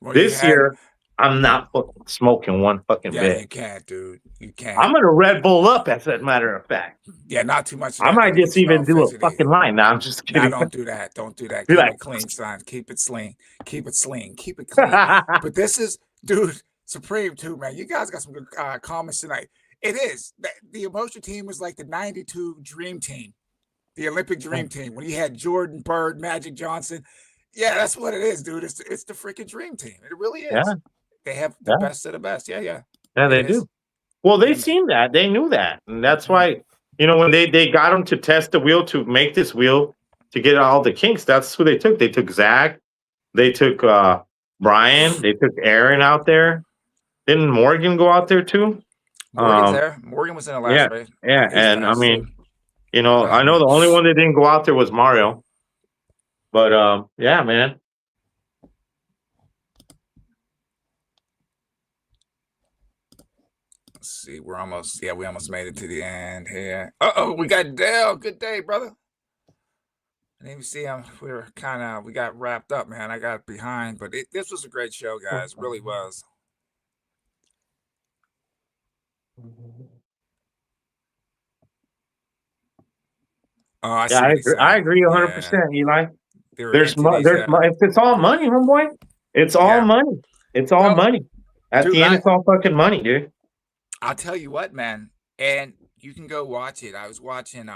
Well, you this had. year, I'm not fucking smoking one fucking Yeah, bit. you can't, dude. You I'm can't. gonna Red Bull up, as a matter of fact. Yeah, not too much of I that. might That'll just get you all even do a fidgety. fucking line. Now I'm just Nah, kidding. don't do that. Don't do that. Be Keep like, it clean, son. Keep it clean. Keep it clean. Keep it clean. But this is, dude, Supreme too, man. You guys got some good comments tonight. It is. The emotion team was like the 92 Dream Team, the Olympic Dream Team, when you had Jordan, Bird, Magic Johnson. Yeah, that's what it is, dude. It's the freaking Dream Team. It really is. yeah, They have the yeah, best of the best. Yeah. yeah, It they is. do. Well, they Yeah, man. seen that. They knew that. And that's Mhm. why, when they got him to test the wheel to make this wheel to get all the kinks, that's who they took. They took Zach. They took Brian. They took Aaron out there. Didn't Morgan go out there too? Morgan's there. Morgan was in the last Yeah, race. yeah. He's And I fast too. mean, I know Man. the only one that didn't go out there was Mario. But yeah, man. Let's see. We almost made it to the end here. Uh-oh, we got Dale. Good day, brother. I didn't even see him. We got wrapped up, man. I got behind, but this was a great show, guys. It really was. Oh, I see Yeah, what he's I saying. agree Yeah. 100%, Eli. There are entities there's that it's all money, homeboy. It's all yeah. money. It's all Well, money. At dude, the end, it's all fucking money, dude. I'll tell you what, man, and you can go watch it. I was watching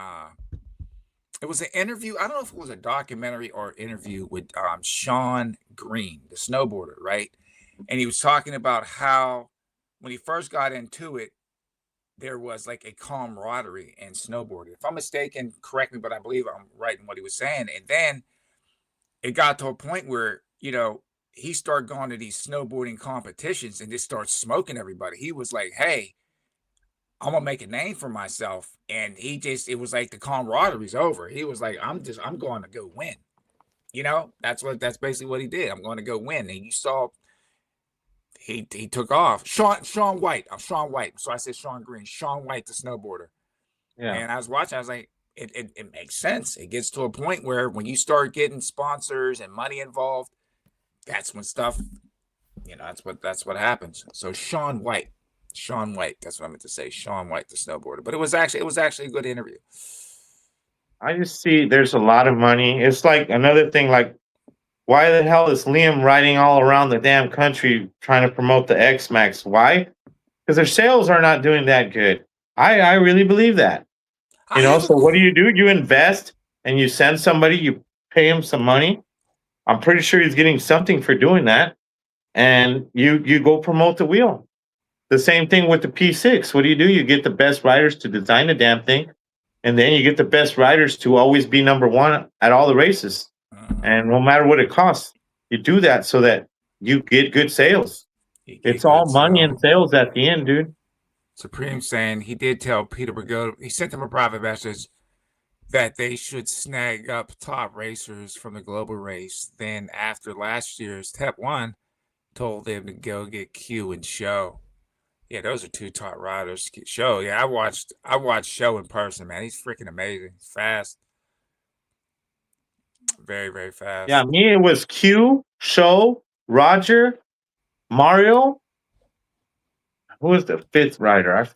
it was an interview. I don't know if it was a documentary or interview with Sean Green, the snowboarder, right? And he was talking about how when he first got into it, there was like a camaraderie in snowboarding. If I'm mistaken, correct me, but I believe I'm right in what he was saying. And then it got to a point where, he started going to these snowboarding competitions and just started smoking everybody. He was like, hey, I'm gonna make a name for myself. And it was like the camaraderie's over. He was like, I'm going to go win. That's basically what he did. I'm going to go win. And you saw he took off. Sean White. I'm Sean White. So I said Sean Green. Sean White, the snowboarder. Yeah. And I was watching, I was like, it makes sense. It gets to a point where when you start getting sponsors and money involved, that's when stuff, that's what happens. So Sean White, that's what I meant to say. Sean White, the snowboarder. But it was actually a good interview. I just see there's a lot of money. It's like another thing, like, why the hell is Liam riding all around the damn country trying to promote the X Max? Why? Because their sales are not doing that good. I really believe that. So what do? You invest and you send somebody, you pay him some money. I'm pretty sure he's getting something for doing that. And you go promote the wheel. The same thing with the P6. What do? You get the best riders to design the damn thing. And then you get the best riders to always be number one at all the races. And no matter what it costs, you do that so that you get good sales. It's all money and sales at the end, dude. Supreme saying he did tell Peter Bergotta, he sent him a private message that they should snag up top racers from the global race. Then after last year's Tep 1, told them to go get Q and Show. Yeah, those are two top riders. Show, yeah, I watched Show in person, man. He's freaking amazing. He's fast. Very, very fast. Yeah, me, it was Q, Show, Roger, Mario. Who was the fifth rider?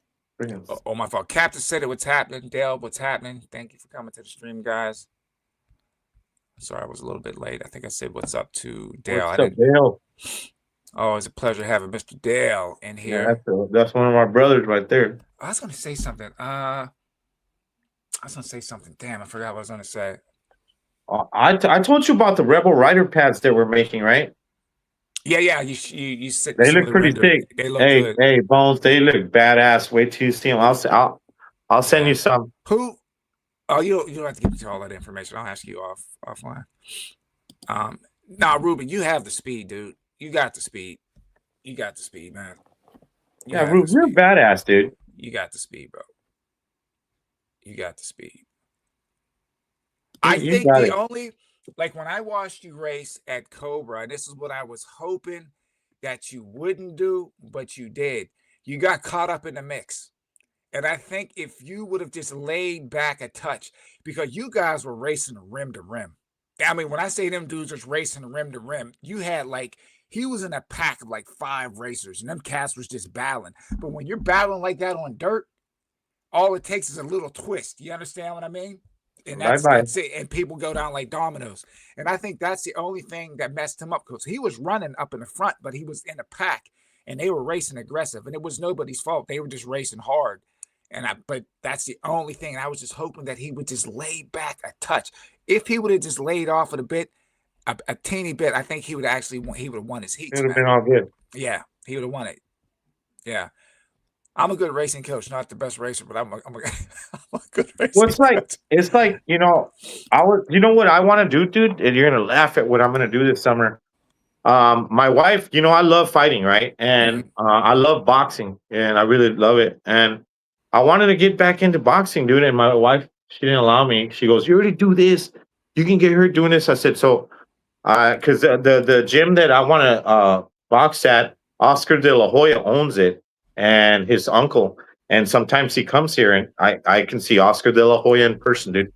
Oh, my fault. Captain said it. What's happening? Dale, what's happening? Thank you for coming to the stream, guys. Sorry, I was a little bit late. I think I said what's up to Dale. What's up, Dale? Oh, it's a pleasure having Mr. Dale in here. Yeah, that's one of my brothers right there. I was going to say something. Damn, I forgot what I was going to say. I told you about the Rebel Rider pads that we're making, right? Yeah. You said they look pretty sick. They look good. Hey, Bones, they look badass. Wait till you see them. I'll send you some. Who? Oh, you don't have to give me all that information. I'll ask you offline. Nah, Ruben, you have the speed, dude. You got the speed. Man. Ruben, you're badass, dude. You got the speed, bro. You got the speed. I think the only, like when I watched you race at Cobra, and this is what I was hoping that you wouldn't do, but you did. You got caught up in the mix. And I think if you would have just laid back a touch, because you guys were racing rim to rim. I mean, when I say them dudes was racing rim to rim, you had he was in a pack of 5 racers, and them cats was just battling. But when you're battling like that on dirt, all it takes is a little twist. You understand what I mean? And that's it. And people go down like dominoes. And I think that's the only thing that messed him up, because he was running up in the front, but he was in a pack, and they were racing aggressive, and it was nobody's fault. They were just racing hard. But that's the only thing. And I was just hoping that he would just lay back a touch. If he would have just laid off a bit, a teeny bit, I think he would have won his heat. It would have been all good. Yeah, he would have won it. Yeah. I'm a good racing coach, not the best racer, but I'm a good racing coach. It's like, you know what I want to do, dude? And you're going to laugh at what I'm going to do this summer. My wife, I love fighting, right? And I love boxing, and I really love it. And I wanted to get back into boxing, dude. And my wife, she didn't allow me. She goes, "You already do this. You can get her doing this." I said, so, because the gym that I want to box at, Oscar De La Hoya owns it, and his uncle. And sometimes he comes here, and I can see Oscar De La Hoya in person, dude.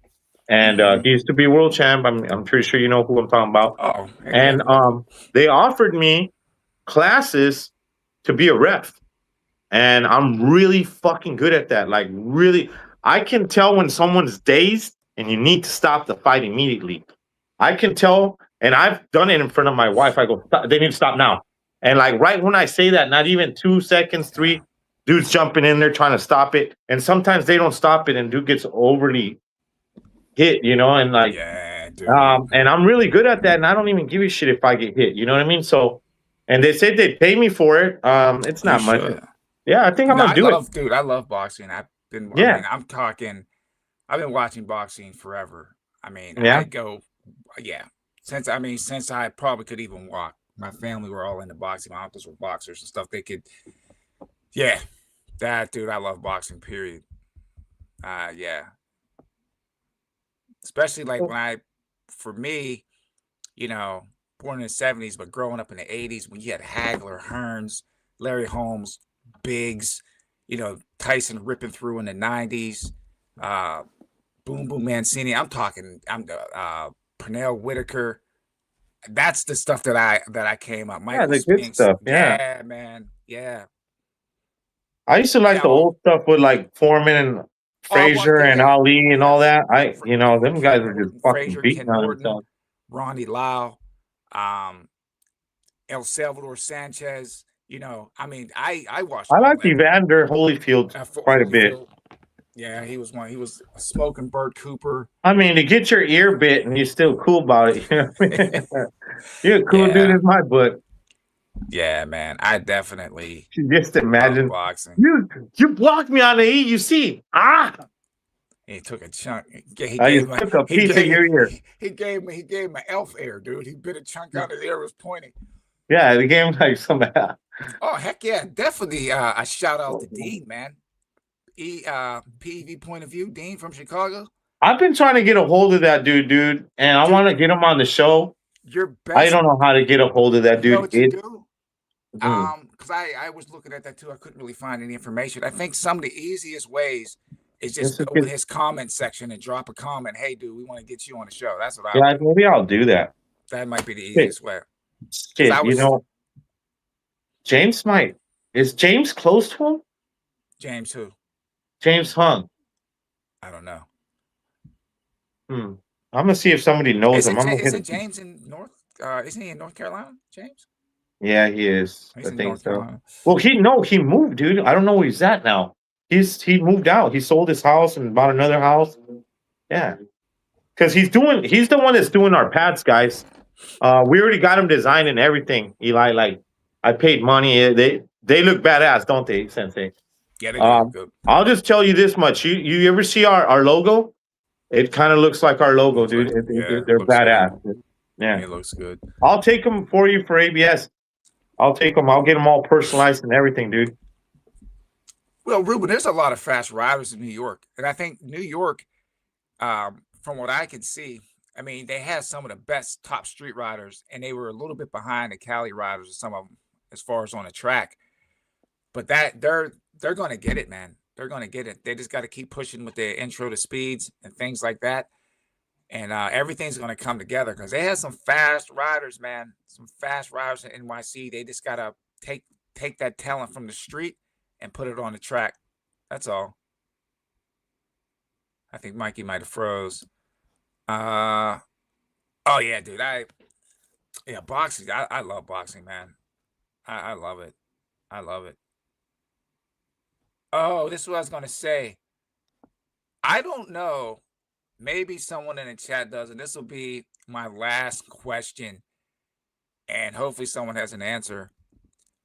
And he used to be world champ. I'm pretty sure you know who I'm talking about. Oh, and they offered me classes to be a ref. And I'm really fucking good at that. Like, really, I can tell when someone's dazed and you need to stop the fight immediately. I can tell, and I've done it in front of my wife. I go, "Stop, they need to stop now." And like right when I say that, not even 2 seconds, 3 dudes jumping in there trying to stop it. And sometimes they don't stop it, and dude gets overly hit, you know, and like, Yeah, dude. and I'm really good at that, and I don't even give a shit if I get hit. You know what I mean? So, and they said they pay me for it. It's not much. Should. Yeah, I think I'm gonna do it. Dude, I love boxing. I've been, I Yeah, mean, I've been watching boxing forever. I mean, yeah. I go, yeah, since I probably could even walk. My family were all into boxing. My uncles were boxers and stuff. They could, yeah, that dude. I love boxing. Period. Yeah, especially like for me, you know, born in the 70s, but growing up in the 80s when you had Hagler, Hearns, Larry Holmes, Biggs, you know, Tyson ripping through in the 90s, Boom Boom Mancini. I'm Pernell Whitaker. That's the stuff that I came up. Yeah, Michael the good Spinks. stuff. Yeah. Yeah, man. Yeah. I used to like the old stuff with like Foreman and Frazier and Ali and all that. Them guys were just fucking Frazier, beating Ken on Norton, themselves. Ronnie Lau, El Salvador Sanchez. You know, I mean, I watched. I like Evander Holyfield quite a bit. Yeah, he was one. He was a smoking Burt Cooper. I mean, to get your ear bit and you're still cool about it. You know what I mean? You're a cool dude in my book. Yeah, man. I definitely just imagine boxing. You blocked me on the EUC. He took a chunk. Took a piece of your ear. He gave me elf ear, dude. He bit a chunk out. His ear was pointing. Yeah, the game like somehow. Oh heck yeah, definitely. A shout out to Dean, man. PEV point of view, Dean from Chicago. I've been trying to get a hold of that dude, and I want to get him on the show. Your best. I don't know how to get a hold of that dude. You know what you do? Because I was looking at that too. I couldn't really find any information. I think some of the easiest ways is just go in his comment section and drop a comment. Hey, dude, we want to get you on the show. That's what I. Yeah, maybe I'll do that. That might be the easiest way. Shit, James might. Is James close to him? James who? James Hung. I don't know. I'm gonna see if somebody knows him. Isn't James in isn't he in North Carolina, James? Yeah, he is. He's I think so. Carolina. Well, he moved, dude. I don't know where he's at now. He moved out. He sold his house and bought another house. Yeah. Because he's the one that's doing our pads, guys. We already got him designed and everything. Eli, like, I paid money. They look badass, don't they, Sensei? Yeah, they look good. I'll just tell you this much. You ever see our logo? It kind of looks like our logo, dude. They're badass. Good. Yeah, it looks good. I'll take them for you for ABS. I'll take them. I'll get them all personalized and everything, dude. Well, Ruben, there's a lot of fast riders in New York, and I think New York, from what I can see, I mean, they had some of the best top street riders, and they were a little bit behind the Cali riders or some of them as far as on the track. But they're going to get it, man. They're going to get it. They just got to keep pushing with their intro to speeds and things like that. And everything's going to come together because they have some fast riders, man. Some fast riders in NYC. They just got to take that talent from the street and put it on the track. That's all. I think Mikey might have froze. Oh, yeah, dude. Boxing. I love boxing, man. I love it. I love it. Oh, this is what I was going to say. I don't know. Maybe someone in the chat does, and this will be my last question. And hopefully someone has an answer.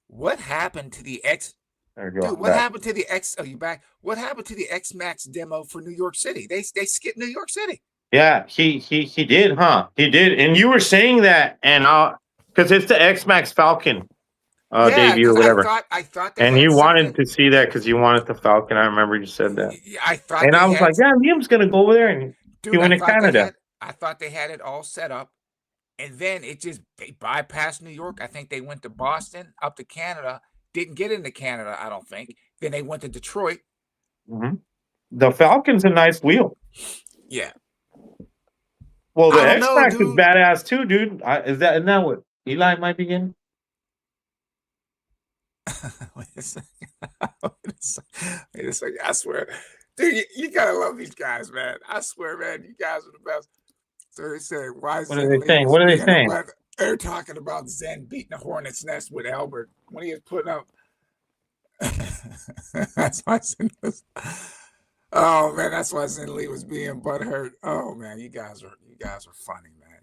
What happened to the There you go. Dude, what happened to the X? Are you back? What happened to the X Max demo for New York City? They skipped New York City. Yeah, he did, huh? He did. And you were saying that, and because it's the X Max Falcon debut or whatever. I thought and you wanted to see that because you wanted the Falcon. I remember you said that. Yeah, I thought. And I was like, yeah, Liam's gonna go over there, and he went to Canada. I thought they had it all set up, and then they bypassed New York. I think they went to Boston, up to Canada. Didn't get into Canada, I don't think. Then they went to Detroit. Mm-hmm. The Falcon's a nice wheel. Yeah. Well, the X Max is badass too, dude. Isn't that what Eli might be getting? Wait a second. Wait a second. I swear. Dude, you gotta love these guys, man. I swear, man. You guys are the best. So they say, why What are Zen they Lee saying? was What are they being a saying? butt. They're talking about Zen beating the hornet's nest with Albert when he was putting up. That's why Zen was. Oh man, that's why Zen Lee was being butthurt. Oh man, you guys are funny, man.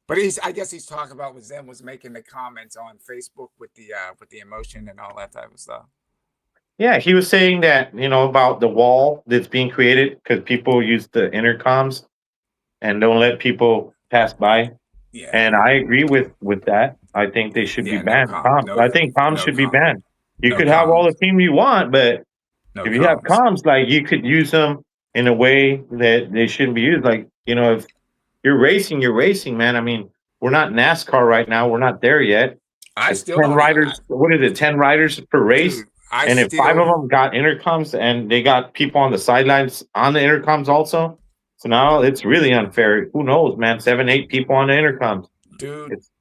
But I guess he's talking about what Zen was making the comments on Facebook with the emotion and all that type of stuff. Yeah, he was saying that, about the wall that's being created because people use the intercoms and don't let people pass by. Yeah. And I agree with that. I think they should be Yeah, no banned. com, Comms. no, I think comms no should be com, banned. You no could have all the comms, team you want, but no if you have comms. comms, like you could use them in a way that they shouldn't be used. Like, if you're racing, man. I mean, we're not NASCAR right now. We're not there yet. I It's still 10 don't, riders. What is it? 10 riders per race. dude. I And if 5 of still, them got intercoms and they got people on the sidelines on the intercoms also. So now it's really unfair. Who knows, man? 7, 8 people on the intercoms. dude. It's,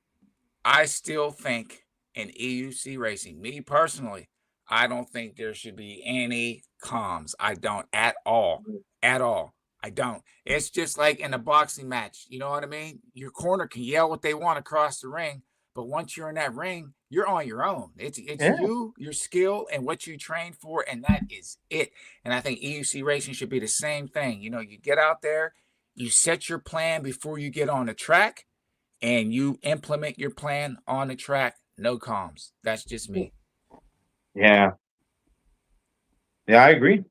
I still think in EUC racing, me personally, I don't think there should be any comms. I don't at all. At all. I don't. It's just like in a boxing match. You know what I mean? Your corner can yell what they want across the ring, but once you're in that ring, you're on your own. It's yeah. you, your skill, and what you train for, and that is it. And I think EUC racing should be the same thing. You get out there, you set your plan before you get on the track, and you implement your plan on the track. No comms. That's just me. Yeah. Yeah, I agree.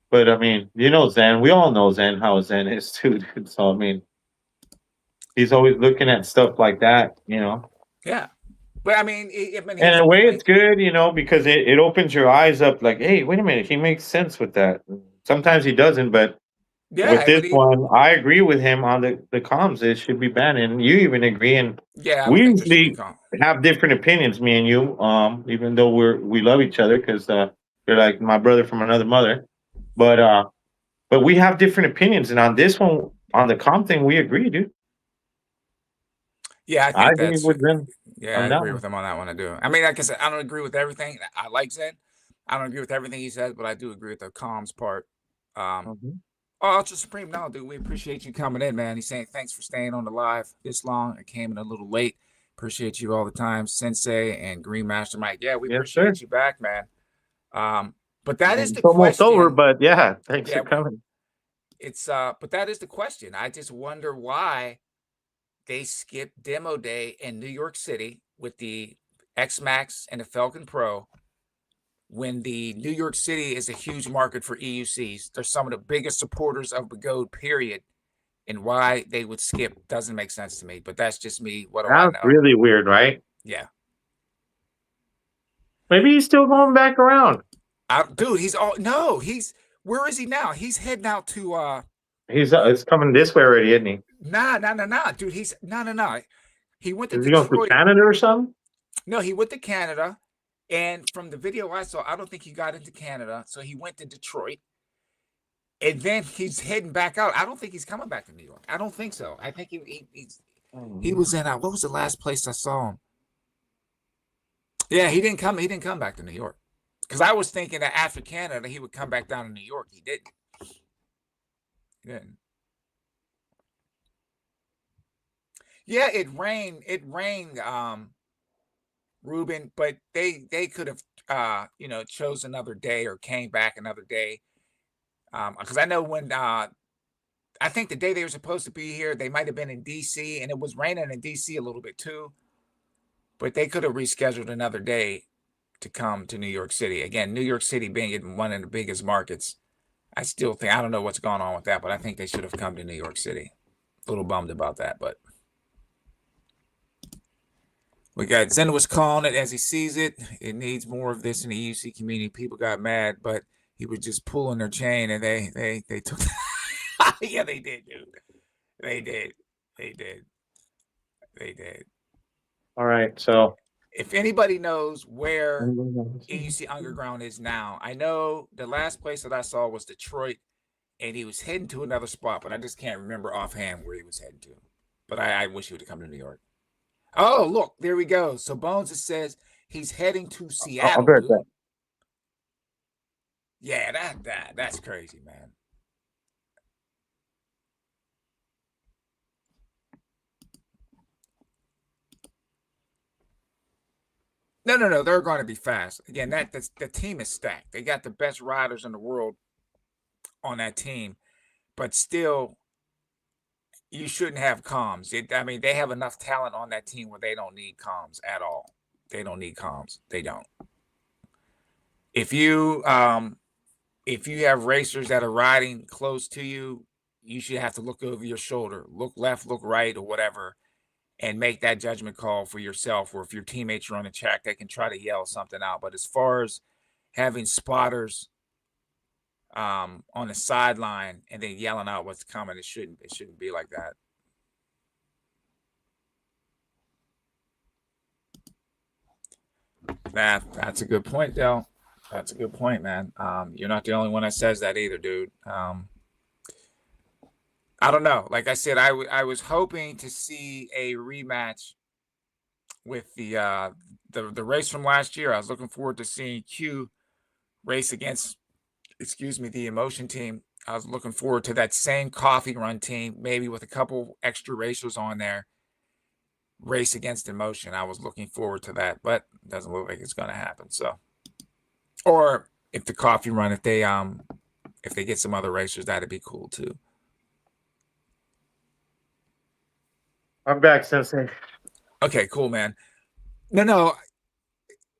But I mean, Zen. We all know Zen, how Zen is too, dude. So I mean, he's always looking at stuff like that. Yeah. But I mean, And here's in the a way, point. it's good, because it opens your eyes up. Like, hey, wait a minute, he makes sense with that. Sometimes he doesn't, but with Yeah, this but one, I agree with him on the comms. It should be banned, and you even agree. And yeah, I we don't think there should be usually comms. have different opinions, me and you. Even though we love each other because you're like my brother from another mother, but we have different opinions. And on this one, on the comm thing, we agree, dude. Yeah, I I think agree that's. with them Yeah, I on that agree one. with him on that one. I do. I mean, like I said, I don't agree with everything. I like Zen. I don't agree with everything he says, but I do agree with the comms part. Mhm. Oh, Ultra Supreme, no, dude, we appreciate you coming in, man. He's saying thanks for staying on the live this long. I came in a little late. Appreciate you all the time, Sensei and GreenMasterMike. Yeah, we Yes, sir. appreciate you back, man. But that is And the it's almost over, question. but yeah, thanks Yeah, for coming. it's but that is the question. I just wonder why they skipped demo day in New York City with the X Max and the Falcon Pro when the New York City is a huge market for EUCs. They're some of the biggest supporters of Begode, period. And why they would skip doesn't make sense to me, but that's just me. What do I That's know? really weird, right? Yeah. Maybe he's still going back around. Dude, where is he now? He's heading out to He's it's coming this way already, isn't he? nah. Dude, he's no. He went to Is he going through Detroit. Canada or something? No, he went to Canada. And from the video I saw, I don't think he got into Canada. So he went to Detroit. And then he's heading back out. I don't think he's coming back to New York. I don't think so. I think he was in what was the last place I saw him? Yeah, he didn't come back to New York. Because I was thinking that after Canada, he would come back down to New York. He didn't. Yeah, it rained. Ruben, but they could have chose another day or came back another day. Because I know when I think the day they were supposed to be here, they might have been in DC, and it was raining in DC a little bit too. But they could have rescheduled another day to come to New York City. Again, New York City being one of the biggest markets, I still think I don't know what's going on with that, but I think they should have come to New York City. A little bummed about that, but we got Zen was calling it as he sees it. It needs more of this in the EUC community. People got mad, but he was just pulling their chain, and they took. Yeah, they did, dude. They did. All right, so If anybody knows where EUC Underground is now, I know the last place that I saw was Detroit, and he was heading to another spot, but I just can't remember offhand where he was heading to. But I wish he would have come to New York. Oh, look, there we go. So Bones, it says he's heading to Seattle. I'll bet that. Yeah, that's crazy, man. No. They're going to be fast. Again, the team is stacked. They got the best riders in the world on that team, but still, you shouldn't have comms. I mean, they have enough talent on that team where they don't need comms at all. They don't need comms. They don't. If you have racers that are riding close to you, you should have to look over your shoulder, look left, look right, or whatever, and make that judgment call for yourself. Or if your teammates are on the track, they can try to yell something out. But as far as having spotters on the sideline and then yelling out what's coming, it shouldn't be like that. That's a good point, Dale. That's a good point, man. You're not the only one that says that either, dude. I don't know. Like I said, I was hoping to see a rematch with the race from last year. I was looking forward to seeing Q race against, the Emotion team. I was looking forward to that same coffee run team, maybe with a couple extra racers on there, race against Emotion. I was looking forward to that, but it doesn't look like it's going to happen. So, or if the coffee run, if they get some other racers, that'd be cool too. I'm back, Sensei. Okay, cool, man. No.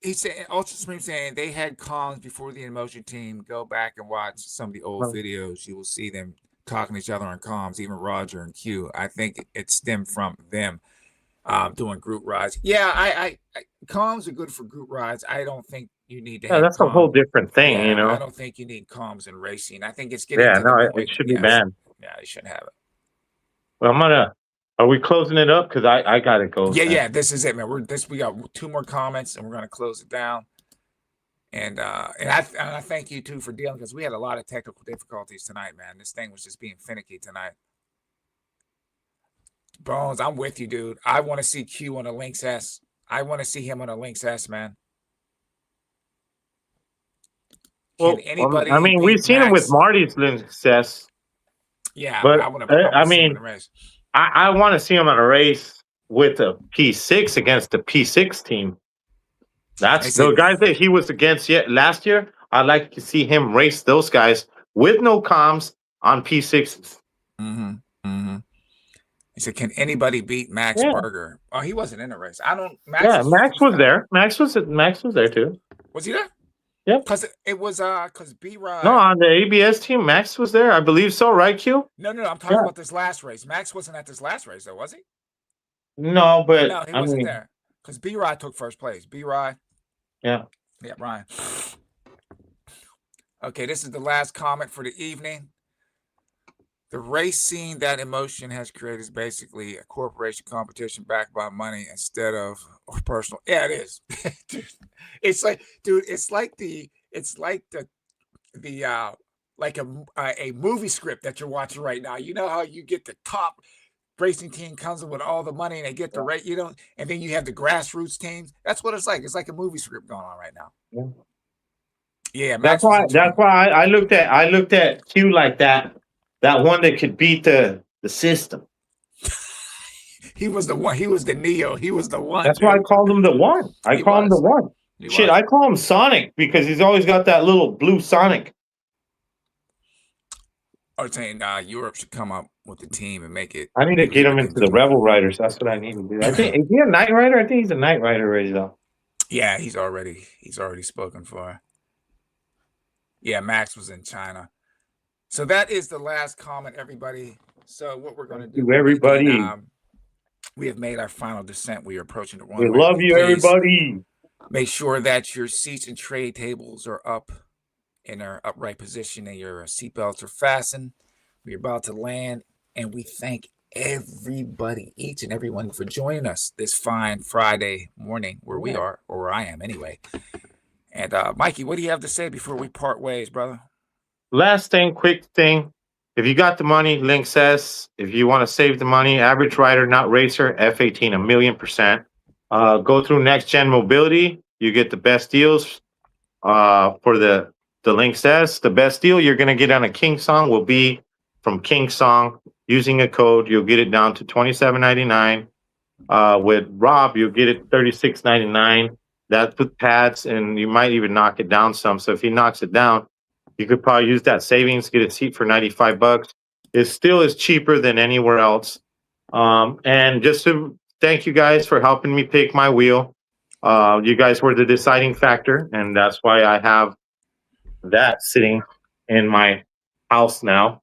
He said, Ultra Supreme saying they had comms before the Emotion team. Go back and watch some of the old videos. You will see them talking to each other on comms, even Roger and Q. I think it stemmed from them doing group rides. Yeah, I comms are good for group rides. I don't think you need to have that's comms. a whole different thing, Yeah, you know? I don't think you need comms in racing. I think it's getting Yeah, to no, the point. it should be banned. Yeah, you shouldn't have it. Well, are we closing it up? Because I got to go. Yeah, this is it, man. We got 2 more comments, and we're going to close it down. And I thank you, too, for dealing, because we had a lot of technical difficulties tonight, man. This thing was just being finicky tonight. Bones, I'm with you, dude. I want to see Q on a Lynx S. I want to see him on a Lynx S, man. Well, anybody I mean, we've seen him with Marty's Lynx S. Yeah, but I want to see him in a race. I want to see him on a race with a P6 against the P6 team. That's the guys that he was against last year. I'd like to see him race those guys with no comms on P6s. He said, "Can anybody beat Max Berger?" Oh, he wasn't in the race. Max was there. Max was there too. Was he there? Yeah, because it was because B-Rod. No, on the ABS team, Max was there. I believe so, right, Q? No. I'm talking about this last race. Max wasn't at this last race, though, was he? No, but no, he wasn't there because B-Rod took first place. B-Rod. Yeah, Ryan. Okay, this is the last comment for the evening. The race scene that Emotion has created is basically a corporation competition backed by money instead of personal. Yeah, it is. Dude, it's like a movie script that you're watching right now. You know how you get the top racing team comes in with all the money and they get the rate, and then you have the grassroots teams. That's what it's like. It's like a movie script going on right now. Yeah, that's why I looked at Q like that. That one that could beat the system. He was the one. He was the Neo. He was the one. That's why I called him the one. I call him the one. Shit, I call him Sonic because he's always got that little blue Sonic. I was saying Europe should come up with a team and make it. I need to get him into the Rebel Riders. That's what I need to do. I think is he a Knight Rider? I think he's a Knight Rider already though. Yeah, he's already spoken for. Yeah, Max was in China. So that is the last comment, everybody. So what we're going to do, everybody. We have made our final descent. We are approaching the runway. We love you, everybody. Make sure that your seats and tray tables are up in our upright position and your seatbelts are fastened. We're about to land, and we thank everybody, each and everyone, for joining us this fine Friday morning where we are, or where I am anyway. And Mikey, what do you have to say before we part ways, brother? Last thing, quick thing. If you got the money, Lynx S. If you want to save the money, average rider, not racer, F18, 1,000,000%. Go through Next Gen Mobility. You get the best deals for the Lynx S. The best deal you're going to get on a King Song will be from King Song. Using a code, you'll get it down to $27.99. With Rob, you'll get it $36.99. That's with pads, and you might even knock it down some. So if he knocks it down, you could probably use that savings, get a seat for $95. It still is cheaper than anywhere else. And just to thank you guys for helping me pick my wheel. You guys were the deciding factor, and that's why I have that sitting in my house now.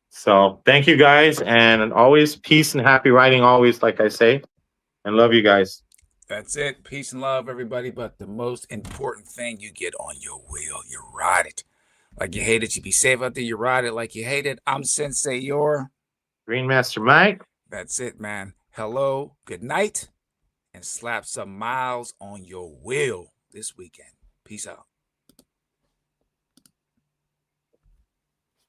So thank you guys, and always peace and happy riding, always, like I say, and love you guys. That's it. Peace and love, everybody. But the most important thing, you get on your wheel. You ride it like you hate it. You be safe out there. You ride it like you hate it. I'm Sensei, your GreenMasterMike. That's it, man. Hello, good night, and slap some miles on your wheel this weekend. Peace out.